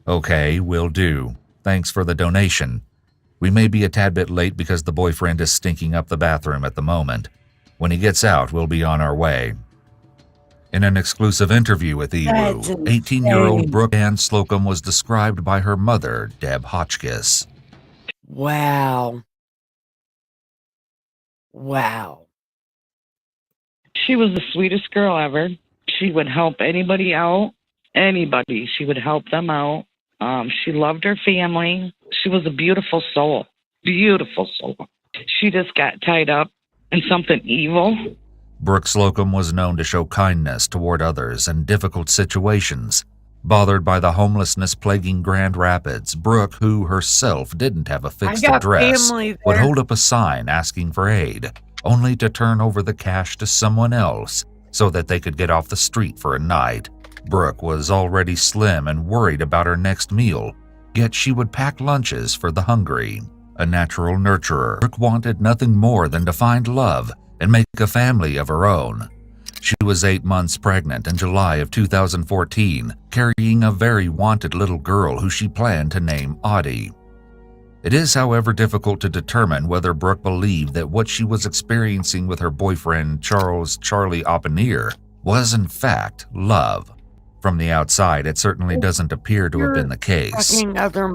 Okay, will do. Thanks for the donation. We may be a tad bit late because the boyfriend is stinking up the bathroom at the moment. When he gets out, we'll be on our way. In an exclusive interview with EWU, That's 18-year-old insane. Brooke Ann Slocum was described by her mother, Deb Hotchkiss. Wow. Wow. She was the sweetest girl ever. She would help anybody out. Anybody. She would help them out. She loved her family. She was a beautiful soul. Beautiful soul. She just got tied up in something evil. Brooke Slocum was known to show kindness toward others in difficult situations. Bothered by the homelessness plaguing Grand Rapids, Brooke, who herself didn't have a fixed address, would hold up a sign asking for aid, only to turn over the cash to someone else so that they could get off the street for a night. Brooke was already slim and worried about her next meal, yet she would pack lunches for the hungry. A natural nurturer, Brooke wanted nothing more than to find love and make a family of her own. She was 8 months pregnant in July of 2014, carrying a very wanted little girl who she planned to name Audie. It is, however, difficult to determine whether Brooke believed that what she was experiencing with her boyfriend, Charlie Oppenheer, was in fact love. From the outside, it certainly doesn't appear to have been the case.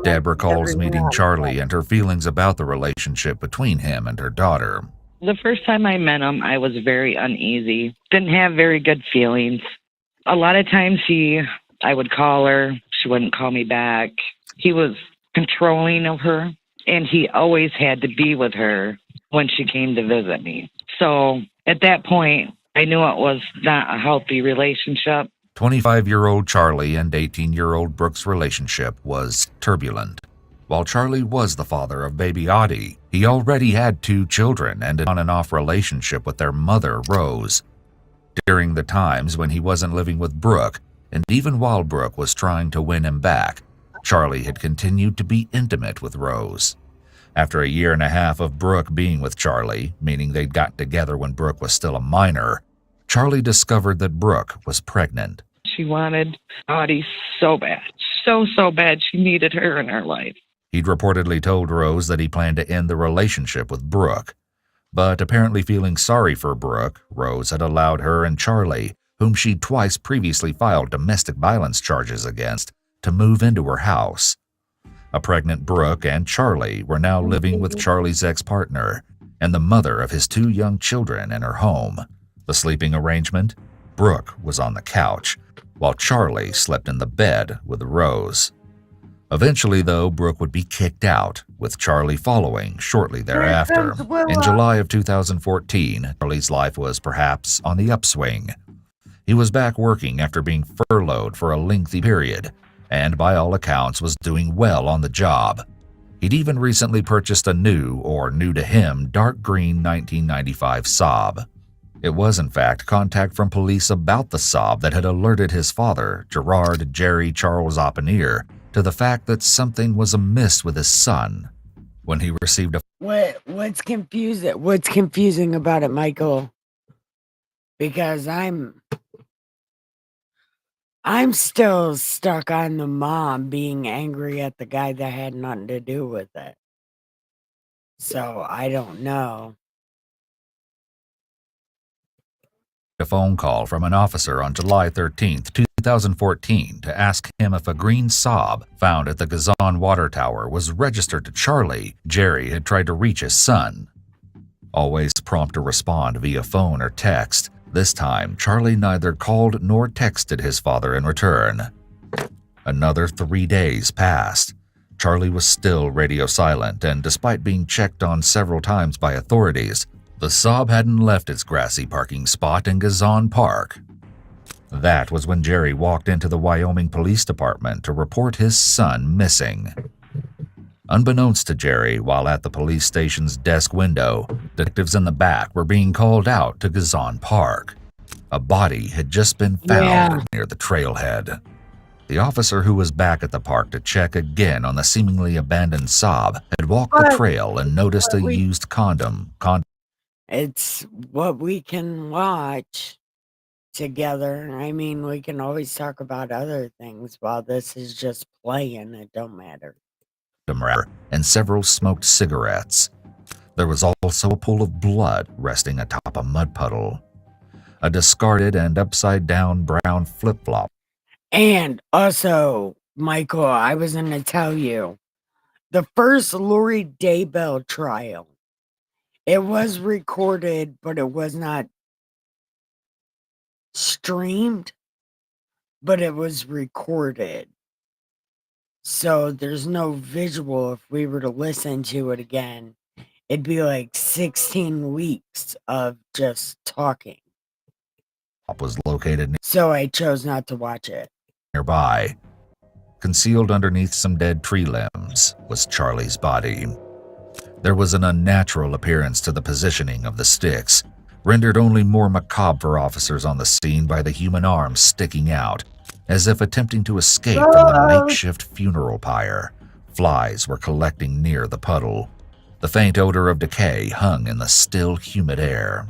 Deb recalls meeting Charlie and her feelings about the relationship between him and her daughter. The first time I met him, I was very uneasy. Didn't have very good feelings. A lot of times I would call her. She wouldn't call me back. He was controlling of her, and he always had to be with her when she came to visit me. So at that point, I knew it was not a healthy relationship. 25-year-old Charlie and 18-year-old Brooke's relationship was turbulent. While Charlie was the father of baby Audie, he already had 2 children and an on-and-off relationship with their mother, Rose. During the times when he wasn't living with Brooke, and even while Brooke was trying to win him back, Charlie had continued to be intimate with Rose. After a year and a half of Brooke being with Charlie, meaning they'd gotten together when Brooke was still a minor, Charlie discovered that Brooke was pregnant. She wanted Audie so bad. So bad she needed her in her life. He'd reportedly told Rose that he planned to end the relationship with Brooke. But apparently feeling sorry for Brooke, Rose had allowed her and Charlie, whom she'd twice previously filed domestic violence charges against, to move into her house. A pregnant Brooke and Charlie were now living with Charlie's ex-partner and the mother of his 2 young children in her home. The sleeping arrangement? Brooke was on the couch, while Charlie slept in the bed with Rose. Eventually, though, Brooke would be kicked out, with Charlie following shortly thereafter. In July of 2014, Charlie's life was perhaps on the upswing. He was back working after being furloughed for a lengthy period, and by all accounts was doing well on the job. He'd even recently purchased a new to him, dark green 1995 Saab. It was, in fact, contact from police about the Saab that had alerted his father, Gerard Jerry Charles Oppenheer, to the fact that something was amiss with his son. When he received a What's confusing about it, Michael? Because I'm still stuck on the mom being angry at the guy that had nothing to do with it. So I don't know. phone call from an officer on July 13, 2014 to ask him if a green Saab found at the Gazan water tower was registered to Charlie. Jerry had tried to reach his son. Always prompt to respond via phone or text, this time Charlie neither called nor texted his father in return. Another 3 days passed. Charlie was still radio silent, and despite being checked on several times by authorities, the Saab hadn't left its grassy parking spot in Gazan Park. That was when Jerry walked into the Wyoming Police Department to report his son missing. Unbeknownst to Jerry, while at the police station's desk window, detectives in the back were being called out to Gazan Park. A body had just been found near the trailhead. The officer who was back at the park to check again on the seemingly abandoned Saab had walked the trail and noticed a used condom. It's what we can watch together. I mean, we can always talk about other things while this is just playing. It don't matter. And several smoked cigarettes. There was also a pool of blood resting atop a mud puddle. a discarded and upside-down brown flip-flop. And also, Michael, I was going to tell you, the first Lori Daybell trial, it was recorded, but it was not streamed, but it was recorded. So there's no visual. If we were to listen to it again, it'd be like 16 weeks of just talking. Was located So I chose not to watch it. nearby. Concealed underneath some dead tree limbs was Charlie's body. There was an unnatural appearance to the positioning of the sticks, rendered only more macabre for officers on the scene by the human arms sticking out, as if attempting to escape from the makeshift funeral pyre. Flies were collecting near the puddle. The faint odor of decay hung in the still, humid air.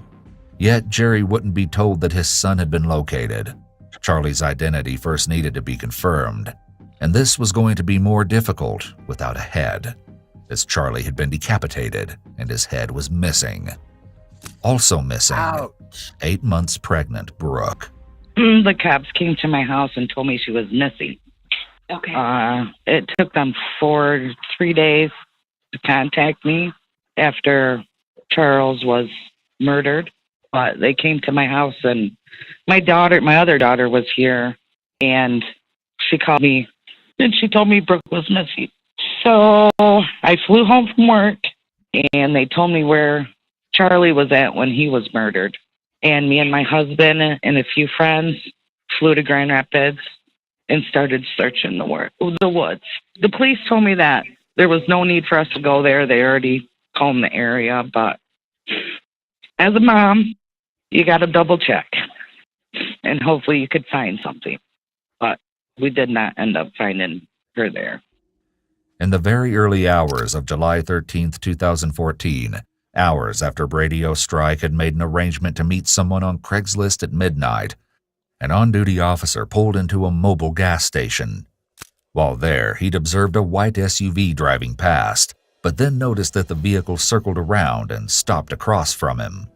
Yet Jerry wouldn't be told that his son had been located. Charlie's identity first needed to be confirmed, and this was going to be more difficult without a head, as Charlie had been decapitated and his head was missing. Also missing, 8 months pregnant Brooke. The cops came to my house and told me she was missing. Okay. It took them 3 days to contact me after Charles was murdered. But they came to my house, and my other daughter was here, and she called me and she told me Brooke was missing. So I flew home from work, and they told me where Charlie was at when he was murdered. And me and my husband and a few friends flew to Grand Rapids and started searching the woods. The police told me that there was no need for us to go there. They already combed the area. But as a mom, you got to double check. And hopefully you could find something. But we did not end up finding her there. In the very early hours of July 13th, 2014, hours after Brady O'Strike had made an arrangement to meet someone on Craigslist at midnight, an on-duty officer pulled into a mobile gas station. While there, he'd observed a white SUV driving past, but then noticed that the vehicle circled around and stopped across from him.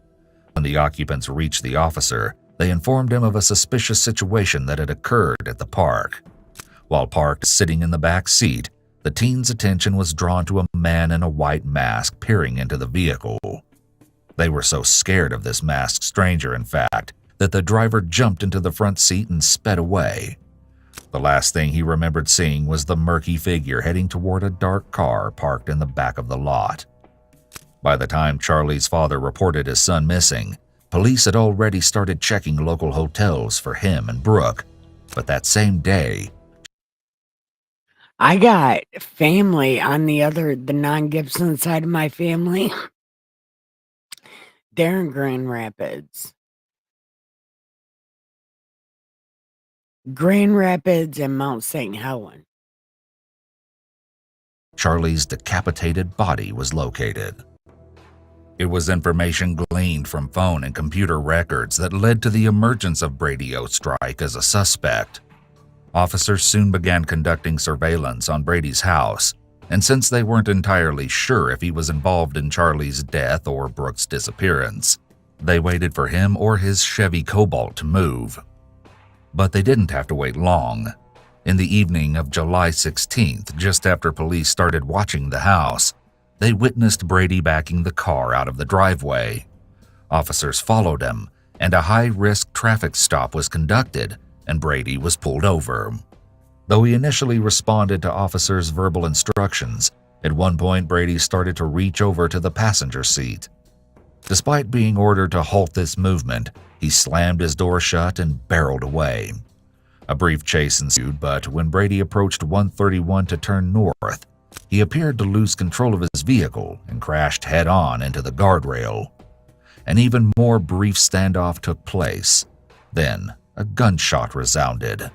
When the occupants reached the officer, they informed him of a suspicious situation that had occurred at the park. While parked sitting in the back seat, the teen's attention was drawn to a man in a white mask peering into the vehicle. They were so scared of this masked stranger, in fact, that the driver jumped into the front seat and sped away. The last thing he remembered seeing was the murky figure heading toward a dark car parked in the back of the lot. By the time Charlie's father reported his son missing, police had already started checking local hotels for him and Brooke. But that same day, I got family on the non-Gibson side of my family. They're in Grand Rapids. Grand Rapids and Mount St. Helen. Charlie's decapitated body was located. It was information gleaned from phone and computer records that led to the emergence of Brady O'Strike as a suspect. Officers soon began conducting surveillance on Brady's house, and since they weren't entirely sure if he was involved in Charlie's death or Brooke's disappearance, they waited for him or his Chevy Cobalt to move. But they didn't have to wait long. In the evening of July 16th, just after police started watching the house, they witnessed Brady backing the car out of the driveway. Officers followed him, and a high-risk traffic stop was conducted, and Brady was pulled over. Though he initially responded to officers' verbal instructions, at one point Brady started to reach over to the passenger seat. Despite being ordered to halt this movement, he slammed his door shut and barreled away. A brief chase ensued, but when Brady approached 131 to turn north, he appeared to lose control of his vehicle and crashed head-on into the guardrail. An even more brief standoff took place. Then, a gunshot resounded.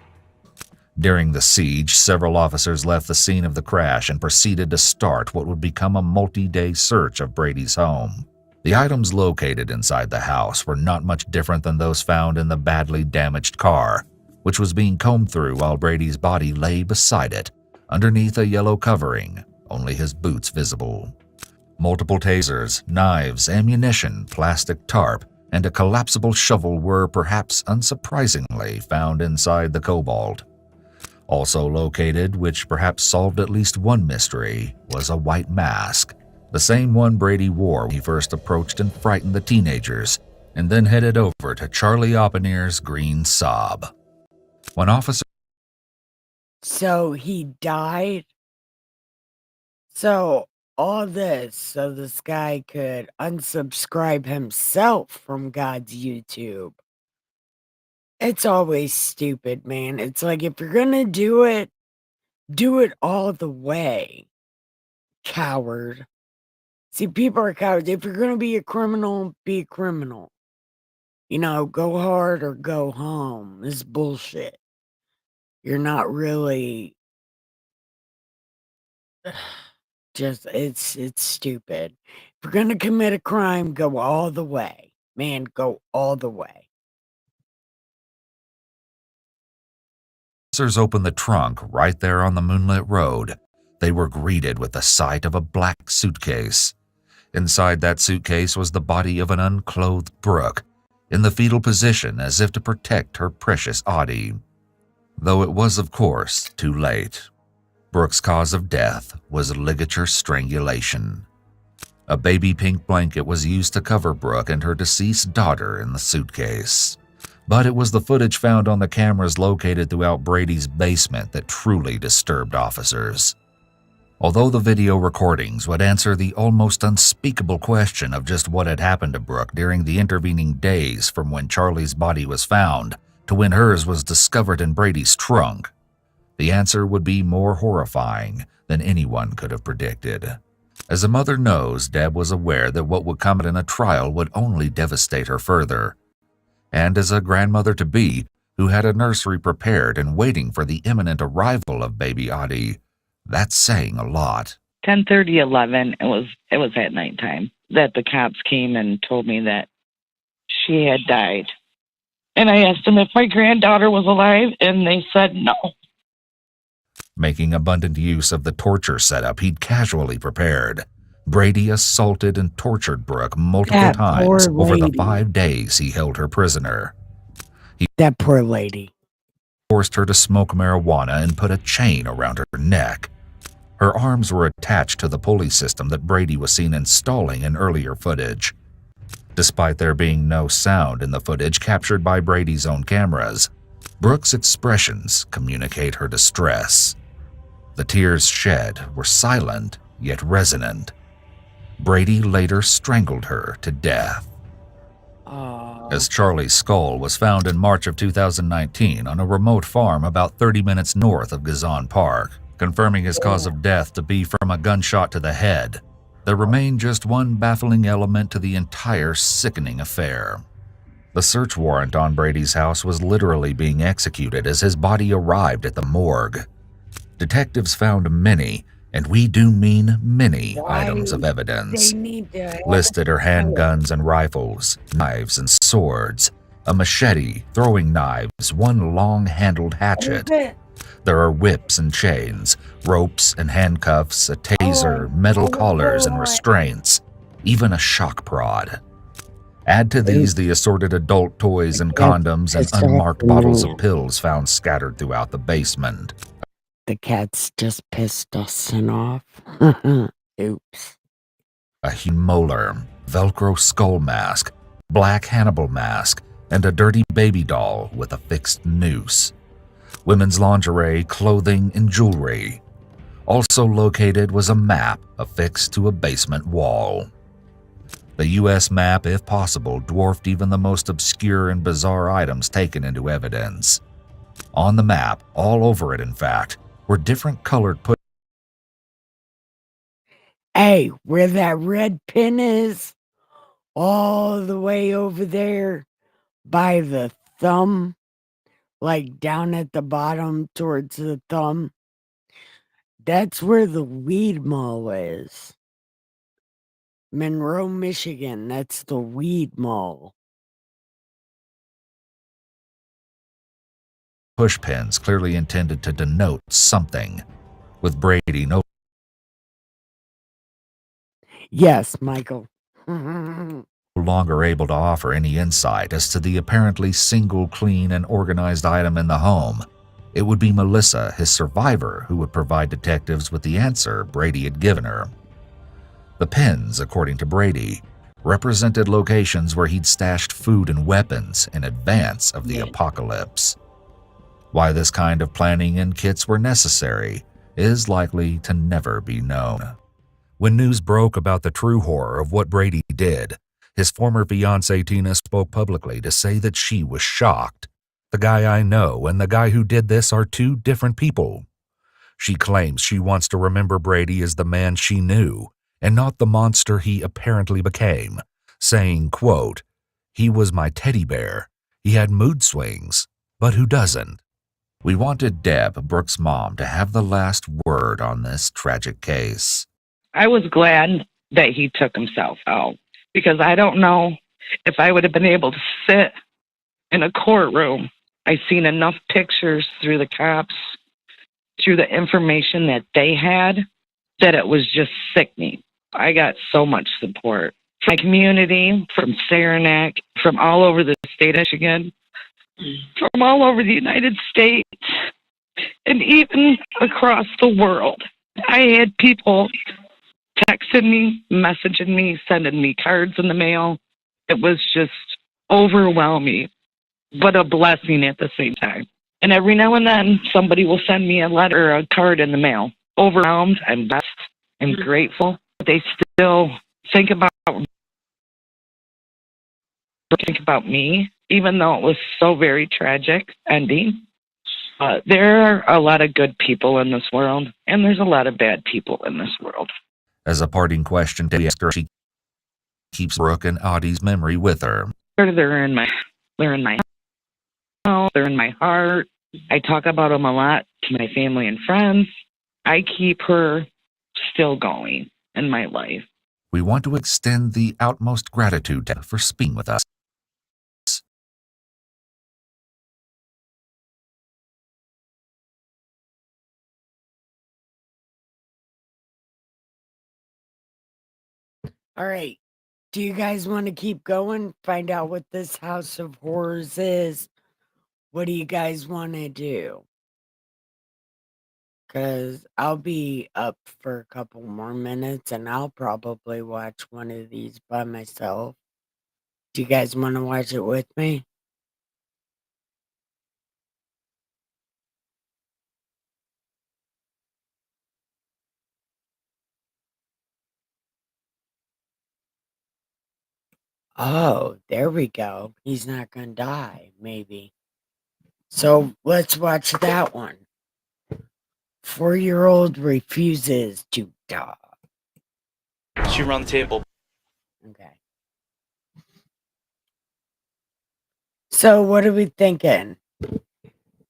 During the siege, several officers left the scene of the crash and proceeded to start what would become a multi-day search of Brady's home. The items located inside the house were not much different than those found in the badly damaged car, which was being combed through while Brady's body lay beside it, underneath a yellow covering, only his boots visible. Multiple tasers, knives, ammunition, plastic tarp, and a collapsible shovel were, perhaps unsurprisingly, found inside the Cobalt. Also located, which perhaps solved at least one mystery, was a white mask, the same one Brady wore when he first approached and frightened the teenagers, and then headed over to Charlie Oppenier's green Saab. When officer So he died? So all this so this guy could unsubscribe himself from God's YouTube. It's always stupid, man. It's like, if you're gonna do it all the way, coward. See, people are cowards. If you're gonna be a criminal, be a criminal. You know, go hard or go home. This is bullshit. You're not really just it's stupid. If you're gonna commit a crime, go all the way. Man, go all the way. officers opened the trunk right there on the moonlit road, they were greeted with the sight of a black suitcase. Inside that suitcase was the body of an unclothed Brooke, in the fetal position as if to protect her precious Audie. Though it was, of course, too late. Brooke's cause of death was ligature strangulation. A baby pink blanket was used to cover Brooke and her deceased daughter in the suitcase. But it was the footage found on the cameras located throughout Brady's basement that truly disturbed officers. Although the video recordings would answer the almost unspeakable question of just what had happened to Brooke during the intervening days from when Charlie's body was found to when hers was discovered in Brady's trunk, the answer would be more horrifying than anyone could have predicted. As a mother knows, Deb was aware that what would come in a trial would only devastate her further. And as a grandmother-to-be who had a nursery prepared and waiting for the imminent arrival of baby Audie, that's saying a lot. 10:30, 11. It was at nighttime that the cops came and told me that she had died. And I asked them if my granddaughter was alive, and they said no. Making abundant use of the torture setup he'd casually prepared, Brady assaulted and tortured Brooke multiple times over the 5 days he held her prisoner. That poor lady. Forced her to smoke marijuana and put a chain around her neck. Her arms were attached to the pulley system that Brady was seen installing in earlier footage. Despite there being no sound in the footage captured by Brady's own cameras, Brooke's expressions communicate her distress. The tears shed were silent yet resonant. Brady later strangled her to death. As Charlie's skull was found in March of 2019 on a remote farm about 30 minutes north of Gazan Park, confirming his cause of death to be from a gunshot to the head, there remained just one baffling element to the entire sickening affair. The search warrant on Brady's house was literally being executed as his body arrived at the morgue. Detectives found many, and we do mean many, items of evidence. Listed are handguns and rifles, knives and swords, a machete, throwing knives, one long-handled hatchet. There are whips and chains, ropes and handcuffs, a taser, metal collars and restraints, even a shock prod. Add to these the assorted adult toys and condoms and unmarked bottles of pills found scattered throughout the basement. The cat's just pissed us off. Oops. A human molar, Velcro skull mask, black Hannibal mask, and a dirty baby doll with a fixed noose. Women's lingerie, clothing, and jewelry. Also located was a map affixed to a basement wall. The U.S. map, if possible, dwarfed even the most obscure and bizarre items taken into evidence. On the map, all over it in fact, were different colored Hey, where that red pin is, all the way over there by the thumb, like down at the bottom towards the thumb, that's where the weed mall is. Monroe, Michigan, that's the weed mall. push pins clearly intended to denote something, with Brady no. Yes, Michael. no longer able to offer any insight as to the apparently single, clean, and organized item in the home. It would be Melissa, his survivor, who would provide detectives with the answer Brady had given her. The pins, according to Brady, represented locations where he'd stashed food and weapons in advance of the apocalypse. Why this kind of planning and kits were necessary is likely to never be known. When news broke about the true horror of what Brady did, his former fiancée Tina spoke publicly to say that she was shocked. "The guy I know and the guy who did this are two different people." She claims she wants to remember Brady as the man she knew and not the monster he apparently became, saying, quote, "He was my teddy bear. He had mood swings, but who doesn't?" We wanted Deb, Brooke's mom, to have the last word on this tragic case. I was glad that he took himself out because I don't know if I would have been able to sit in a courtroom. I seen enough pictures through the cops, through the information that they had, that it was just sickening. I got so much support from my community, from Saranac, from all over the state of Michigan, from all over the United States, and even across the world. I had people texting me, messaging me, sending me cards in the mail. It was just overwhelming, but a blessing at the same time. And every now and then, somebody will send me a letter or a card in the mail. Overwhelmed, I'm blessed, I'm grateful. They still think about me, even though it was so very tragic ending. There are a lot of good people in this world, and there's a lot of bad people in this world. As a parting question to ask her, she keeps Brooke and Audie's memory with her. They're in my house, they're in my heart. I talk about them a lot to my family and friends. I keep her still going in my life. We want to extend the utmost gratitude to her for speaking with us. All right. Do you guys want to keep going? Find out what this House of Horrors is? What do you guys want to do? Because I'll be up for a couple more minutes and I'll probably watch one of these by myself. Do you guys want to watch it with me? Oh, there we go. He's not going to die, maybe. So let's watch that one. 4-year-old refuses to die. She run the table. Okay. So what are we thinking?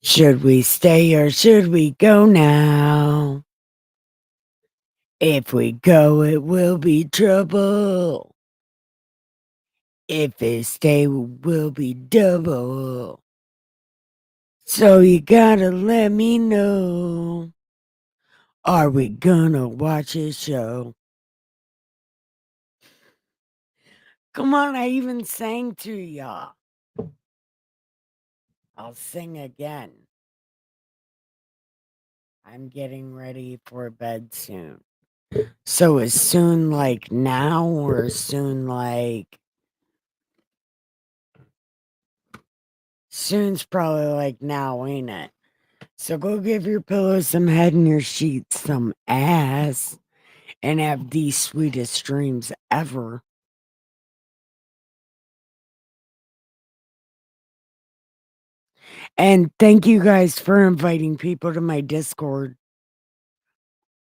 Should we stay or should we go now? If we go, it will be trouble. If we stay, it will be double. So you gotta let me know. Are we gonna watch a show? Come on, I even sang to y'all. I'll sing again. I'm getting ready for bed soon. So as soon like now or soon like... Soon's probably like now, ain't it? So go give your pillow some head and your sheets some ass and have the sweetest dreams ever. And thank you guys for inviting people to my Discord.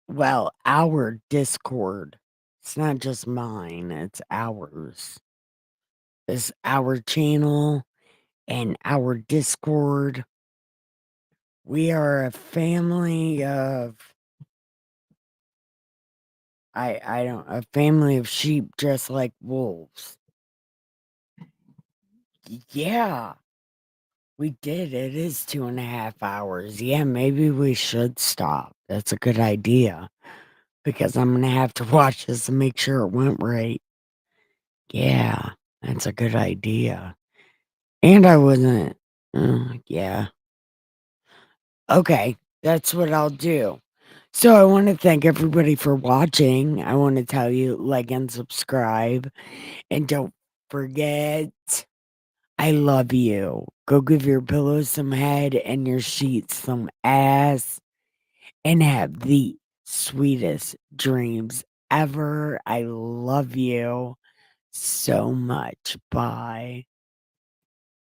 Well, our Discord. It's not just mine, it's ours. It's our channel and our Discord. We are a family of... a family of sheep dressed like wolves. Yeah. We did. It is 2.5 hours. Yeah, maybe we should stop. That's a good idea. Because I'm going to have to watch this and make sure it went right. Yeah. That's a good idea. And I wasn't. Yeah. Okay, that's what I'll do. So I want to thank everybody for watching. I want to tell you, like and subscribe. And don't forget, I love you. Go give your pillows some head and your sheets some ass. And have the sweetest dreams ever. I love you so much. Bye.